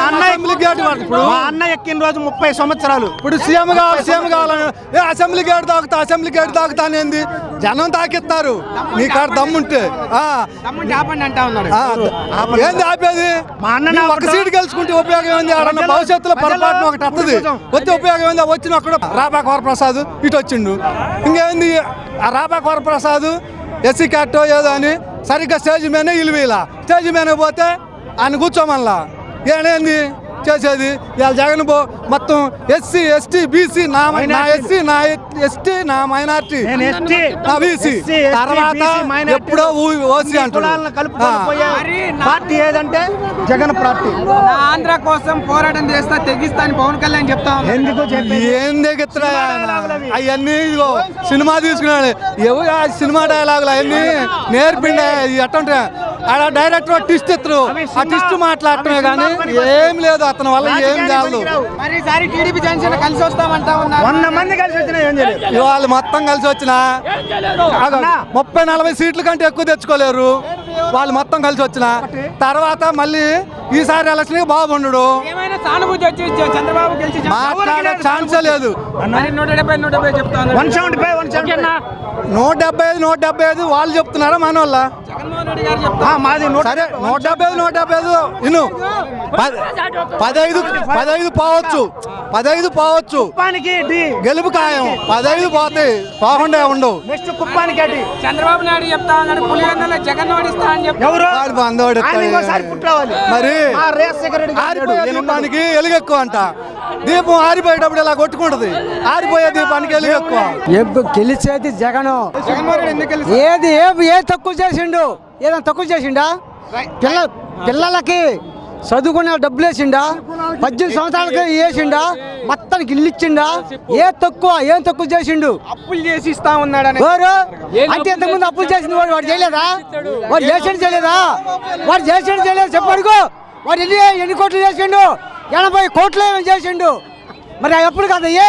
అన్న ఎక్కిన రోజు 30 సంవత్సరాలు. ఇప్పుడు సీఎం కావాలని అసెంబ్లీ గేట్ తాకుతానేంది? జనం తాకిస్తారు. నీ కాడ దమ్ముంటే ఏంది ఆపేది? మా అన్న ఒక సీట్ గెలుచుకుంటే ఉపయోగం ఏంది? భవిష్యత్తులో పొరపాటున ఒకటి వస్తుంది, వచ్చే ఉపయోగం ఏంది? వచ్చిన అక్కడ రాబాక్ వరప్రసాద్ ఇటు వచ్చిండు. ఇంకేంది ఆ రాబాక్ వరప్రసాద్ ఎస్సీ క్యాటో ఏదో అని సరిగ్గా స్టేజ్ మీదనే ఇలువేలా. స్టేజ్ మీద పోతే ఆయన కూర్చోమల్లా. ఏనేంది చేసేది? ఇవాళ జగన్ మొత్తం ఎస్సీ ఎస్టీ బీసీ, నా ఎస్సీ నా ఎస్టీ నా మైనార్టీ నా బీసీ, తర్వాత ఎప్పుడో ఓసీ అంటున్నారు. పార్టీ ఏదంటే జగన్ పార్టీ.
ఆంధ్ర కోసం పోరాటం చేస్తా తెగిస్తా అని పవన్ కళ్యాణ్ చెప్తా
ఎందుకు ఏం తెగిస్తున్నా అవన్నీ? ఇదిగో సినిమా తీసుకున్నాడు, ఎవరు ఆ సినిమా డైలాగులు అవన్నీ నేర్పిండే. ఎట్టంటే ఆడ డైరెక్టర్ టిస్ట్ ఎత్తరు, ఆ టిస్ట్ మాట్లాడటమే కానీ ఏం లేదు. అతని వల్ల ఏం కాదు.
టీడీపీ జనసేన కలిసి వస్తామంటా ఉన్నారు.
100 మంది కలిసి వచ్చినా ఏం చేయలేదు. ఇవాళ మొత్తం కలిసి వచ్చినా 30-40 సీట్ల కంటే ఎక్కువ తెచ్చుకోలేరు. వాళ్ళు మొత్తం కలిసి వచ్చిన తర్వాత మళ్ళీ ఈసారి ఎలక్షన్ బాగుండు.
చంద్రబాబు గెలిచి
మాట్లాడే ఛాన్సే లేదు.
170 చెప్తాను.
175 వాళ్ళు చెప్తున్నారా మన వల్ల? మాది సరే 175 ఇను 15 పోవచ్చు, 15 పోవచ్చు. గెలుపు ఖాయం. 15 పోతాయి, పోకుండా ఉండవు.
నెక్స్ట్ కుప్పానికి చంద్రబాబు నాయుడు చెప్తా ఉన్నాడు, పులివెందులో జగన్ ఓడిస్తా అని చెప్పి.
వాడు బందోడు మరి ఆరిపోయే దీపానికి ఎలుగు ఎక్కువ అంట. దీపం ఆరిపోయేటప్పుడు ఇలా కొట్టుకుంటది. ఆరిపోయే దీపానికి ఎలుగు ఎక్కువ.
గెలిచేది జగన్. ఏది ఏ తక్కువ చేసిండు? ఏదైనా తక్కువ చేసిండా? పిల్లలకి చదువుకునే డబ్బులు వేసిండా? 18 సంవత్సరాలకి వేసిండా? మొత్తానికి ఇల్లు ఇచ్చిండా? ఏం తక్కువ చేసిండు?
అప్పులు చేసి ఇస్తా ఉన్నాడు
అంటే ఇంతకుముందు అప్పులు చేసింది వాడు చేయలేదా? వాడు చేయలేదా? చెప్పడుకో. వాడు ఎన్ని కోట్లు చేసిండు? 80 కోట్లు ఏమో చేసిండు. మరి ఎప్పుడు కాదయ్యే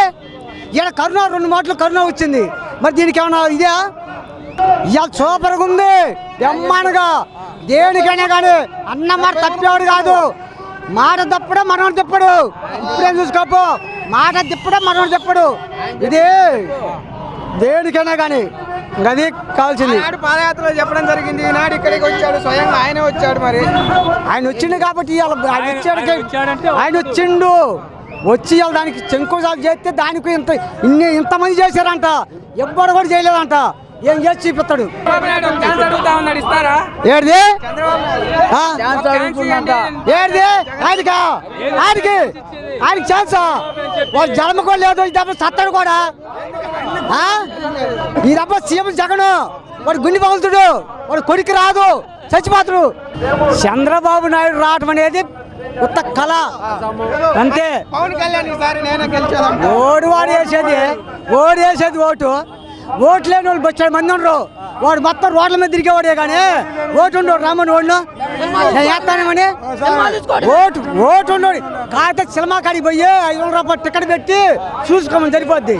ఈడ కరోనా 2 మాటలు కరోనా వచ్చింది. మరి దీనికి ఏమన్నా ఇదే? ఇవాళ సూపర్గా ఉంది, బ్రహ్మాండంగా. దేనికైనా కానీ అన్న మాట తప్పేవాడు కాదు. మాట తప్పడం మనవాడు చెప్పడు. ఇప్పుడేం చూసుకోపో, మాట తిప్పడం మనవాడు చెప్పడు. ఇది దేనికైనా కానీ అది కావాల్సింది.
పాదయాత్రలో చెప్పడం జరిగింది. ఈనాడు ఇక్కడికి వచ్చాడు, స్వయంగా ఆయనే వచ్చాడు. మరి
ఆయన వచ్చిండు కాబట్టి ఆయన వచ్చిండు. వచ్చి దానికి శంకుస్థాపన చేస్తే దానికి ఇంతమంది చేశారంట. ఎవ్వడు కూడా చేయలేదంట. ఏం చేసి చూపిస్తాడు? ఏడిది ఆయనకి ఛాన్సా? వాడు జన్మ కూడా లేదు. ఈ దెబ్బ సత్తాడు కూడా. ఈ దెబ్బ సీఎం జగన్. వాడు గుండె పగులుతుడు. వాడు కొడుకు రాదు, చచ్చిపోతుడు. చంద్రబాబు నాయుడు రావటం అనేది కొత్త కళ అంతే.
పవన్ కళ్యాణ్
వాడు వేసేది ఓటు లేని వాళ్ళు బొచ్చాడు మంది ఉండరు. వాడు మొత్తం రోడ్ల మీద తిరిగేవాడే కానీ ఓటు ఉండడు. రామని ఓడిను నేను వేస్తానేమని ఓటు ఉండడు. కాకపోతే సినిమా కాడికి పోయి 500 రూపాయలు టికెట్ పెట్టి చూసుకోమని సరిపోద్ది.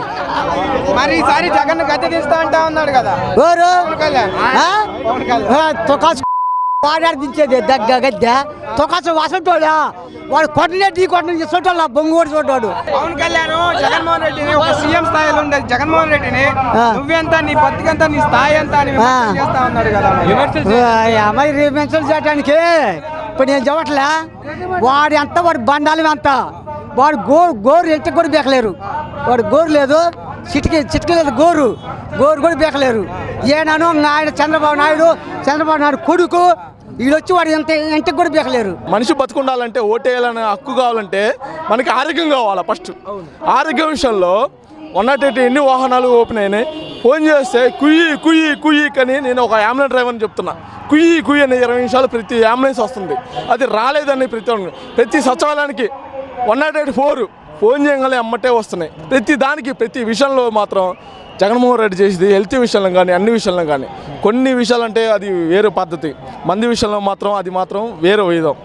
మరి ఈసారి జగన్ గద్దె తీస్తా అంటా ఉన్నాడు కదా
ఎవరు? వాడాడించేది గద్దె తొకాసం వసంటోడా వాడు కొట్టనే ఢీ కొట్టని చూడటం బొంగోడు చూడ్డాడు.
పవన్ కళ్యాణ్ జగన్మోహన్ రెడ్డిని ఒక సీఎం స్థాయిలో ఉండే జగన్మోహన్ రెడ్డిని నువ్వెంత నీ బతికెంత నీ స్థాయి ఎంత అని విమర్శలు చేస్తా ఉన్నాడు కదా.
అమ్మాయి రిమెన్షన్ చేయడానికి ఇప్పుడు నేను చెప్పట్లే వాడు ఎంత వాడు బండాలి అంత వాడు గోరు ఎంత కూడా బేకలేరు. వాడు గోరు లేదు చిటికి లేదు గోరు కూడా బేకలేరు. ఏనాను ఆయన చంద్రబాబు నాయుడు కొడుకు వీడొచ్చి వాడు ఎంతకు కూడా బేకలేరు.
మనిషి బతుకుండాలంటే ఓటేయాలనే హక్కు కావాలంటే మనకి ఆరోగ్యం కావాలా. ఫస్ట్ ఆరోగ్యం విషయంలో 108 ఎన్ని వాహనాలు ఓపెన్ అయినాయి. ఫోన్ చేస్తే కుయ్యి కానీ నేను ఒక అంబులెన్స్ డ్రైవర్ని చెప్తున్నా. కుయ్యి అని 20 నిమిషాలు ప్రతి అంబులెన్స్ వస్తుంది. అది రాలేదని ప్రతి సచివాలయానికి 108 ఫోన్ చేయగానే అమ్మటే వస్తున్నాయి. ప్రతి విషయంలో మాత్రం జగన్మోహన్ రెడ్డి చేసేది హెల్త్ విషయంలో కానీ అన్ని విషయంలో కానీ కొన్ని విషయాలు అంటే అది వేరే పద్ధతి, మంది విషయంలో మాత్రం అది మాత్రం వేరే విధం.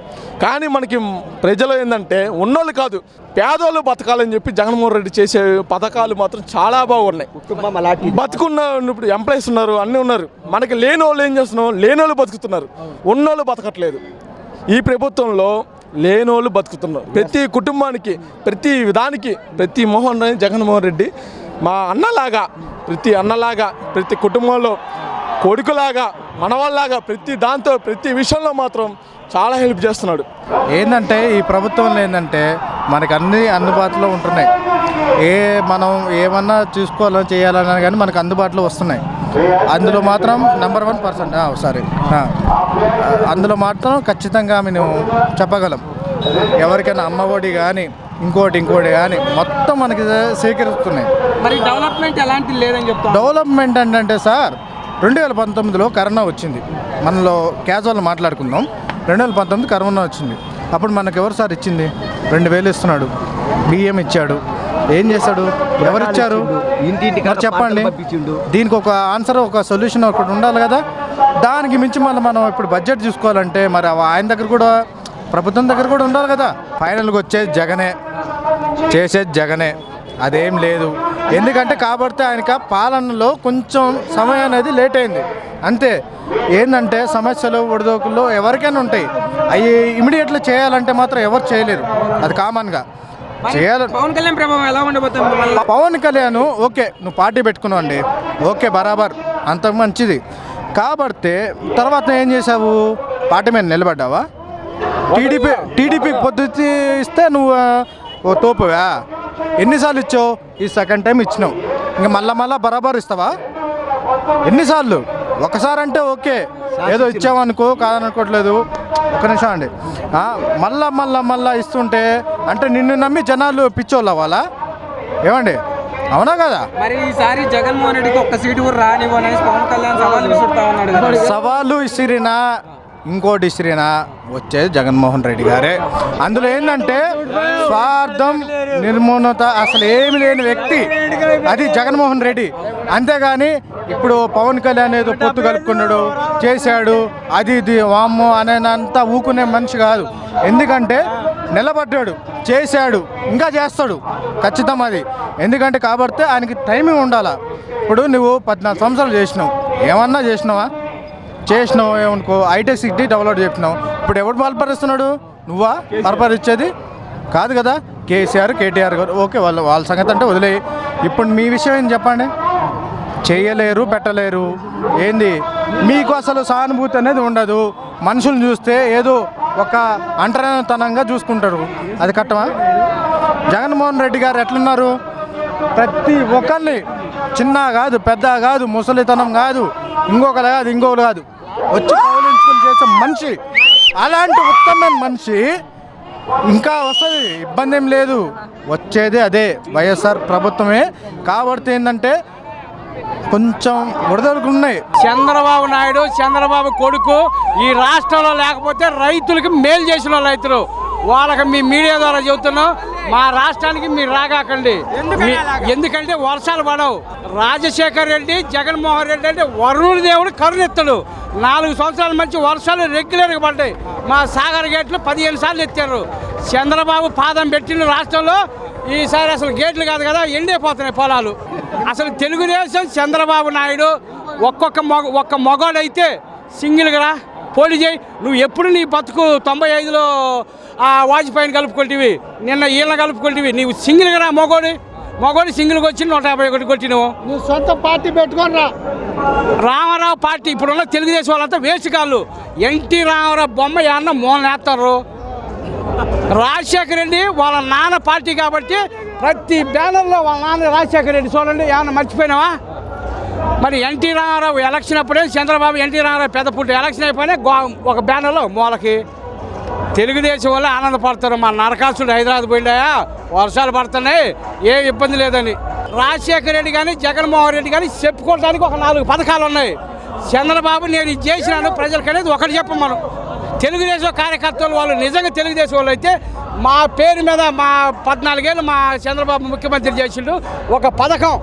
కానీ మనకి ప్రజలు ఏంటంటే ఉన్నోళ్ళు కాదు పేదోళ్ళు బతకాలని చెప్పి జగన్మోహన్ రెడ్డి చేసే పథకాలు మాత్రం చాలా బాగున్నాయి. బతుకున్న ఇప్పుడు ఎంప్లాయీస్ ఉన్నారు, అన్నీ ఉన్నారు. మనకి లేని వాళ్ళు ఏం చేస్తున్నాం, లేనోళ్ళు బతుకుతున్నారు, ఉన్నోళ్ళు బతకట్లేదు. ఈ ప్రభుత్వంలో లేనోళ్ళు బతుకుతున్నారు. ప్రతి కుటుంబానికి ప్రతి విధానికి జగన్మోహన్ రెడ్డి మా అన్నలాగా ప్రతి కుటుంబంలో కొడుకులాగా మనవాళ్ళలాగా ప్రతి విషయంలో మాత్రం చాలా హెల్ప్ చేస్తున్నాడు.
ఏంటంటే ఈ ప్రభుత్వంలో ఏంటంటే మనకు అన్ని అందుబాటులో ఉంటున్నాయి. మనం ఏమన్నా చూసుకోవాలని చేయాలన్నా కానీ మనకు అందుబాటులో వస్తున్నాయి. అందులో మాత్రం నెంబర్ 1% అందులో మాత్రం ఖచ్చితంగా మేము చెప్పగలం. ఎవరికైనా అమ్మఒడి కానీ ఇంకోటి కానీ మొత్తం మనకి సేకరిస్తున్నాయి.
మరి డెవలప్మెంట్ ఎలాంటి లేదని చెప్తాం.
డెవలప్మెంట్ అంటే సార్ 2019లో కరోనా వచ్చింది. మనలో క్యాజువల్ మాట్లాడుకుందాం. 2019 కరోనా వచ్చింది. అప్పుడు మనకు ఎవరు సార్ ఇచ్చింది? 2000 ఇస్తున్నాడు, బియ్యం ఇచ్చాడు. ఏం చేశాడు? ఎవరిచ్చారు? చెప్పండి. దీనికి ఒక ఆన్సర్, ఒక సొల్యూషన్ ఒకటి ఉండాలి కదా. దానికి మించి మనం ఇప్పుడు బడ్జెట్ చూసుకోవాలంటే మరి ఆయన దగ్గర కూడా, ప్రభుత్వం దగ్గర కూడా ఉండాలి కదా. ఫైనల్గా వచ్చేది జగనే, చేసేది జగనే, అదేం లేదు. ఎందుకంటే కాబట్టి ఆయనకి పాలనలో కొంచెం సమయం అనేది లేట్ అయింది అంతే. ఏంటంటే సమస్యలు ఒడిదోకుల్లో ఎవరికైనా ఉంటాయి. అవి ఇమీడియట్లీ చేయాలంటే మాత్రం ఎవరు చేయలేరు, అది కామన్గా చేయాలి.
పవన్ కళ్యాణ్ ప్రభావం ఎలా ఉండబోతుంది?
పవన్ కళ్యాణ్ ఓకే, నువ్వు పార్టీ పెట్టుకున్నావు అండి, ఓకే బరాబర్, అంత మంచిది. కాబట్టి తర్వాత ఏం చేసావు? పార్టీ మీద నిలబడ్డావా? టీడీపీ పొద్దుతి ఇస్తే నువ్వు ఓ తోపువా? ఎన్నిసార్లు ఇచ్చావు? ఈ సెకండ్ టైం ఇచ్చినావు. ఇంకా మళ్ళా బరాబర్ ఇస్తావా? ఎన్నిసార్లు? ఒకసారి అంటే ఓకే, ఏదో ఇచ్చావనుకో, కాదనుకోవట్లేదు. ఒక నిమిషం అండి. మళ్ళా ఇస్తుంటే అంటే నిన్ను నమ్మి జనాలు పిచ్చోళ్ళు అవ్వాలా? ఏమండి, అవునా కదా?
మరి ఈసారి జగన్మోహన్ రెడ్డికి ఒక్క సీటు కూడా రానివ్వని పవన్ కళ్యాణ్ సవాల్ విసురుతా ఉన్నాడు.
సవాలు ఇసిరినా ఇంకోటి ఇసిరినా వచ్చేది జగన్మోహన్ రెడ్డి గారే. అందులో ఏంటంటే స్వార్థం, నిర్మూలత అసలు ఏమి లేని వ్యక్తి అది జగన్మోహన్ రెడ్డి. అంతేగాని ఇప్పుడు పవన్ కళ్యాణ్ ఏదో పొత్తు కలుపుకున్నాడు, చేశాడు, అది ఇది వామ్మో అనేంత ఊకునే మనిషి కాదు. ఎందుకంటే నిలబడ్డాడు, చేశాడు, ఇంకా చేస్తాడు ఖచ్చితం అది. ఎందుకంటే కాబట్టి ఆయనకి టైమింగ్ ఉండాలా. ఇప్పుడు నువ్వు 14 సంవత్సరాలు చేసినావు, ఏమన్నా చేసినావా? ఏమనుకో, హైటెక్ సిటీ డెవలప్ చెప్పినావు. ఇప్పుడు ఎవడు బలపరుస్తున్నాడు? నువ్వా బలపరిచేది? కాదు కదా. కేసీఆర్, కేటీఆర్ గారు ఓకే, వాళ్ళ సంగతి అంటే వదిలేయి. ఇప్పుడు మీ విషయం ఏం చెప్పండి? చేయలేరు, పెట్టలేరు. ఏంది మీకు అసలు సానుభూతి అనేది ఉండదు. మనుషులు చూస్తే ఏదో ఒక అంటరానితనంగా చూసుకుంటారు, అది కట్టమా? జగన్మోహన్ రెడ్డి గారు ఎట్లున్నారు? ప్రతి ఒక్కరిని చిన్న కాదు, పెద్ద కాదు, ముసలితనం కాదు, ఇంకొకరు కాదు, వచ్చి పౌలించుకుని చేసే మనిషి. అలాంటి ఉత్తమమైన మనిషి ఇంకా వస్తుంది, ఇబ్బంది ఏం లేదు. వచ్చేదే అదే వైఎస్ఆర్ ప్రభుత్వమే. కాబట్టి ఏంటంటే కొంచెం వరదలు ఉన్నాయి.
చంద్రబాబు కొడుకు ఈ రాష్ట్రంలో లేకపోతే రైతులకి మేలు చేసిన రైతులు వాళ్ళకి మీ మీడియా ద్వారా చెబుతున్నాం, మా రాష్ట్రానికి మీరు రాగాకండి. ఎందుకంటే వర్షాలు పడవు. రాజశేఖర్ రెడ్డి, జగన్మోహన్ రెడ్డి అంటే వరుణుడి దేవుడు కరుణెత్తడు. 4 సంవత్సరాల మంచి వర్షాలు రెగ్యులర్గా పడ్డాయి. మా సాగర్ గేట్లు 15 సార్లు ఎత్తారు. చంద్రబాబు పాదం పెట్టిన రాష్ట్రంలో ఈసారి అసలు గేట్లు కాదు కదా, ఎండిపోతున్నాయి పొలాలు. అసలు తెలుగుదేశం, చంద్రబాబు నాయుడు ఒక్క మగోడైతే సింగిల్గా
పోటీ చేయి. నువ్వు ఎప్పుడు నీ బతుకు 95లో వాజ్పేయిని కలుపుకుంటేవి, నిన్న వీళ్ళని కలుపుకుంటేవి. నీవు సింగిల్గా రా, మగోడి సింగిల్గా వచ్చి 151 కొట్టినావు.
నువ్వు సొంత పార్టీ పెట్టుకొని రా.
రామారావు పార్టీ ఇప్పుడున్న తెలుగుదేశం వాళ్ళంతా వేస్ట్ కాళ్ళు. ఎన్టీ రామారావు బొమ్మ ఏమన్నా మూలనేస్తారు. రాజశేఖర రెడ్డి వాళ్ళ నాన్న పార్టీ కాబట్టి ప్రతి బ్యానర్లో వాళ్ళ నాన్న రాజశేఖర రెడ్డి చూడండి. ఏమన్నా మర్చిపోయినావా? మరి ఎన్టీ రామారావు ఎలక్షన్ అప్పుడే చంద్రబాబు ఎన్టీ రామారావు పెద్ద పుట్టి ఎలక్షన్ అయిపోయినా ఒక బ్యానర్లో మూలకి. తెలుగుదేశం వల్ల ఆనందపడతారు. మా నరకాసుడు హైదరాబాద్ పోయిండాయా, వర్షాలు పడుతున్నాయి, ఏ ఇబ్బంది లేదని. రాజశేఖర రెడ్డి కానీ జగన్మోహన్ రెడ్డి కానీ చెప్పుకోవడానికి ఒక 4 పథకాలు ఉన్నాయి. చంద్రబాబు నేను ఇది చేసినాను ప్రజలకు అనేది ఒకటి చెప్పం. మనం తెలుగుదేశం కార్యకర్తలు వాళ్ళు నిజంగా తెలుగుదేశం వాళ్ళు అయితే మా పేరు మీద మా 14 ఏళ్ళు మా చంద్రబాబు ముఖ్యమంత్రి చేసిండు. ఒక పథకం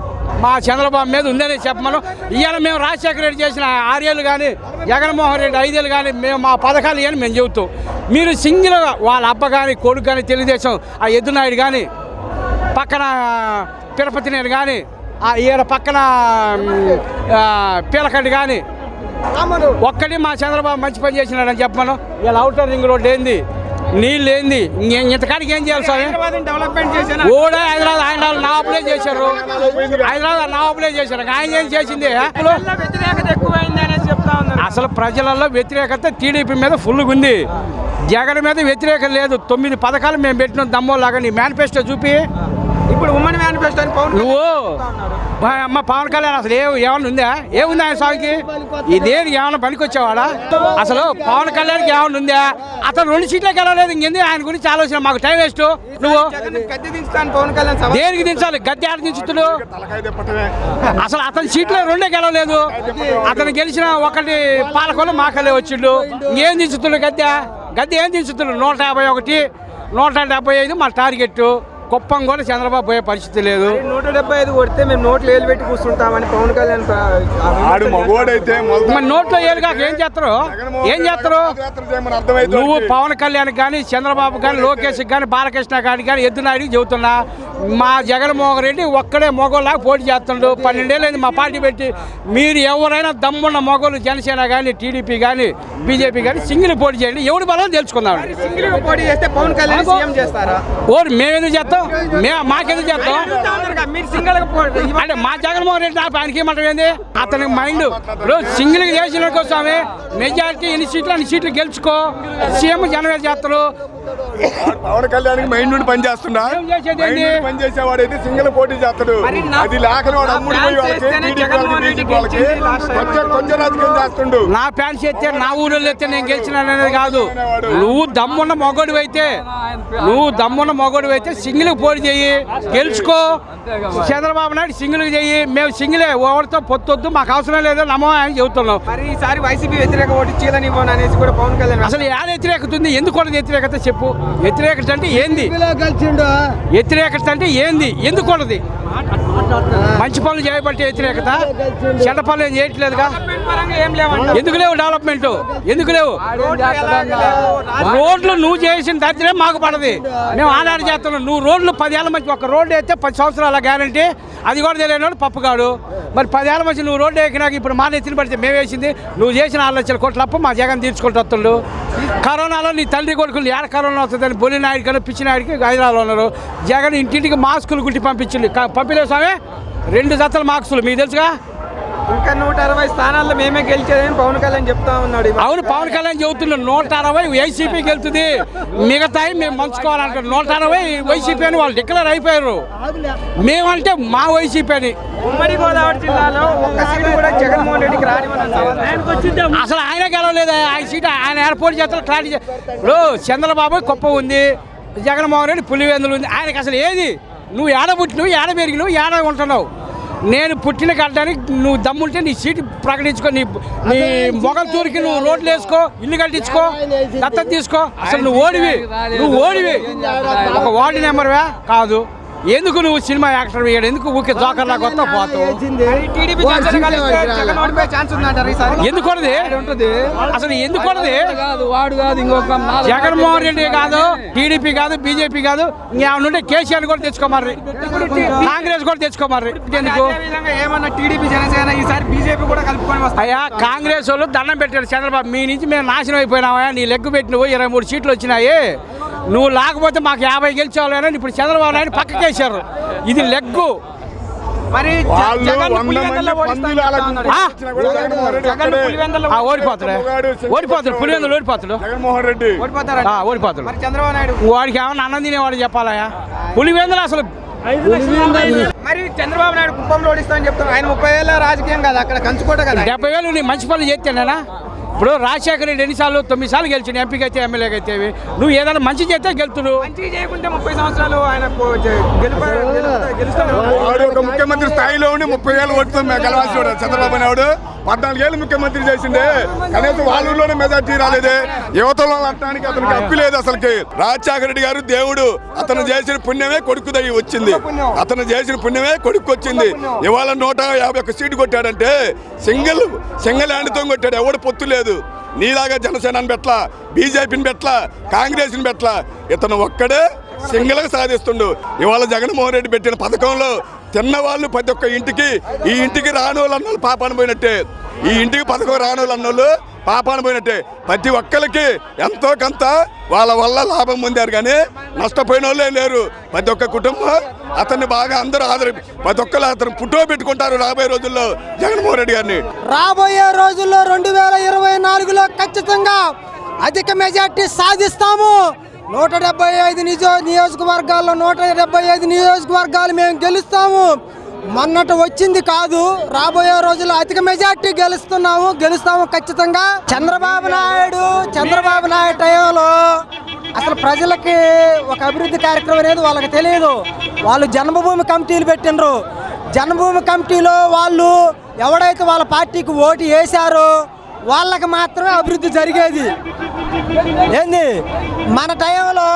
మా చంద్రబాబు మీద ఉందని చెప్పమను. ఇవాళ మేము రాజశేఖర రెడ్డి చేసిన 6 ఏళ్ళు కానీ జగన్మోహన్ రెడ్డి 5 ఏళ్ళు కానీ మేము మా పథకాలు ఇవన్నీ మేము చెబుతాం. మీరు సింగిల్గా వాళ్ళ అబ్బ కానీ కొడుకు కానీ తెలుగుదేశం ఆ ఎద్దునాయుడు కానీ పక్కన తిరుపతి నేను కానీ ఈడ పక్కన పీలకండి కానీ ఒక్కటి మా చంద్రబాబు మంచి పని చేసినాడని చెప్పమను. ఇలా అవుటర్ రింగ్ రోడ్ ఏంది, నీళ్ళు ఏంది, ఇంతకాడికి ఏం చేయాలి సార్? ఓడే హైదరాబాద్ ఆయన నా అప్లై చేశారు, హైదరాబాద్ నా అప్లై చేశారు. ఆయన ఏం చేసింది? అసలు ప్రజలలో వ్యతిరేకత టీడీపీ మీద ఫుల్గా ఉంది, జగన్ మీద వ్యతిరేకత లేదు. 9 పథకాలు మేము పెట్టిన దమ్మోలాగా. నీ మేనిఫెస్టో చూపి.
ఇప్పుడు ఉమ్మడి మేనిఫెస్టో
నువ్వు అమ్మ పవన్ కళ్యాణ్ అసలు ఏమన్నా ఉందా? ఏముంది ఆయన సాగుకి? ఇదేది ఏమన్నా పనికి వచ్చేవాడా? అసలు పవన్ కళ్యాణ్కి ఏమన్నా ఉందా? అతను 2 సీట్లకి వెళ్ళలేదు. ఇంకెందుకు ఆయన గురించి ఆలోచన? మాకు టైం వేస్ట్. నువ్వు దేనికి దించాలి? గద్దె ఆడ దించుతుడు. అసలు అతని సీట్లో 2 గెలవలేదు. అతను గెలిచిన ఒకటి పాలకొల్లు మాకల్లే వచ్చిండు. ఇంకేం దించుతుడు? గద్దె ఏం దించుతుడు? 151, 175 మా టార్గెట్. కుప్పం కూడా చంద్రబాబు పోయే పరిస్థితి లేదు.
175 కొడితే మేము నోట్లో ఏలు పెట్టి కూర్చుంటామని పవన్ కళ్యాణ్.
మరి నోట్లో ఏలు కాక ఏం చేస్తారు? నువ్వు పవన్ కళ్యాణ్ కానీ చంద్రబాబు కానీ లోకేష్ కానీ బాలకృష్ణ కానీ ఎద్దునాయుడికి చెబుతున్నా. మా జగన్మోహన్ రెడ్డి ఒక్కడే మొగోళ్ళగా పోటీ చేస్తుండు. 12 ఏళ్ళైంది మా పార్టీ పెట్టి. మీరు ఎవరైనా దమ్మున్న మొగోళ్ళు జనసేన కానీ టీడీపీ కానీ బీజేపీ కానీ సింగిల్ పోటీ చేయండి. ఎవడి బలం తెలుసుకుందాం.
పోటీ చేస్తే పవన్ కళ్యాణ్ సీఎం చేస్తారా?
మేమెందుకు చేస్తాం? మాకెందుకు చేస్తాం? అంటే మా జగన్మోహన్ రెడ్డి ఆయనకి ఏమంటాం ఏంది? అతనికి మైండ్ సింగిల్ చేసిన కోసమే మెజారిటీ ఎన్ని సీట్లు గెలుచుకో, సీఎం జనమే చేస్తారు.
పవన్ కళ్యాణ్ మైండ్ నుండి పని చేస్తున్నా, పని చేసేవాడు అయితే సింగిల్ పోటీ చేస్తాడు. అది లేకని వాడు అమ్ముడు పోయి కొంచెం రాజకీయం చేస్తుండు.
నా ఫ్యాన్స్ అయితే నా ఊళ్ళో అయితే నేను గెలిచినాననేది కాదు. నువ్వు దమ్మున్న మొగోడు అయితే సింగిల్ పోటీ చెయ్యి, గెలుచుకో. చంద్రబాబు నాయుడు సింగిల్ చెయ్యి. మేము సింగిలే, ఎవరితో పొత్తొద్దు, మాకు అవసరం లేదు నమ్మో అని చెబుతున్నాం.
మరి ఈసారి వైసీపీ వ్యతిరేక ఓటు చీలని అనేసి కూడా పవన్ కళ్యాణ్.
అసలు ఏ వ్యతిరేకత ఉంది? ఎందుకు వ్యతిరేకత చెప్పు? వ్యతిరేకత అంటే ఏంది? వ్యతిరేకత అంటే ఏంది? ఎందుకు ఉన్నది? మంచి పనులు చేయబట్టే వ్యతిరేకత, చెడ్డ పనులు ఏం చేయట్లేదుగా. ఎందుకు లేవు డెవలప్మెంట్? ఎందుకు లేవు రోడ్లు? నువ్వు చేసిన దరిద్రం మాకు పడది. మేము ఆనాడు చేస్తున్నాం. నువ్వు రోడ్లు 10 ఏళ్ళ మంచి ఒక రోడ్డు అయితే 10 సంవత్సరాల గ్యారంటీ, అది కూడా తెలియనాడు పప్పుగాడు. మరి 10 ఏళ్ళ మంచి నువ్వు రోడ్డు ఎక్కినాక ఇప్పుడు మా నెత్తిన పడితే మేము వేసింది. నువ్వు చేసిన 6 లక్షల కోట్ల అప్పు మా జగన్ తీర్చుకుంటూ వస్తుండు. కరోనాలో నీ తండ్రి కొడుకులు ఏడ కరోనా వస్తుందని బొలి నాయుడు కానీ పిచ్చి నాయుడికి హైదరాబాద్లో ఉన్నారు. జగన్ ఇంటింటికి మాస్కులు కుట్టి పంపించింది. పంపిలే స్వామి 2 జతల మాస్కులు మీకు తెలుసుగా.
ఇంకా 160 స్థానాల్లో మేమే గెలిచేదని పవన్ కళ్యాణ్ చెప్తా ఉన్నాడు.
అవును, పవన్ కళ్యాణ్ చెబుతున్నాడు 160 వైసీపీ గెలుతుంది, మిగతాయి మేము పంచుకోవాలంటారు. 160 వైసీపీ అని వాళ్ళు డిక్లేర్ అయిపోయారు. మేమంటే మా వైసీపీ అని.
ఉమ్మడి గోదావరి జిల్లాలో ఒక్క సీటు కూడా జగన్మోహన్ రెడ్డికి రానివ్వను.
అసలు ఆయన గెలవలేదు. ఆయన సీటు ఆయన ఎయిర్పోర్ట్ చేస్తారు క్లారిటీ. ఇప్పుడు చంద్రబాబు కుప్ప ఉంది, జగన్మోహన్ రెడ్డి పులివెందులు ఉంది. ఆయనకి అసలు ఏది? నువ్వు ఏడ పుట్టినవు, ఏడ పెరిగినవు, ఏడ ఉంటున్నావు? నేను పుట్టిన గడ్డానికి నువ్వు దమ్ముంటే నీ సీటు ప్రకటించుకో. నీ మొగల్తూరికి నువ్వు రోడ్లు వేసుకో, ఇల్లు కట్టించుకో, దత్తత తీసుకో. అసలు నువ్వు ఓడివి ఒక వార్డు నెంబర్వే కాదు.
ఎందుకు నువ్వు సినిమా యాక్టర్ వేయడు, ఎందుకు ఊకే జోకర్లా కొత్త పోతావు? ఎందుకు అసలు ఎందుకు వాడు కాదు, ఇంకొక జగన్మోహన్ రెడ్డి కాదు, టీడీపీ కాదు, బీజేపీ కాదు, ఇంకేమన్నా కేసీఆర్ కూడా తెచ్చుకోమర్రి, కాంగ్రెస్ కూడా తెచ్చుకోమర్రి. ఎందుకు ఏమన్నా టీడీపీ జనసేన ఈసారి బీజేపీ కూడా కలుపుకొని వస్తాయి. అయ్యా కాంగ్రెస్ వాళ్ళు దండం పెట్టారు చంద్రబాబు, మీ నుంచి మేము నాశనం అయిపోయినావా, నీ లెగ్గు పెట్టినవు 23 సీట్లు వచ్చినాయి, నువ్వు లేకపోతే మాకు 50 గెలిచేవాళ్ళని ఇప్పుడు చంద్రబాబు నాయుడు పక్కకేశారు. ఇది లెగ్గు. మరి ఓడిపోతాడు పులివెందులు, ఓడిపోతాడు చంద్రబాబు నాయుడు. వాడికి ఏమన్నా అన్నం తినేవాడు చెప్పాలయా? పులివెందులు అసలు మరి చంద్రబాబు నాయుడు కుప్పంలో ఓడిస్తామని చెప్తాను. ఆయన 30 ఏళ్ళ రాజకీయం కదా, అక్కడ కంచుకోట కదా. 70,000 నీ మంచి పనులు చేస్తేనేనా? ఇప్పుడు రాజశేఖర రెడ్డి ఎన్నిసార్లు 9 సార్లు గెలిచిన, ఎంపీకి అయితే ఎమ్మెల్యేకి అయితే. నువ్వు ఏదైనా మంచి చేస్తే గెలుతుడు, మంచి చేయకుంటే 30 సంవత్సరాలు ఆయన
ఒక ముఖ్యమంత్రి స్థాయిలో ఉండి 30 ఏళ్ళు ఓటుతో గెలవాల్సి చంద్రబాబు నాయుడు 14 ఏళ్ళు ముఖ్యమంత్రి చేసిండే, కనీసం వాళ్ళలోనే మెజార్టీ రాలేదే. యువతలో అంటానికి అతనికి హక్కు లేదు అసలుకి. రాజశేఖర రెడ్డి గారు దేవుడు, అతను చేసిన పుణ్యమే కొడుకు దయ్యి వచ్చింది, అతను చేసిన పుణ్యమే కొడుకు వచ్చింది. ఇవాళ 151 సీటు కొట్టాడంటే సింగిల్ హ్యాండ్తో కొట్టాడు, ఎవడు పొత్తు లేదు. నీలాగా జనసేనని పెట్ల, బీజేపీని పెట్ల, కాంగ్రెస్ని పెట్ల, ఇతను ఒక్కడే సింగిల్గా సాధిస్తుండు. ఇవాళ జగన్మోహన్ రెడ్డి పెట్టిన పథకంలో తిన్నవాళ్ళు ప్రతి ఒక్క ఇంటికి, ఈ ఇంటికి రాని వాళ్ళు అన్నోళ్ళు పాపాన పోయినట్టే, ఈ ఇంటికి పథకం రాని వాళ్ళు అన్నోళ్ళు పాపాన పోయినట్టే. ప్రతి ఒక్కరికి ఎంతో కొంత వాళ్ళ వల్ల లాభం పొందారు, కానీ నష్టపోయిన వాళ్ళే లేరు. ప్రతి ఒక్క కుటుంబం అతన్ని బాగా అందరూ ప్రతి ఒక్కరు అతను పుట్టో పెట్టుకుంటారు రాబోయే రోజుల్లో జగన్మోహన్ రెడ్డి గారిని.
రాబోయే రోజుల్లో 2024లో ఖచ్చితంగా అధిక మెజార్టీ సాధిస్తాము. 175 నియోజకవర్గాల్లో 175 నియోజకవర్గాలు మేము గెలుస్తాము. మొన్నటి వచ్చింది కాదు, రాబోయే రోజుల్లో అధిక మెజార్టీ గెలుస్తాము ఖచ్చితంగా. చంద్రబాబు నాయుడు టైంలో అసలు ప్రజలకి ఒక అభివృద్ధి కార్యక్రమం అనేది వాళ్ళకి తెలియదు. వాళ్ళు జన్మభూమి కమిటీలు పెట్టినరు. జన్మభూమి కమిటీలో వాళ్ళు ఎవడైతే వాళ్ళ పార్టీకి ఓటు వేశారో వాళ్ళకి మాత్రమే అభివృద్ధి జరిగేది. ఏంది మన టైంలో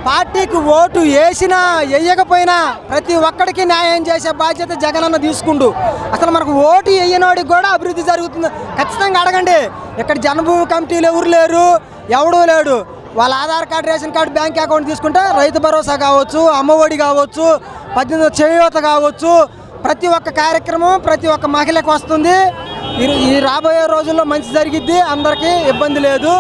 పార్టీకి ఓటు వేసినా వేయకపోయినా ప్రతి ఒక్కడికి న్యాయం చేసే బాధ్యత జగనన్న తీసుకుంటూ, అసలు మనకు ఓటు వేయనోడికి కూడా అభివృద్ధి జరుగుతుంది. ఖచ్చితంగా అడగండి, ఇక్కడ జన్మభూమి కమిటీలు ఎవరు లేరు, ఎవడూ లేడు. వాళ్ళ Aadhaar card, ration card, bank account తీసుకుంటే రైతు భరోసా కావచ్చు, అమ్మఒడి కావచ్చు, 18 చేయూత కావచ్చు, ప్రతి ఒక్క కార్యక్రమం ప్రతి ఒక్క మహిళకు వస్తుంది. ఈ రాబోయే రోజుల్లో మంచి జరిగిద్ది, అందరికీ ఇబ్బంది లేదు.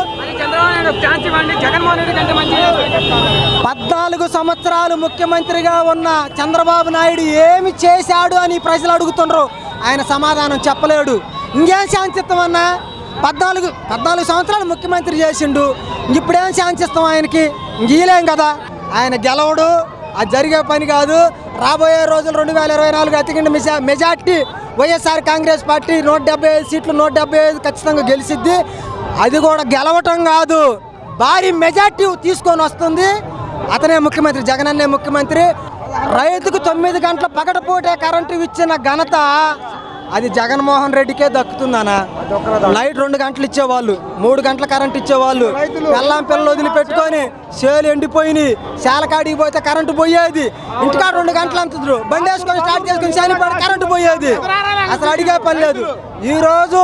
14 సంవత్సరాలు ముఖ్యమంత్రిగా ఉన్న చంద్రబాబు నాయుడు ఏమి చేశాడు అని ప్రజలు అడుగుతున్నారు. ఆయన సమాధానం చెప్పలేడు. ఇంకేం శాంతిస్తామన్నా? 14 సంవత్సరాలు ముఖ్యమంత్రి చేసిండు, ఇప్పుడేం శాంతిస్తాం ఆయనకి? గీలేం కదా, ఆయన గెలవడు, అది జరిగే పని కాదు. రాబోయే రోజులు 2024 అతికిండి మెజార్టీ వైఎస్ఆర్ కాంగ్రెస్ పార్టీ 175 సీట్లు 175 ఖచ్చితంగా గెలిచిద్ది. అది కూడా గెలవటం కాదు, భారీ మెజార్టీ తీసుకొని వస్తుంది. అతనే ముఖ్యమంత్రి, జగనన్నే ముఖ్యమంత్రి. రైతుకు 9 గంటల పగటిపూటే కరెంటు ఇచ్చిన ఘనత అది జగన్మోహన్ రెడ్డికే దక్కుతుందనా? నైట్ 2 గంటలు ఇచ్చేవాళ్ళు, 3 గంటల కరెంట్ ఇచ్చేవాళ్ళు. పెళ్ళాం పిల్లలు వదిలిపెట్టుకొని సేలు ఎండిపోయినాయి, శాలకాడికి పోతే కరెంటు పోయేది. ఇంటికాడ 2 గంటలు అంతరు బండి వేసుకొని స్టార్ట్ చేసుకుని శాలిపడి కరెంటు పోయేది. అసలు అడిగే పని లేదు. ఈరోజు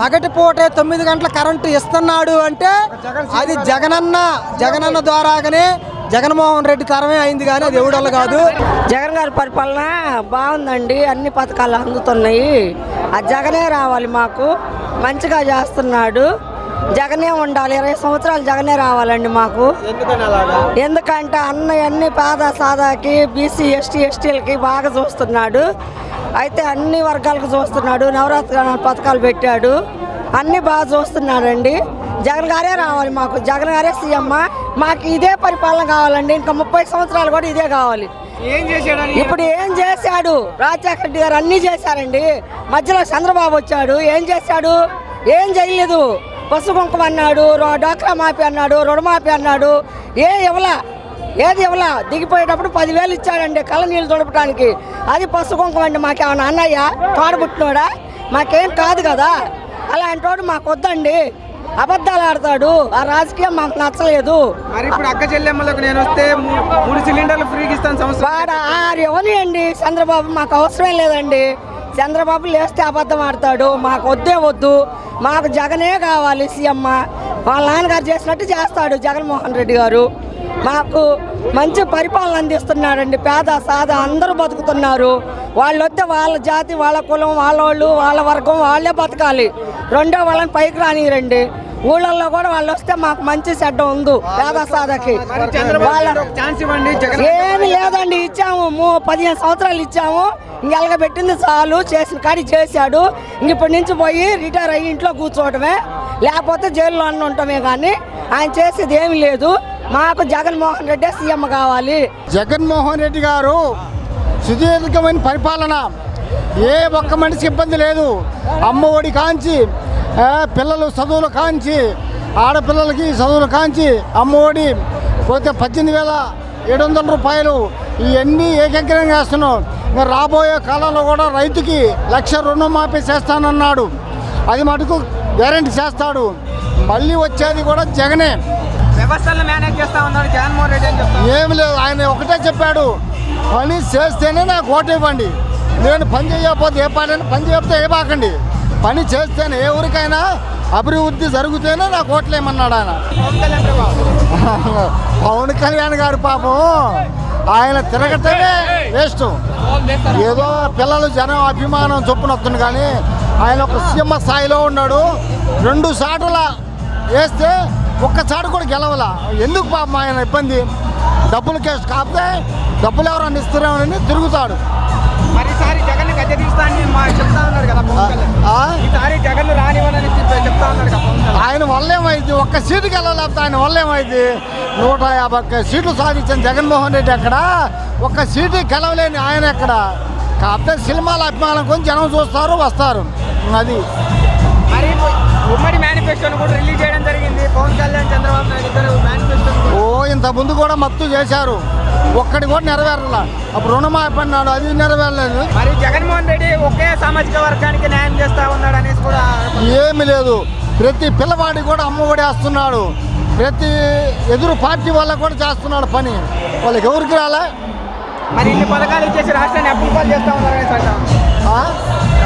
పగటిపూటే 9 గంటల కరెంటు ఇస్తున్నాడు అంటే అది జగనన్న ద్వారాగానే జగన్మోహన్ రెడ్డి తరమే అయింది, కానీ అది ఎవడల్ల కాదు.
జగన్ గారి పరిపాలన బాగుందండి, అన్ని పథకాలు అందుతున్నాయి. ఆ జగనే రావాలి, మాకు మంచిగా చేస్తున్నాడు. జగనే ఉండాలి, 20 సంవత్సరాలు జగనే రావాలండి మాకు. ఎందుకంటే అన్ని పేద సాదాకి, బీసీ ఎస్టీలకి బాగా చూస్తున్నాడు. అయితే అన్ని వర్గాలకు చూస్తున్నాడు. నవరాత్రి పథకాలు పెట్టాడు, అన్నీ బాగా చూస్తున్నాడండి. జగన్ గారే రావాలి మాకు, జగన్ గారే సీఎం. మాకు ఇదే పరిపాలన కావాలండి, ఇంకా 30 సంవత్సరాలు కూడా ఇదే కావాలి. ఇప్పుడు ఏం చేశాడు రాజశేఖర రెడ్డి గారు? అన్నీ చేశారండి. మధ్యలో చంద్రబాబు వచ్చాడు, ఏం చేశాడు? ఏం చేయలేదు. పసుపు కుంకుమ అన్నాడు, డాక్రా మాఫీ అన్నాడు, రుణమాఫీ అన్నాడు. ఏది ఇవ్వలా. దిగిపోయేటప్పుడు 10,000 ఇచ్చాడండి కళ్ళ నీళ్ళు తొడపడానికి. అది పసుపు కుంకుమ అండి. మాకేమన్నా అన్నయ్య తోడబుట్టినోడా? మాకేం కాదు కదా. అలాంటి వాడు మాకు వద్దండి. అబద్ధాలు ఆడతాడు. ఆ రాజకీయం మాకు నచ్చలేదు.
మరి ఇప్పుడు అక్క చెల్లెమ్మలకు నేను వస్తే 3 సిలిండర్లు ఫ్రీగా ఇస్తాను సంవత్సరం.
ఎవరియండి చంద్రబాబు మాకు అవసరం లేదండి. చంద్రబాబు లేస్తే అబద్ధం ఆడతాడు. మాకు వద్దే వద్దు, మాకు జగనే కావాలి సీఎం. వాళ్ళ నాన్నగారు చేసినట్టు చేస్తాడు జగన్మోహన్ రెడ్డి గారు. మాకు మంచి పరిపాలన అందిస్తున్నాడండి. పేద సాదా అందరూ బతుకుతున్నారు. వాళ్ళు వస్తే వాళ్ళ జాతి, వాళ్ళ కులం, వాళ్ళ వర్గం వాళ్ళే బతకాలి. రెండో వాళ్ళని పైకి రానిరండి. ఊళ్ళల్లో కూడా వాళ్ళు వస్తే మాకు మంచి చెడ్డ ఉంది. పేద సాదాకి ఏమి లేదండి. ఇచ్చాము 15 సంవత్సరాలు ఇచ్చాము. ఇంకెలగబెట్టింది చాలు. చేసిన కాడి చేశాడు. ఇప్పటి నుంచి పోయి రిటైర్ అయ్యి ఇంట్లో కూర్చోవటమే, లేకపోతే జైల్లో అన్న ఉండటమే. కానీ ఆయన చేసేది ఏమి లేదు. మాకు జగన్మోహన్ రెడ్డి సీఎం కావాలి.
జగన్మోహన్ రెడ్డి గారు సుదీర్ఘమైన పరిపాలన, ఏ ఒక్క మనిషికి ఇబ్బంది లేదు. అమ్మ ఒడి కాంచి, పిల్లలు చదువులు కాంచి, ఆడపిల్లలకి చదువులు కాంచి అమ్మ ఒడి పోతే 18,700 రూపాయలు ఇవన్నీ ఏకగ్రంగా వేస్తున్నాం. ఇంకా రాబోయే కాలంలో కూడా రైతుకి 1,00,000 రుణమాఫీ చేస్తానన్నాడు. అది మటుకు గ్యారెంటీ చేస్తాడు. మళ్ళీ వచ్చేది కూడా జగనే.
వ్యవస్థలను మేనేజ్ చేస్తా ఉన్నాడు జగన్మోహన్ రెడ్డి అని చెప్తాను.
ఏమి లేదు, ఆయన ఒకటే చెప్పాడు, పని చేస్తేనే నాకు ఓటు ఇవ్వండి. నేను పని చేయకపోతే ఏ పాటైనా పని చేయకపోతే ఏ బాకండి. పని చేస్తేనే ఏ ఊరికైనా అభివృద్ధి జరిగితేనే నాకు ఓట్లు ఏమన్నాడు ఆయన. పవన్ కళ్యాణ్ గారు పాపం ఆయన తిరగటమే వేస్ట్. ఏదో పిల్లలు జనం అభిమానం చొప్పున వస్తుంది. కానీ ఆయన ఒక సీఎం స్థాయిలో ఉన్నాడు. 2 సార్లు వేస్తే ఒక్కసారి కూడా గెలవాల. ఎందుకు పాపం ఆయన ఇబ్బంది? డబ్బులు కేసు కాకపోతే డబ్బులు ఎవరన్నా ఇస్తారేమని తిరుగుతాడు.
మరి ఈసారి జగన్ గద్దె తీస్తానని చెప్తా ఉన్నారు కదా పవన్ కళ్యాణ్. ఈసారి జగన్ రానివ్వనని చెప్తా ఉన్నారు కదా పవన్ కళ్యాణ్.
ఆయన వల్ల ఏమైంది? ఒక్క సీటుకి వెళ్ళలేకపోతే ఆయన వల్ల ఏమైంది? 151 సీట్లు సాధించిన జగన్మోహన్ రెడ్డి అక్కడ, ఒక్క సీటు గెలవలేని ఆయన ఎక్కడ. కాకపోతే సినిమాల అభిమానం కొంచెం జనం చూస్తారు, వస్తారు. అది
మరి ఉమ్మడి మేనిఫెస్టోను కూడా రిలీజ్ చేయడం జరిగింది. పవన్ కళ్యాణ్, చంద్రబాబు నాయుడు ఇద్దరు మేనిఫెస్టో
ఇంత ముందు కూడా మత్తు చేశారు. ఒక్కడి కూడా నెరవేరలా. అప్పుడు రుణమాఫీ అన్నాడు, అది నెరవేరలేదు.
మరి జగన్మోహన్ రెడ్డి ఒకే సామాజిక వర్గానికి న్యాయం చేస్తా ఉన్నాడు అనేసి కూడా
ఏమి లేదు. ప్రతి పిల్లవాడి కూడా అమ్మఒడి వేస్తున్నాడు. ప్రతి ఎదురు పార్టీ వాళ్ళకు కూడా చేస్తున్నాడు పని. వాళ్ళకి ఎవరికి రాలే.
మరి ఇన్ని పథకాలు ఇచ్చేసి రాష్ట్రాన్ని అప్పులు పాలు చేస్తా ఉన్నారనేసి అంటాం.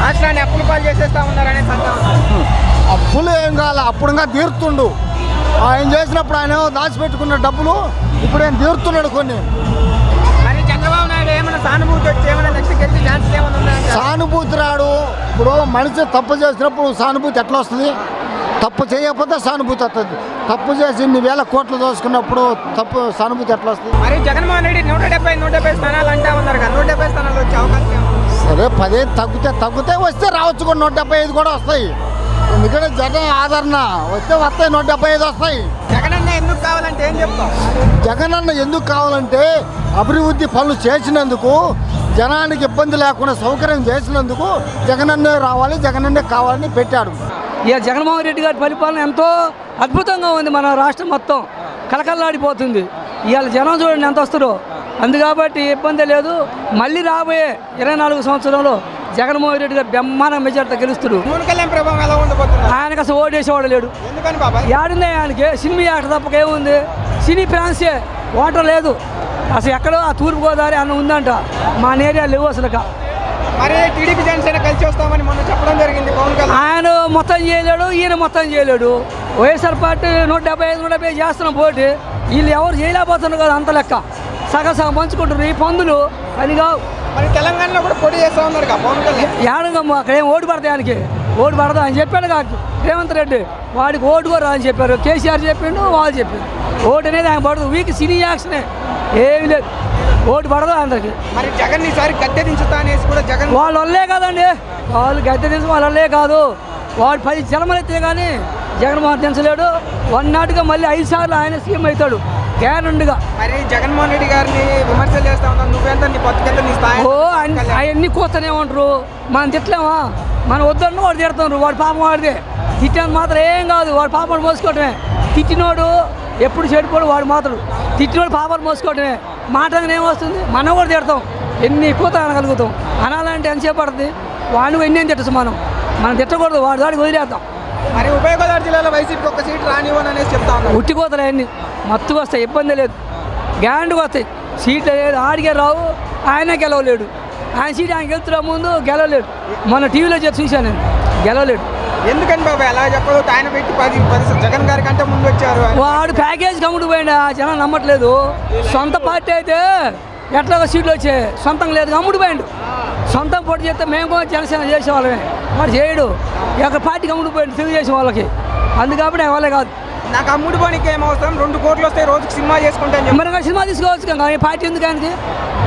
రాష్ట్రాన్ని అప్పులు పాలు చేసేస్తా ఉన్నారనేసి అంటాం.
అప్పులు ఏం కావాలి, అప్పుడుగా తీరుతుండు. ఆయన చేసినప్పుడు ఆయన దాచిపెట్టుకున్న డబ్బులు ఇప్పుడు ఆయన తీరుతున్నాడు కొన్ని.
మరి చంద్రబాబు నాయుడు ఏమైనా సానుభూతి వచ్చి ఏమైనా నెక్స్ట్ గెలిచి ఛాన్సెస్ ఏమైనా ఉన్నాయా?
సానుభూతి రాడు. ఇప్పుడు మనిషి తప్పు చేసినప్పుడు సానుభూతి ఎట్లా వస్తుంది? తప్పు చేయకపోతే సానుభూతి వస్తుంది. తప్పు చేసి ఇన్ని వేల కోట్లు దోసుకున్నప్పుడు తప్పు సానుభూతి ఎట్లా వస్తుంది?
మరి జగన్మోహన్ రెడ్డి 170 స్థానాలు అంటా ఉన్నారు కదా, 170 స్థానాలు వచ్చే అవకాశం
సరే 15 తగ్గితే వస్తే రావచ్చు కూడా. 175 కూడా వస్తాయి. ఎందుకంటే జగన్ ఆదరణ వస్తాయి. 175 వస్తాయి.
జగనన్న ఎందుకు కావాలంటే ఏం చెప్తాం?
జగనన్న ఎందుకు కావాలంటే అభివృద్ధి పనులు చేసినందుకు, జనానికి ఇబ్బంది లేకుండా సౌకర్యం చేసినందుకు జగనన్నే రావాలి, జగనన్నే కావాలని పెట్టాడు.
ఇక జగన్మోహన్ రెడ్డి గారి పరిపాలన ఎంతో అద్భుతంగా ఉంది. మన రాష్ట్రం మొత్తం కలకల్లాడిపోతుంది. ఇవాళ జనం చూడండి ఎంత వస్తారో. అందుకాబట్టి ఇబ్బంది లేదు. మళ్ళీ రాబోయే 24 సంవత్సరంలో జగన్మోహన్ రెడ్డి గారు బ్రహ్మాండ మెజార్టీతో గెలుస్తాడు. ఆయనకు అసలు ఓటేసేవాడు లేడు. ఏడుంది ఆయనకి? సినిమా యాక్టర్ తప్పక ఏముంది? సినీ ఫ్రాన్సే ఓటర్ లేదు అసలు. ఎక్కడో ఆ తూర్పుగోదావరి అన్న ఉందంట, మా ఏరియా లేవు అసలు.
మరి టీడీపీ జనసేన కలిసి వస్తామని మొన్న చెప్పడం జరిగింది పవన్ కళ్యాణ్.
ఆయన మొత్తం చేయలేడు, ఈయన మొత్తం చేయలేడు. వైఎస్ఆర్ పార్టీ 175 చేస్తున్నాం పోటీ. వీళ్ళు ఎవరు చేయలేకపోతున్నారు కదా, అంత లెక్క సగం పంచుకుంటారు. ఈ పందులు పనిగా.
మరి తెలంగాణలో కూడా పోటీ చేస్తా ఉన్నారు కదా పవన్ కళ్యాణ్.
ఏడంగమ్మ అక్కడ ఏం ఓటు పడతాయి? ఆయనకి ఓటు పడదా అని చెప్పాడు కాదు రేవంత్ రెడ్డి. వాడికి ఓటు కూడా అని చెప్పారు. కేసీఆర్ చెప్పిండు, వాళ్ళు చెప్పారు. ఓటు అనేది ఆయన పడదు. వీక్ సినీ యాక్షనే, ఏమి లేదు. ఓటు పడదు అందరికి.
మరి జగన్ ఈసారి గద్దె దించుతా అనేసి కూడా జగన్
వాళ్ళ వల్లే కాదండి. వాళ్ళు గద్దె దించు వాళ్ళ వల్లే కాదు. వాడు 10 జన్మలు ఎత్తే కానీ జగన్మోహన్ దించలేడు. 1 నాటిగా మళ్ళీ 5 సార్లు ఆయన సీఎం అవుతాడు గ్యారంటీగా.
మరి జగన్మోహన్ రెడ్డి గారిని విమర్శలు చేస్తా ఉన్నాను. నువ్వెంత, నీ బతుకెంత, నీ స్థాయి?
అవన్నీ కూర్చొనే ఉంటారు. మనం తిట్టలేమా? మనం వద్దన్న వాడు తిడుతున్నారు. వాడు పాపం వాడిదే. తిట్టినందుకు మాత్రం ఏం కాదు. వాడు పాపం మోసుకోవటమే. తిట్టినోడు ఎప్పుడు చెడిపోడు. వాడు మాత్రం తిట్టినోడు పాపాలు మోసుకోవటమే. మాటగానే ఏమొస్తుంది? మనం కూడా తిడతాం. ఎన్ని కూత అనగలుగుతాం. అనాలంటే ఎంతసేపు పడుతుంది? వాడిని ఎన్ని తిట్టచ్చు. మనం తిట్టకూడదు. వాడి దాడికి వదిలేద్దాం.
మరి ఉభయ గోదావరి జిల్లాలో వైసీపీకి ఒక్క సీట్ రానివ్వను అనేసి చెప్తా ఉన్నారు.
ఉట్టిపోతాయి అన్ని మత్తుకు వస్తాయి, ఇబ్బంది లేదు. గ్యారంటీగా వస్తాయి. సీట్లు లేదు, ఆడిగే రావు, ఆయన గెలవలేడు. ఆయన సీట్ ఆయన గెలుతున్నా ముందు గెలవలేడు. మొన్న టీవీలో చెప్పి చూశాను నేను, గెలవలేడు.
ఎందుకని బాబు ఎలా చెప్పదు? ఆయన పెట్టి 10 జగన్ గారి కంటే ముందు వచ్చారు.
వాడు ప్యాకేజ్ కమ్ముడు పోయింది, జనం నమ్మట్లేదు. సొంత పార్టీ అయితే ఎట్లాగో సీట్లు వచ్చాయి, సొంతం లేదు, కమ్ముడు పోయిండు. సొంతం పోటీ చేస్తే మేము కూడా జనసేన చేసేవాళ్ళమే, వాడు చేయడు. ఒక పార్టీ కమ్ముడు పోయిండు తెలుగుదేశం వాళ్ళకి, అందుకప్పుడు వాళ్ళే కాదు.
నాకు అమ్ముడు పోనీకి ఏమవసరం? 2 కోట్లు వస్తే రోజుకి సినిమా చేసుకుంటాను.
మరి సినిమా తీసుకోవచ్చు కదా, ఈ పార్టీ ఎందుకు ఆయనకి?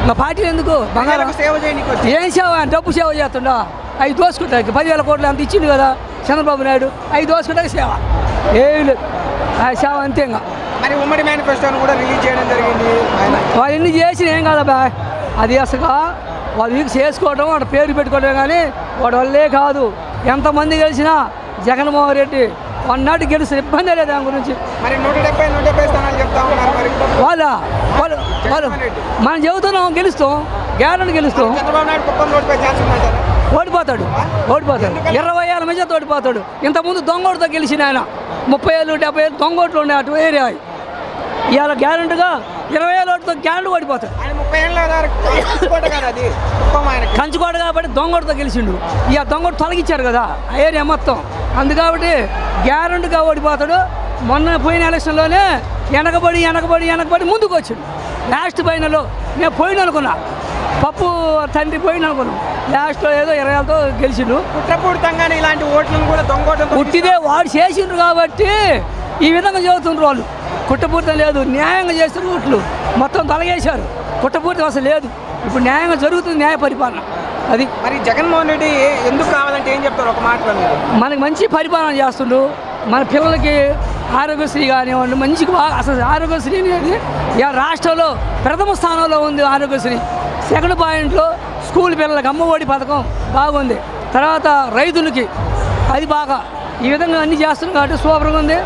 నా పార్టీ ఎందుకు? బంగారం
సేవ చేయడానికి
ఏం సేవ? డబ్బు సేవ చేస్తుండా? అవి దోసుకుంటాకి 10,000 కోట్లు అంత ఇచ్చిండు కదా చంద్రబాబు నాయుడు, అవి దోసుకుంటాకి సేవ ఏం లేదు. ఆ సేవ అంతే. ఇంకా
మరి ఉమ్మడి మేనిఫెస్టోను కూడా రిలీజ్ చేయడం జరిగింది.
వాళ్ళు ఎన్ని చేసిన ఏం కాదా, అది అసలు వాళ్ళు వీక్ చేసుకోవడం, వాడు పేరు పెట్టుకోవడం, కానీ వాడు వల్లే కాదు. ఎంతమంది గెలిచినా జగన్మోహన్ రెడ్డి వన్నాటి గెలిచిన ఇబ్బంది లేదు దాని గురించి.
మరి 170 స్థానాలు చెప్తా ఉన్నారు. మరి
వాళ్ళు మనం చెబుతున్నాం, గెలుస్తాం, గ్యారెంటీ గెలుస్తాం.
చంద్రబాబు నాయుడు కుప్పం రోడ్డుపై ఛాన్స్ ఉందంటారా?
ఓడిపోతాడు 20,000 మధ్య ఓడిపోతాడు. ఇంతకుముందు దొంగోటుతో గెలిచిన ఆయన 30 ఏళ్ళు 70 ఏళ్ళు దొంగోట్లు ఉన్నాయి అటు ఏరియా. ఇవాళ గ్యారెంటీగా 20,000 ఓటుతో గ్యారెంటీ ఓడిపోతాడు. కంచుకోట కాబట్టి దొంగోటుతో గెలిచిండు. ఇక దొంగోటు తొలగించారు కదా ఆ ఏరియా మొత్తం, అందుకాబట్టి గ్యారెంటీగా ఓడిపోతాడు. మొన్న పోయిన ఎలక్షన్లోనే వెనకబడి ముందుకు వచ్చిండు. లాస్ట్ ఫైనల్లో నేను పోయిన అనుకున్నా, పప్పు తండ్రి పోయిన అనుకున్నాం. లాస్ట్లో ఏదో 20,000తో గెలిచిండు.
కుట్రపూరితంగానే ఇలాంటి ఓట్లను కూడా దొంగోటం
పుట్టిదే వాడు చేసిండ్రు కాబట్టి ఈ విధంగా చదువుతుండ్రు వాళ్ళు. కుట్రపూరితం లేదు, న్యాయంగా చేస్తారు. ఓట్లు మొత్తం తొలగేశారు, కుట్రపూరితం అసలు లేదు. ఇప్పుడు న్యాయంగా జరుగుతుంది, న్యాయ పరిపాలన. అది
మరి జగన్మోహన్ రెడ్డి ఎందుకు కావాలంటే ఏం చెప్తారు ఒక మాటలో?
మనకి మంచి పరిపాలన చేస్తుండు. మన పిల్లలకి ఆరోగ్యశ్రీ కానివ్వండి, మంచిగా బాగా అసలు ఆరోగ్యశ్రీ అనేది రాష్ట్రంలో ప్రథమ స్థానంలో ఉంది. ఆరోగ్యశ్రీ సెకండ్ పాయింట్లో స్కూల్ పిల్లలకి అమ్మఒడి పథకం బాగుంది. తర్వాత రైతులకి అది బాగా ఈ విధంగా అన్నీ చేస్తున్నాం కాబట్టి సూపర్గా ఉంది.